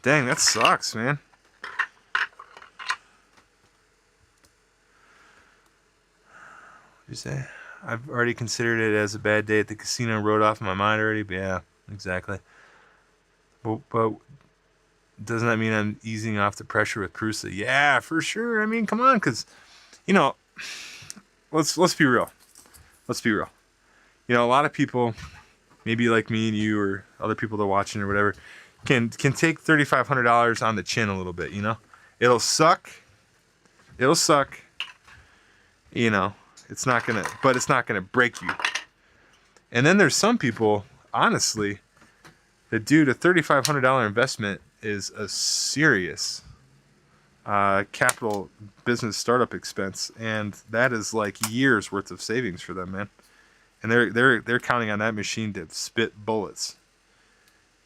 Dang, that sucks, man. What'd you say? I've already considered it as a bad day at the casino. Wrote off in my mind already. But yeah, exactly. But doesn't that mean I'm easing off the pressure with Prusa? Yeah, for sure. I mean, come on, because you know, let's be real. Let's be real. You know, a lot of people, maybe like me and you or other people that are watching or whatever, can take $3,500 on the chin a little bit. You know, it'll suck. It'll suck. You know, it's not gonna break you. And then there's some people, honestly, that do the $3,500 investment is a serious capital business startup expense, and that is like years worth of savings for them, man. And they're counting on that machine to spit bullets,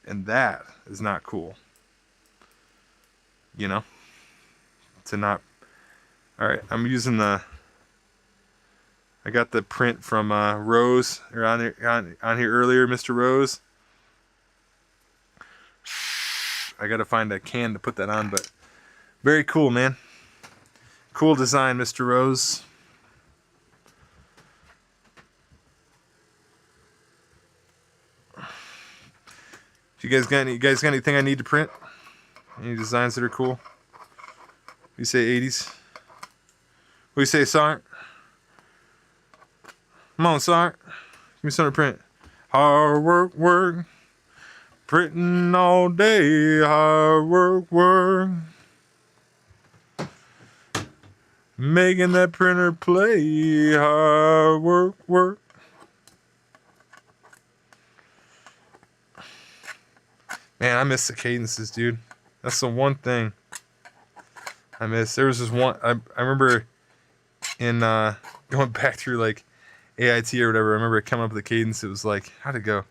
and that is not cool. You know, to not. All right, I'm using the. I got the print from Rose or on here earlier, Mr. Rose. I gotta find a can to put that on, but very cool, man. Cool design, Mr. Rose. You guys got anything I need to print? Any designs that are cool? You say 80s? What do you say, Sark? Come on, Sark. Give me something to print. Hard work. Printing all day. Hard work. Making that printer play. Hard work. Man, I miss the cadences, dude. That's the one thing I miss. There was this one, I remember in going back through like AIT or whatever, I remember coming up with the cadence. It was like, how'd it go?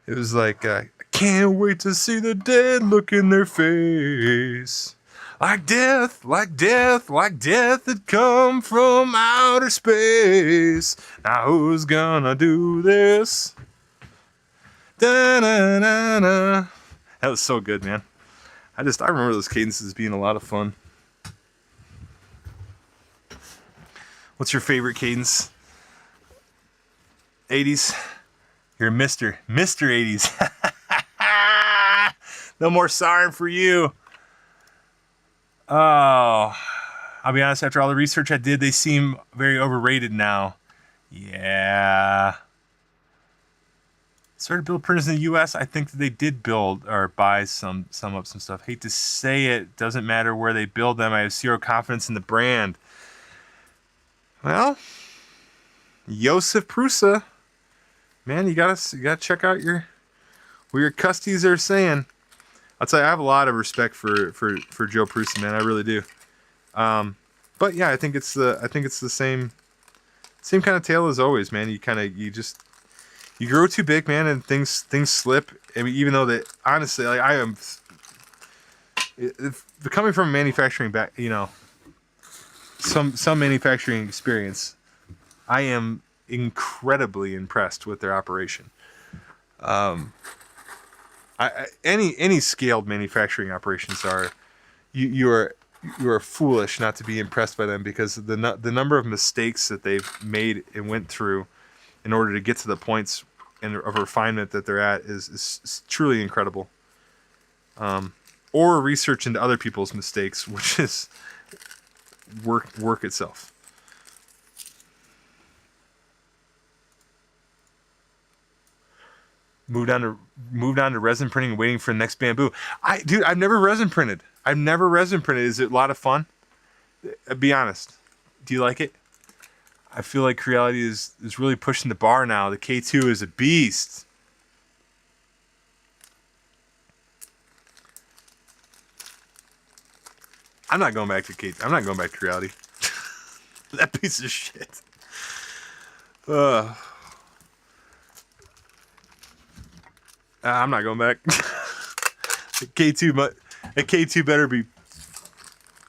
It was like, I can't wait to see the dead look in their face. Like death had come from outer space. Now who's gonna do this? Da-na-na-na. That was so good, man. I remember those cadences being a lot of fun. What's your favorite cadence? 80s? You're a Mr. 80s. No more sorry for you. Oh, I'll be honest, after all the research I did, they seem very overrated now. Yeah. Started to build printers in the U.S. I think that they did build or buy some stuff. Hate to say it, doesn't matter where they build them. I have zero confidence in the brand. Well, Josef Prusa, man, you gotta check out what your custies are saying. I'll tell you, I have a lot of respect for Joe Prusa, man. I really do. But yeah, I think it's the same kind of tale as always, man. You grow too big, man, and things slip. I mean, even though that, honestly, like I am, coming from manufacturing back, you know, some manufacturing experience, I am incredibly impressed with their operation. Any scaled manufacturing operations are, you are foolish not to be impressed by them, because the number of mistakes that they've made and went through in order to get to the points of refinement that they're at is truly incredible. Or research into other people's mistakes, which is work itself. Moved on to resin printing and waiting for the next bamboo. I've never resin printed. Is it a lot of fun? Be honest. Do you like it? I feel like Creality is really pushing the bar now. The K2 is a beast. I'm not going back to K2. I'm not going back to Creality. That piece of shit. I'm not going back. The K2, but the K2 better be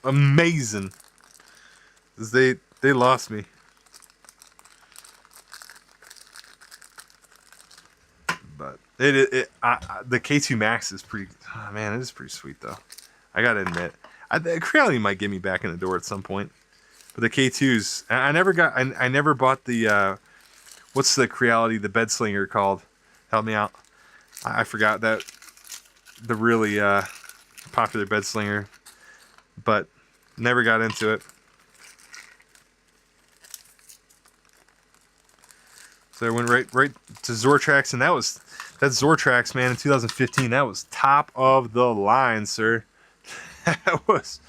amazing. 'Cause they lost me. But the K2 Max is pretty. Oh, man, it is pretty sweet though. I gotta admit, the Creality might get me back in the door at some point. But the K2s, I never bought the. What's the Creality, the bed slinger called? Help me out. I forgot that. The really popular bed slinger, but never got into it. So I went right to Zortrax, and that Zortrax, man, in 2015. That was top of the line, sir. That was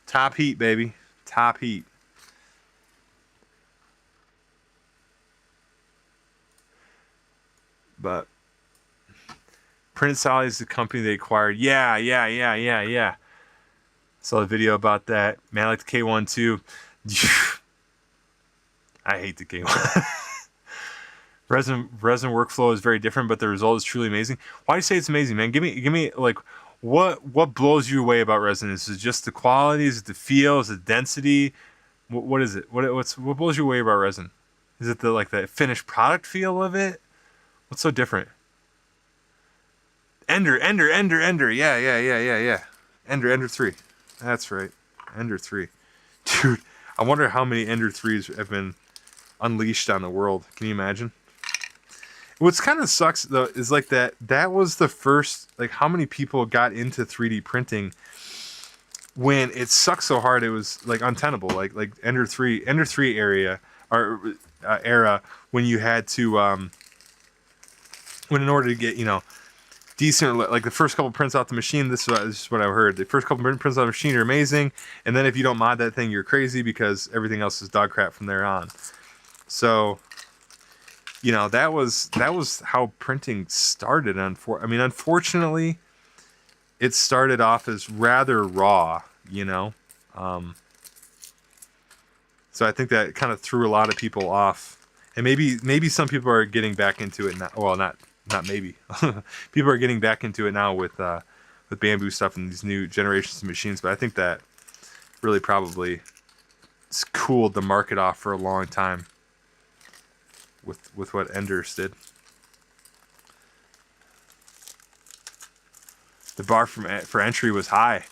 top heat, baby, top heat. But Printed Solid is the company they acquired. Yeah. Saw a video about that. Man, I like the K1 too. I hate the K1. resin workflow is very different, but the result is truly amazing. Why do you say it's amazing, man? Give me like what blows you away about resin? Is it just the quality? Is it the feel? Is it density? What is it? What blows you away about resin? Is it the finished product feel of it? What's so different? Ender. Yeah. Ender 3. That's right. Ender 3. Dude, I wonder how many Ender 3s have been unleashed on the world. Can you imagine? What's kind of sucks though is like that was the first, like, how many people got into 3D printing when it sucked so hard it was like untenable, like Ender 3 era when you had to when in order to get, decent, like the first couple prints off the machine, this is what I've heard. The first couple prints off the machine are amazing, and then if you don't mod that thing, you're crazy because everything else is dog crap from there on. So, that was how printing started. Unfortunately, it started off as rather raw, So I think that kind of threw a lot of people off, and maybe some people are getting back into it now. Well, not maybe. People are getting back into it now with bamboo stuff and these new generations of machines. But I think that really probably cooled the market off for a long time with what Enders did. The bar for entry was high.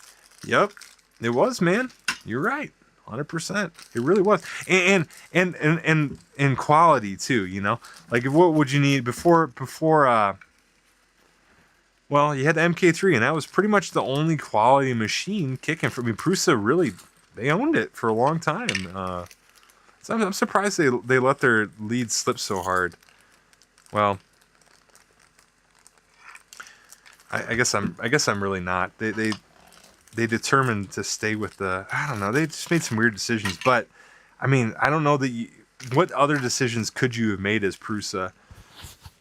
Yep, it was, man. You're right. 100%. It really was. And quality too, Like, what would you need before well, you had the MK3, and that was pretty much the only quality machine kicking for me. Prusa really, they owned it for a long time. So I'm surprised they let their lead slip so hard. Well, I guess I'm really not. They determined to stay with I don't know, they just made some weird decisions. But, I don't know that what other decisions could you have made as Prusa?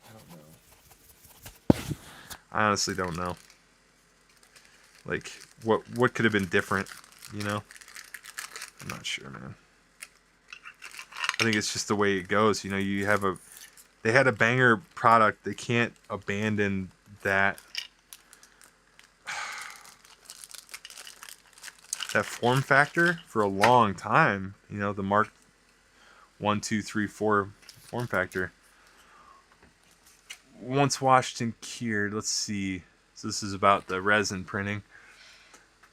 I don't know. I honestly don't know. Like, what could have been different, I'm not sure, man. I think it's just the way it goes. They had a banger product. They can't abandon that form factor for a long time. The Mark 1, 2, 3, 4 form factor. Once washed and cured, let's see. So this is about the resin printing.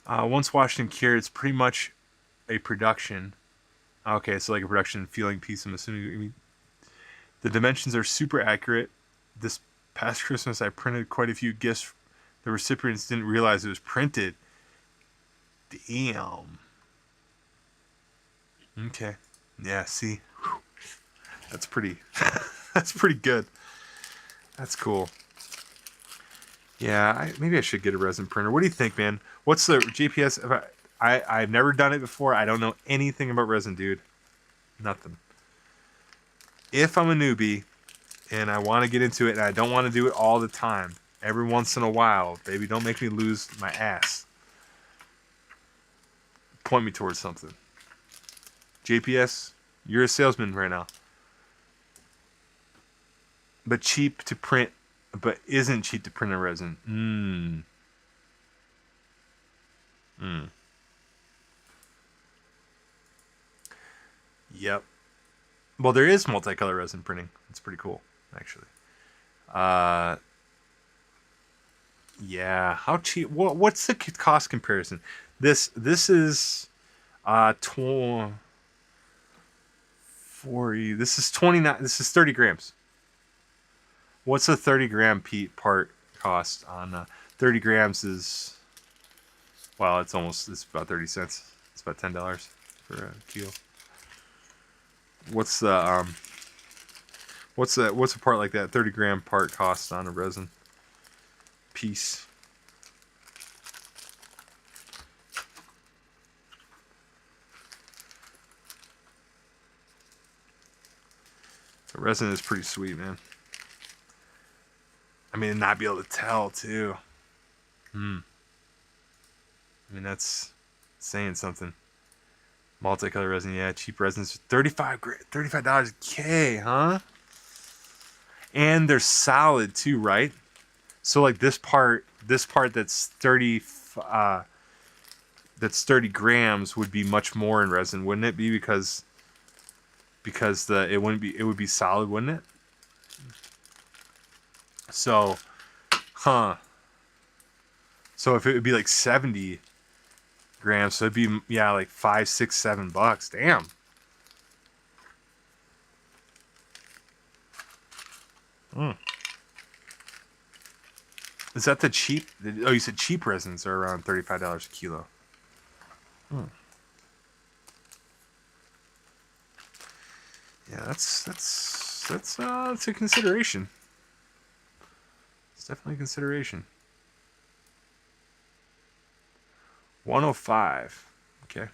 Once washed and cured, it's pretty much a production. Okay, so like a production feeling piece, I'm assuming. The dimensions are super accurate. This past Christmas, I printed quite a few gifts. The recipients didn't realize it was printed. Damn. Okay. Yeah, see? Whew. That's pretty that's pretty good. That's cool. Yeah, maybe I should get a resin printer. What do you think, man? What's the GPS? I've never done it before. I don't know anything about resin, dude. Nothing. If I'm a newbie and I want to get into it and I don't want to do it all the time, every once in a while, baby, don't make me lose my ass. Point me towards something. JPS, you're a salesman right now. But cheap to print but isn't cheap to print in resin. Yep. Well, there is multicolor resin printing. It's pretty cool, actually. Yeah. How cheap? What's the cost comparison? This is 40. This is 29. This is 30 grams. What's a 30 gram peat part cost on 30 grams is, well, it's about 30 cents. It's about $10 for a kilo. What's a part like that 30 gram part cost on a resin piece? The resin is pretty sweet, man. I mean, not be able to tell too. I mean, that's saying something. Multicolor resin, yeah, cheap resins, $35 a K, huh? And they're solid too, right? So like this part that's 30 grams would be much more in resin, wouldn't it be? Because it would be solid, wouldn't it? So, so if it would be like 70 grams, so it'd be, yeah, like $5, $6, $7. Damn. Is that the cheap? Oh, you said cheap resins are around $35 a kilo. Yeah, that's a consideration. It's definitely a consideration. 105. Okay.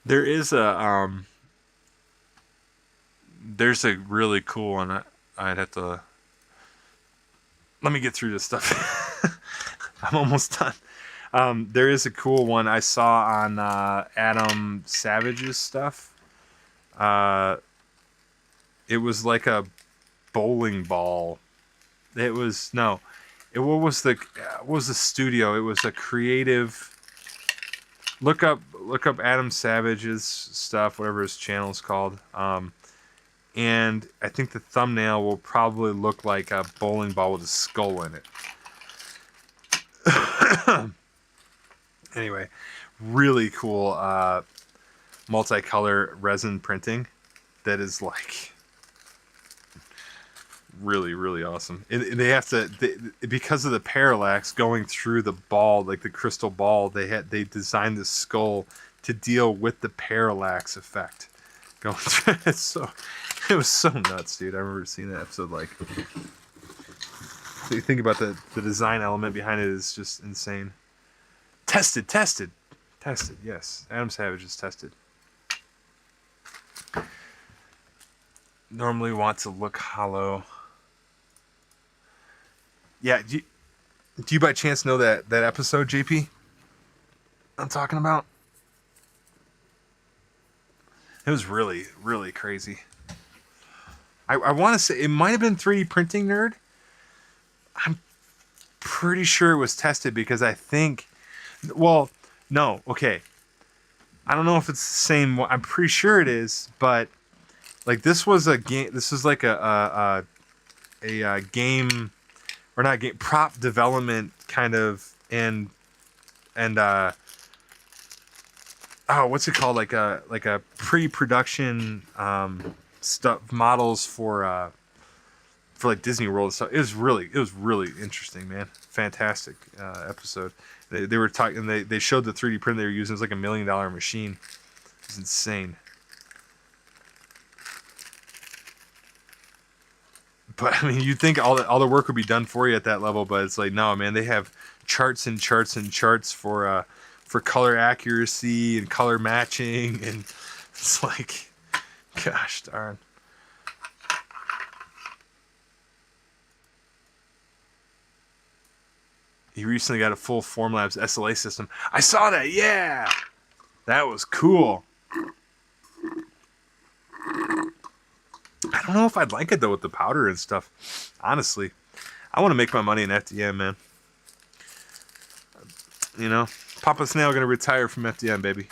There is there's a really cool one. I'd have to, let me get through this stuff. I'm almost done. There is a cool one I saw on Adam Savage's stuff. It was like a bowling ball. What was the studio? It was a creative. Look up Adam Savage's stuff, whatever his channel is called. And I think the thumbnail will probably look like a bowling ball with a skull in it. Anyway, really cool multicolor resin printing that is like really, really awesome. They have to, because of the parallax going through the ball, like the crystal ball, they designed this skull to deal with the parallax effect going through it. So it was so nuts, dude. I remember seeing that episode. Like, you think about the design element behind it is just insane. Tested. Yes, Adam Savage is tested. Normally want to look hollow. Yeah, do you by chance know that episode, JP? I'm talking about? It was really, really crazy. I want to say it might have been 3D Printing Nerd. I'm pretty sure it was tested because I think, well, no, okay. I don't know if it's the same one. I'm pretty sure it is, but like this was a game. This was like a game, or not game, prop development kind of, and oh, what's it called? Like a pre-production stuff, models for like Disney World and stuff. It was really interesting, man. Fantastic episode. They were talking. They showed the 3D print they were using. It was like $1 million machine. It was insane. But I mean, you'd think all the work would be done for you at that level, but it's like, no, man. They have charts and charts and charts for color accuracy and color matching, and it's like, gosh darn. He recently got a full Formlabs SLA system. I saw that, yeah! That was cool. don't know if I'd like it though with the powder and stuff. Honestly, I want to make my money in FDM, man. You know, Papa Snail gonna retire from FDM, baby.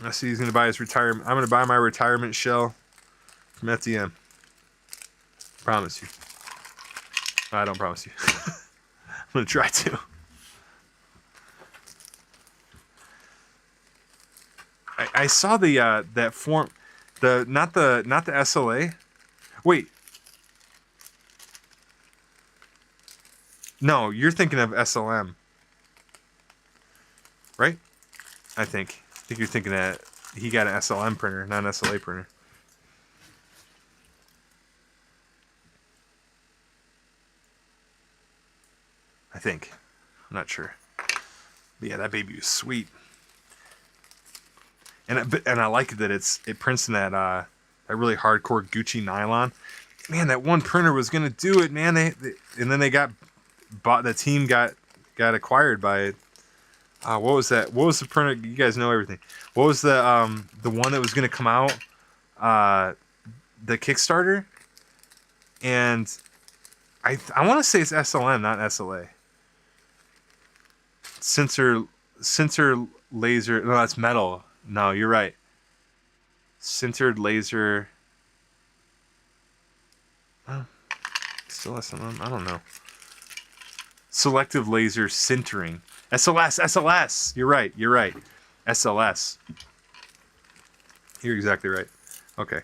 I see he's gonna buy his retirement. I'm gonna buy my retirement shell from FDM. Promise you. I don't promise you. I'm gonna try to. I saw the that form, not the SLA. Wait. No, you're thinking of SLM, right? I think you're thinking that he got an SLM printer, not an SLA printer. I think. I'm not sure. But yeah, that baby was sweet. And I like that it prints in that that really hardcore Gucci nylon. Man, that one printer was gonna do it, man. And then they got bought. The team got acquired by it. What was that? What was the printer? You guys know everything. What was the one that was gonna come out? The Kickstarter. And I want to say it's SLM, not SLA. Sensor laser. No, that's metal. No, you're right. Sintered laser. Oh, still SLM. I don't know. Selective laser sintering. SLS. You're right. SLS. You're exactly right. Okay.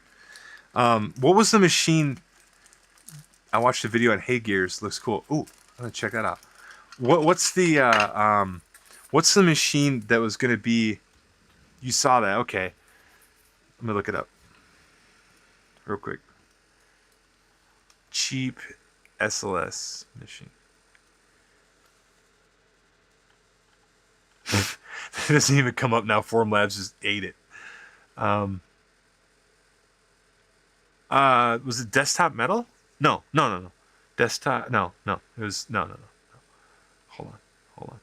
What was the machine? I watched a video on Hey Gears. Looks cool. Ooh, I'm gonna check that out. What's the machine that was gonna be? You saw that? Okay. Let me look it up real quick. Cheap SLS machine. It doesn't even come up now. Formlabs just ate it. Was it desktop metal? No. Desktop. No. It was no. Hold on.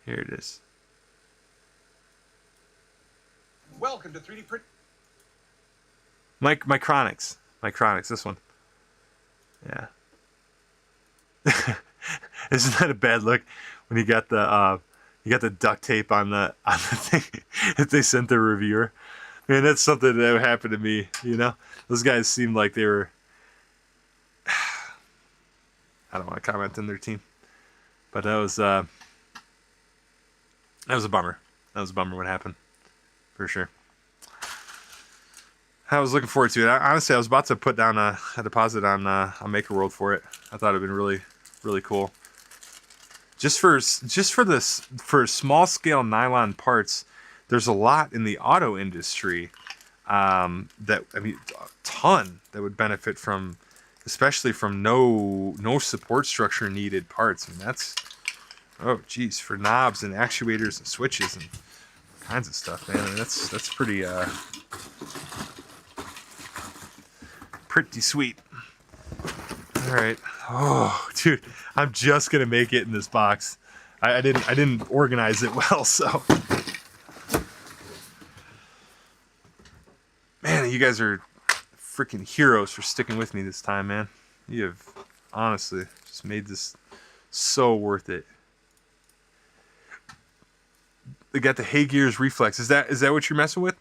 Here it is. Welcome to 3D print. Micronics, this one. Yeah. Isn't that a bad look when you got the duct tape on the thing that they sent the reviewer? Man, that's something that would happen to me, you know? Those guys seemed like they were I don't want to comment on their team. But that was a bummer. That was a bummer what happened. For sure. I was looking forward to it. Honestly, I was about to put down a deposit on Maker World for it. I thought it'd been really, really cool. Just for small scale nylon parts, there's a lot in the auto industry a ton that would benefit from, especially from no support structure needed parts. And that's, oh geez, for knobs and actuators and switches and kinds of stuff, man. I mean, that's pretty sweet. All right. Oh, dude, I'm just gonna make it in this box. I didn't organize it well, so. Man, you guys are freaking heroes for sticking with me this time, man. You have honestly just made this so worth it. They got the Hey Gears Reflex. Is that what you're messing with?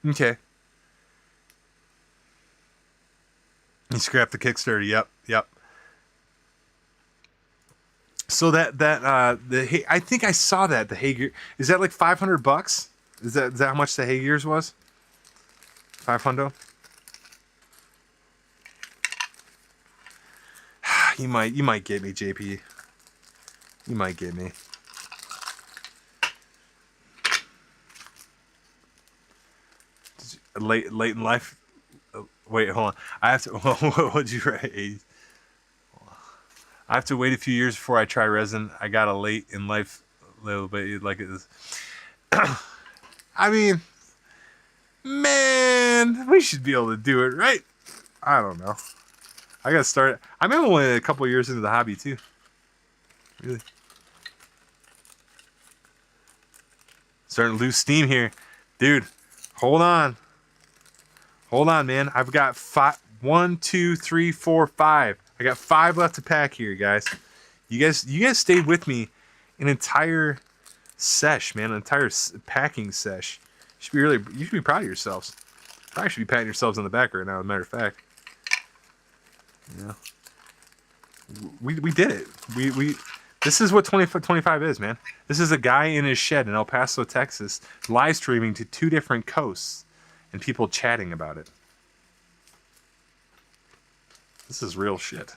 Okay. You scrapped the Kickstarter. Yep. So I think I saw that the Hey Gear, is that like $500? Is that how much the Hey Gears was? 500. You might get me, JP. You might get me. Late in life. Wait, hold on. I have to. What'd you write? I have to wait a few years before I try resin. I got a late in life little bit like it is. I mean, man, we should be able to do it, right? I don't know. I gotta start. I'm only a couple years into the hobby too. Really. Starting to lose steam here, dude. Hold on. Hold on, man. I've got 5. 1, 2, 3, 4, 5. I got 5 left to pack here, guys. You guys stayed with me an entire sesh, man. An entire packing sesh. You should be proud of yourselves. Probably should be patting yourselves on the back right now, as a matter of fact. Yeah. We did it. We this is what 25 is, man. This is a guy in his shed in El Paso, Texas, live streaming to 2 different coasts and people chatting about it. This is real shit.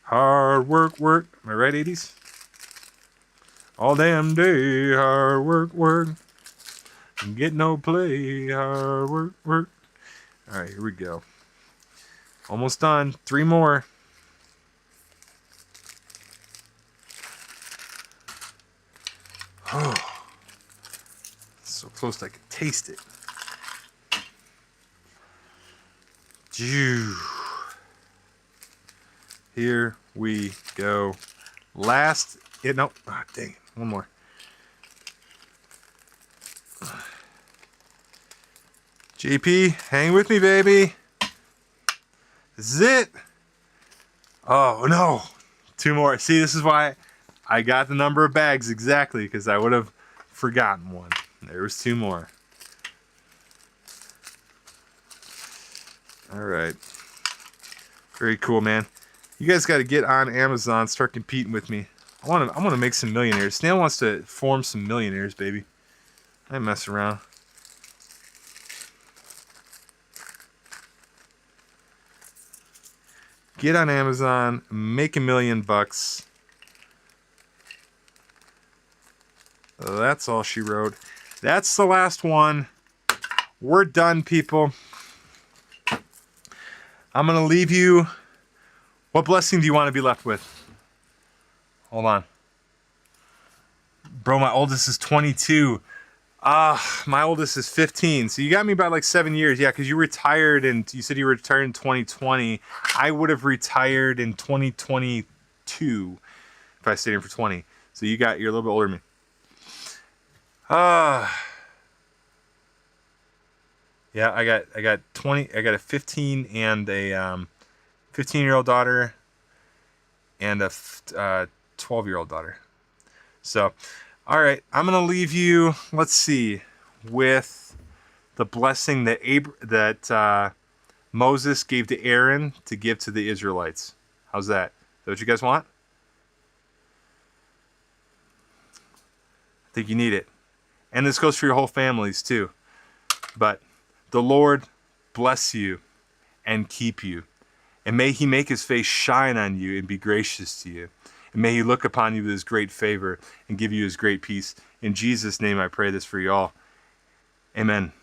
Hard work, work. Am I right, 80s? All damn day, hard work, work. Get no play, hard work, work. All right, here we go. Almost done. 3 more. Oh, so close I could taste it. Phew. Here we go. Last. No. Oh, dang it. One more. JP, hang with me, baby. This is it. Oh, no. 2 more. See, this is why I got the number of bags exactly, because I would have forgotten one. There was 2 more. All right. Very cool, man. You guys got to get on Amazon, start competing with me. I want to make some millionaires. Snail wants to form some millionaires, baby. I ain't messing around. Get on Amazon, make $1 million bucks. That's all she wrote. That's the last one. We're done, people. I'm going to leave you. What blessing do you want to be left with? Hold on. Bro, my oldest is 22. My oldest is 15. So you got me by like 7 years. Yeah, because you retired and you said you retired in 2020. I would have retired in 2022 if I stayed in for 20. So you're a little bit older than me. Yeah, I got 20. I got a 15 and a 15-year-old daughter and a 12-year-old daughter. So, all right, I'm gonna leave you. Let's see, with the blessing that Moses gave to Aaron to give to the Israelites. How's that? Is that what you guys want? I think you need it, and this goes for your whole families too. But the Lord bless you and keep you. And may he make his face shine on you and be gracious to you. And may he look upon you with his great favor and give you his great peace. In Jesus' name I pray this for you all. Amen.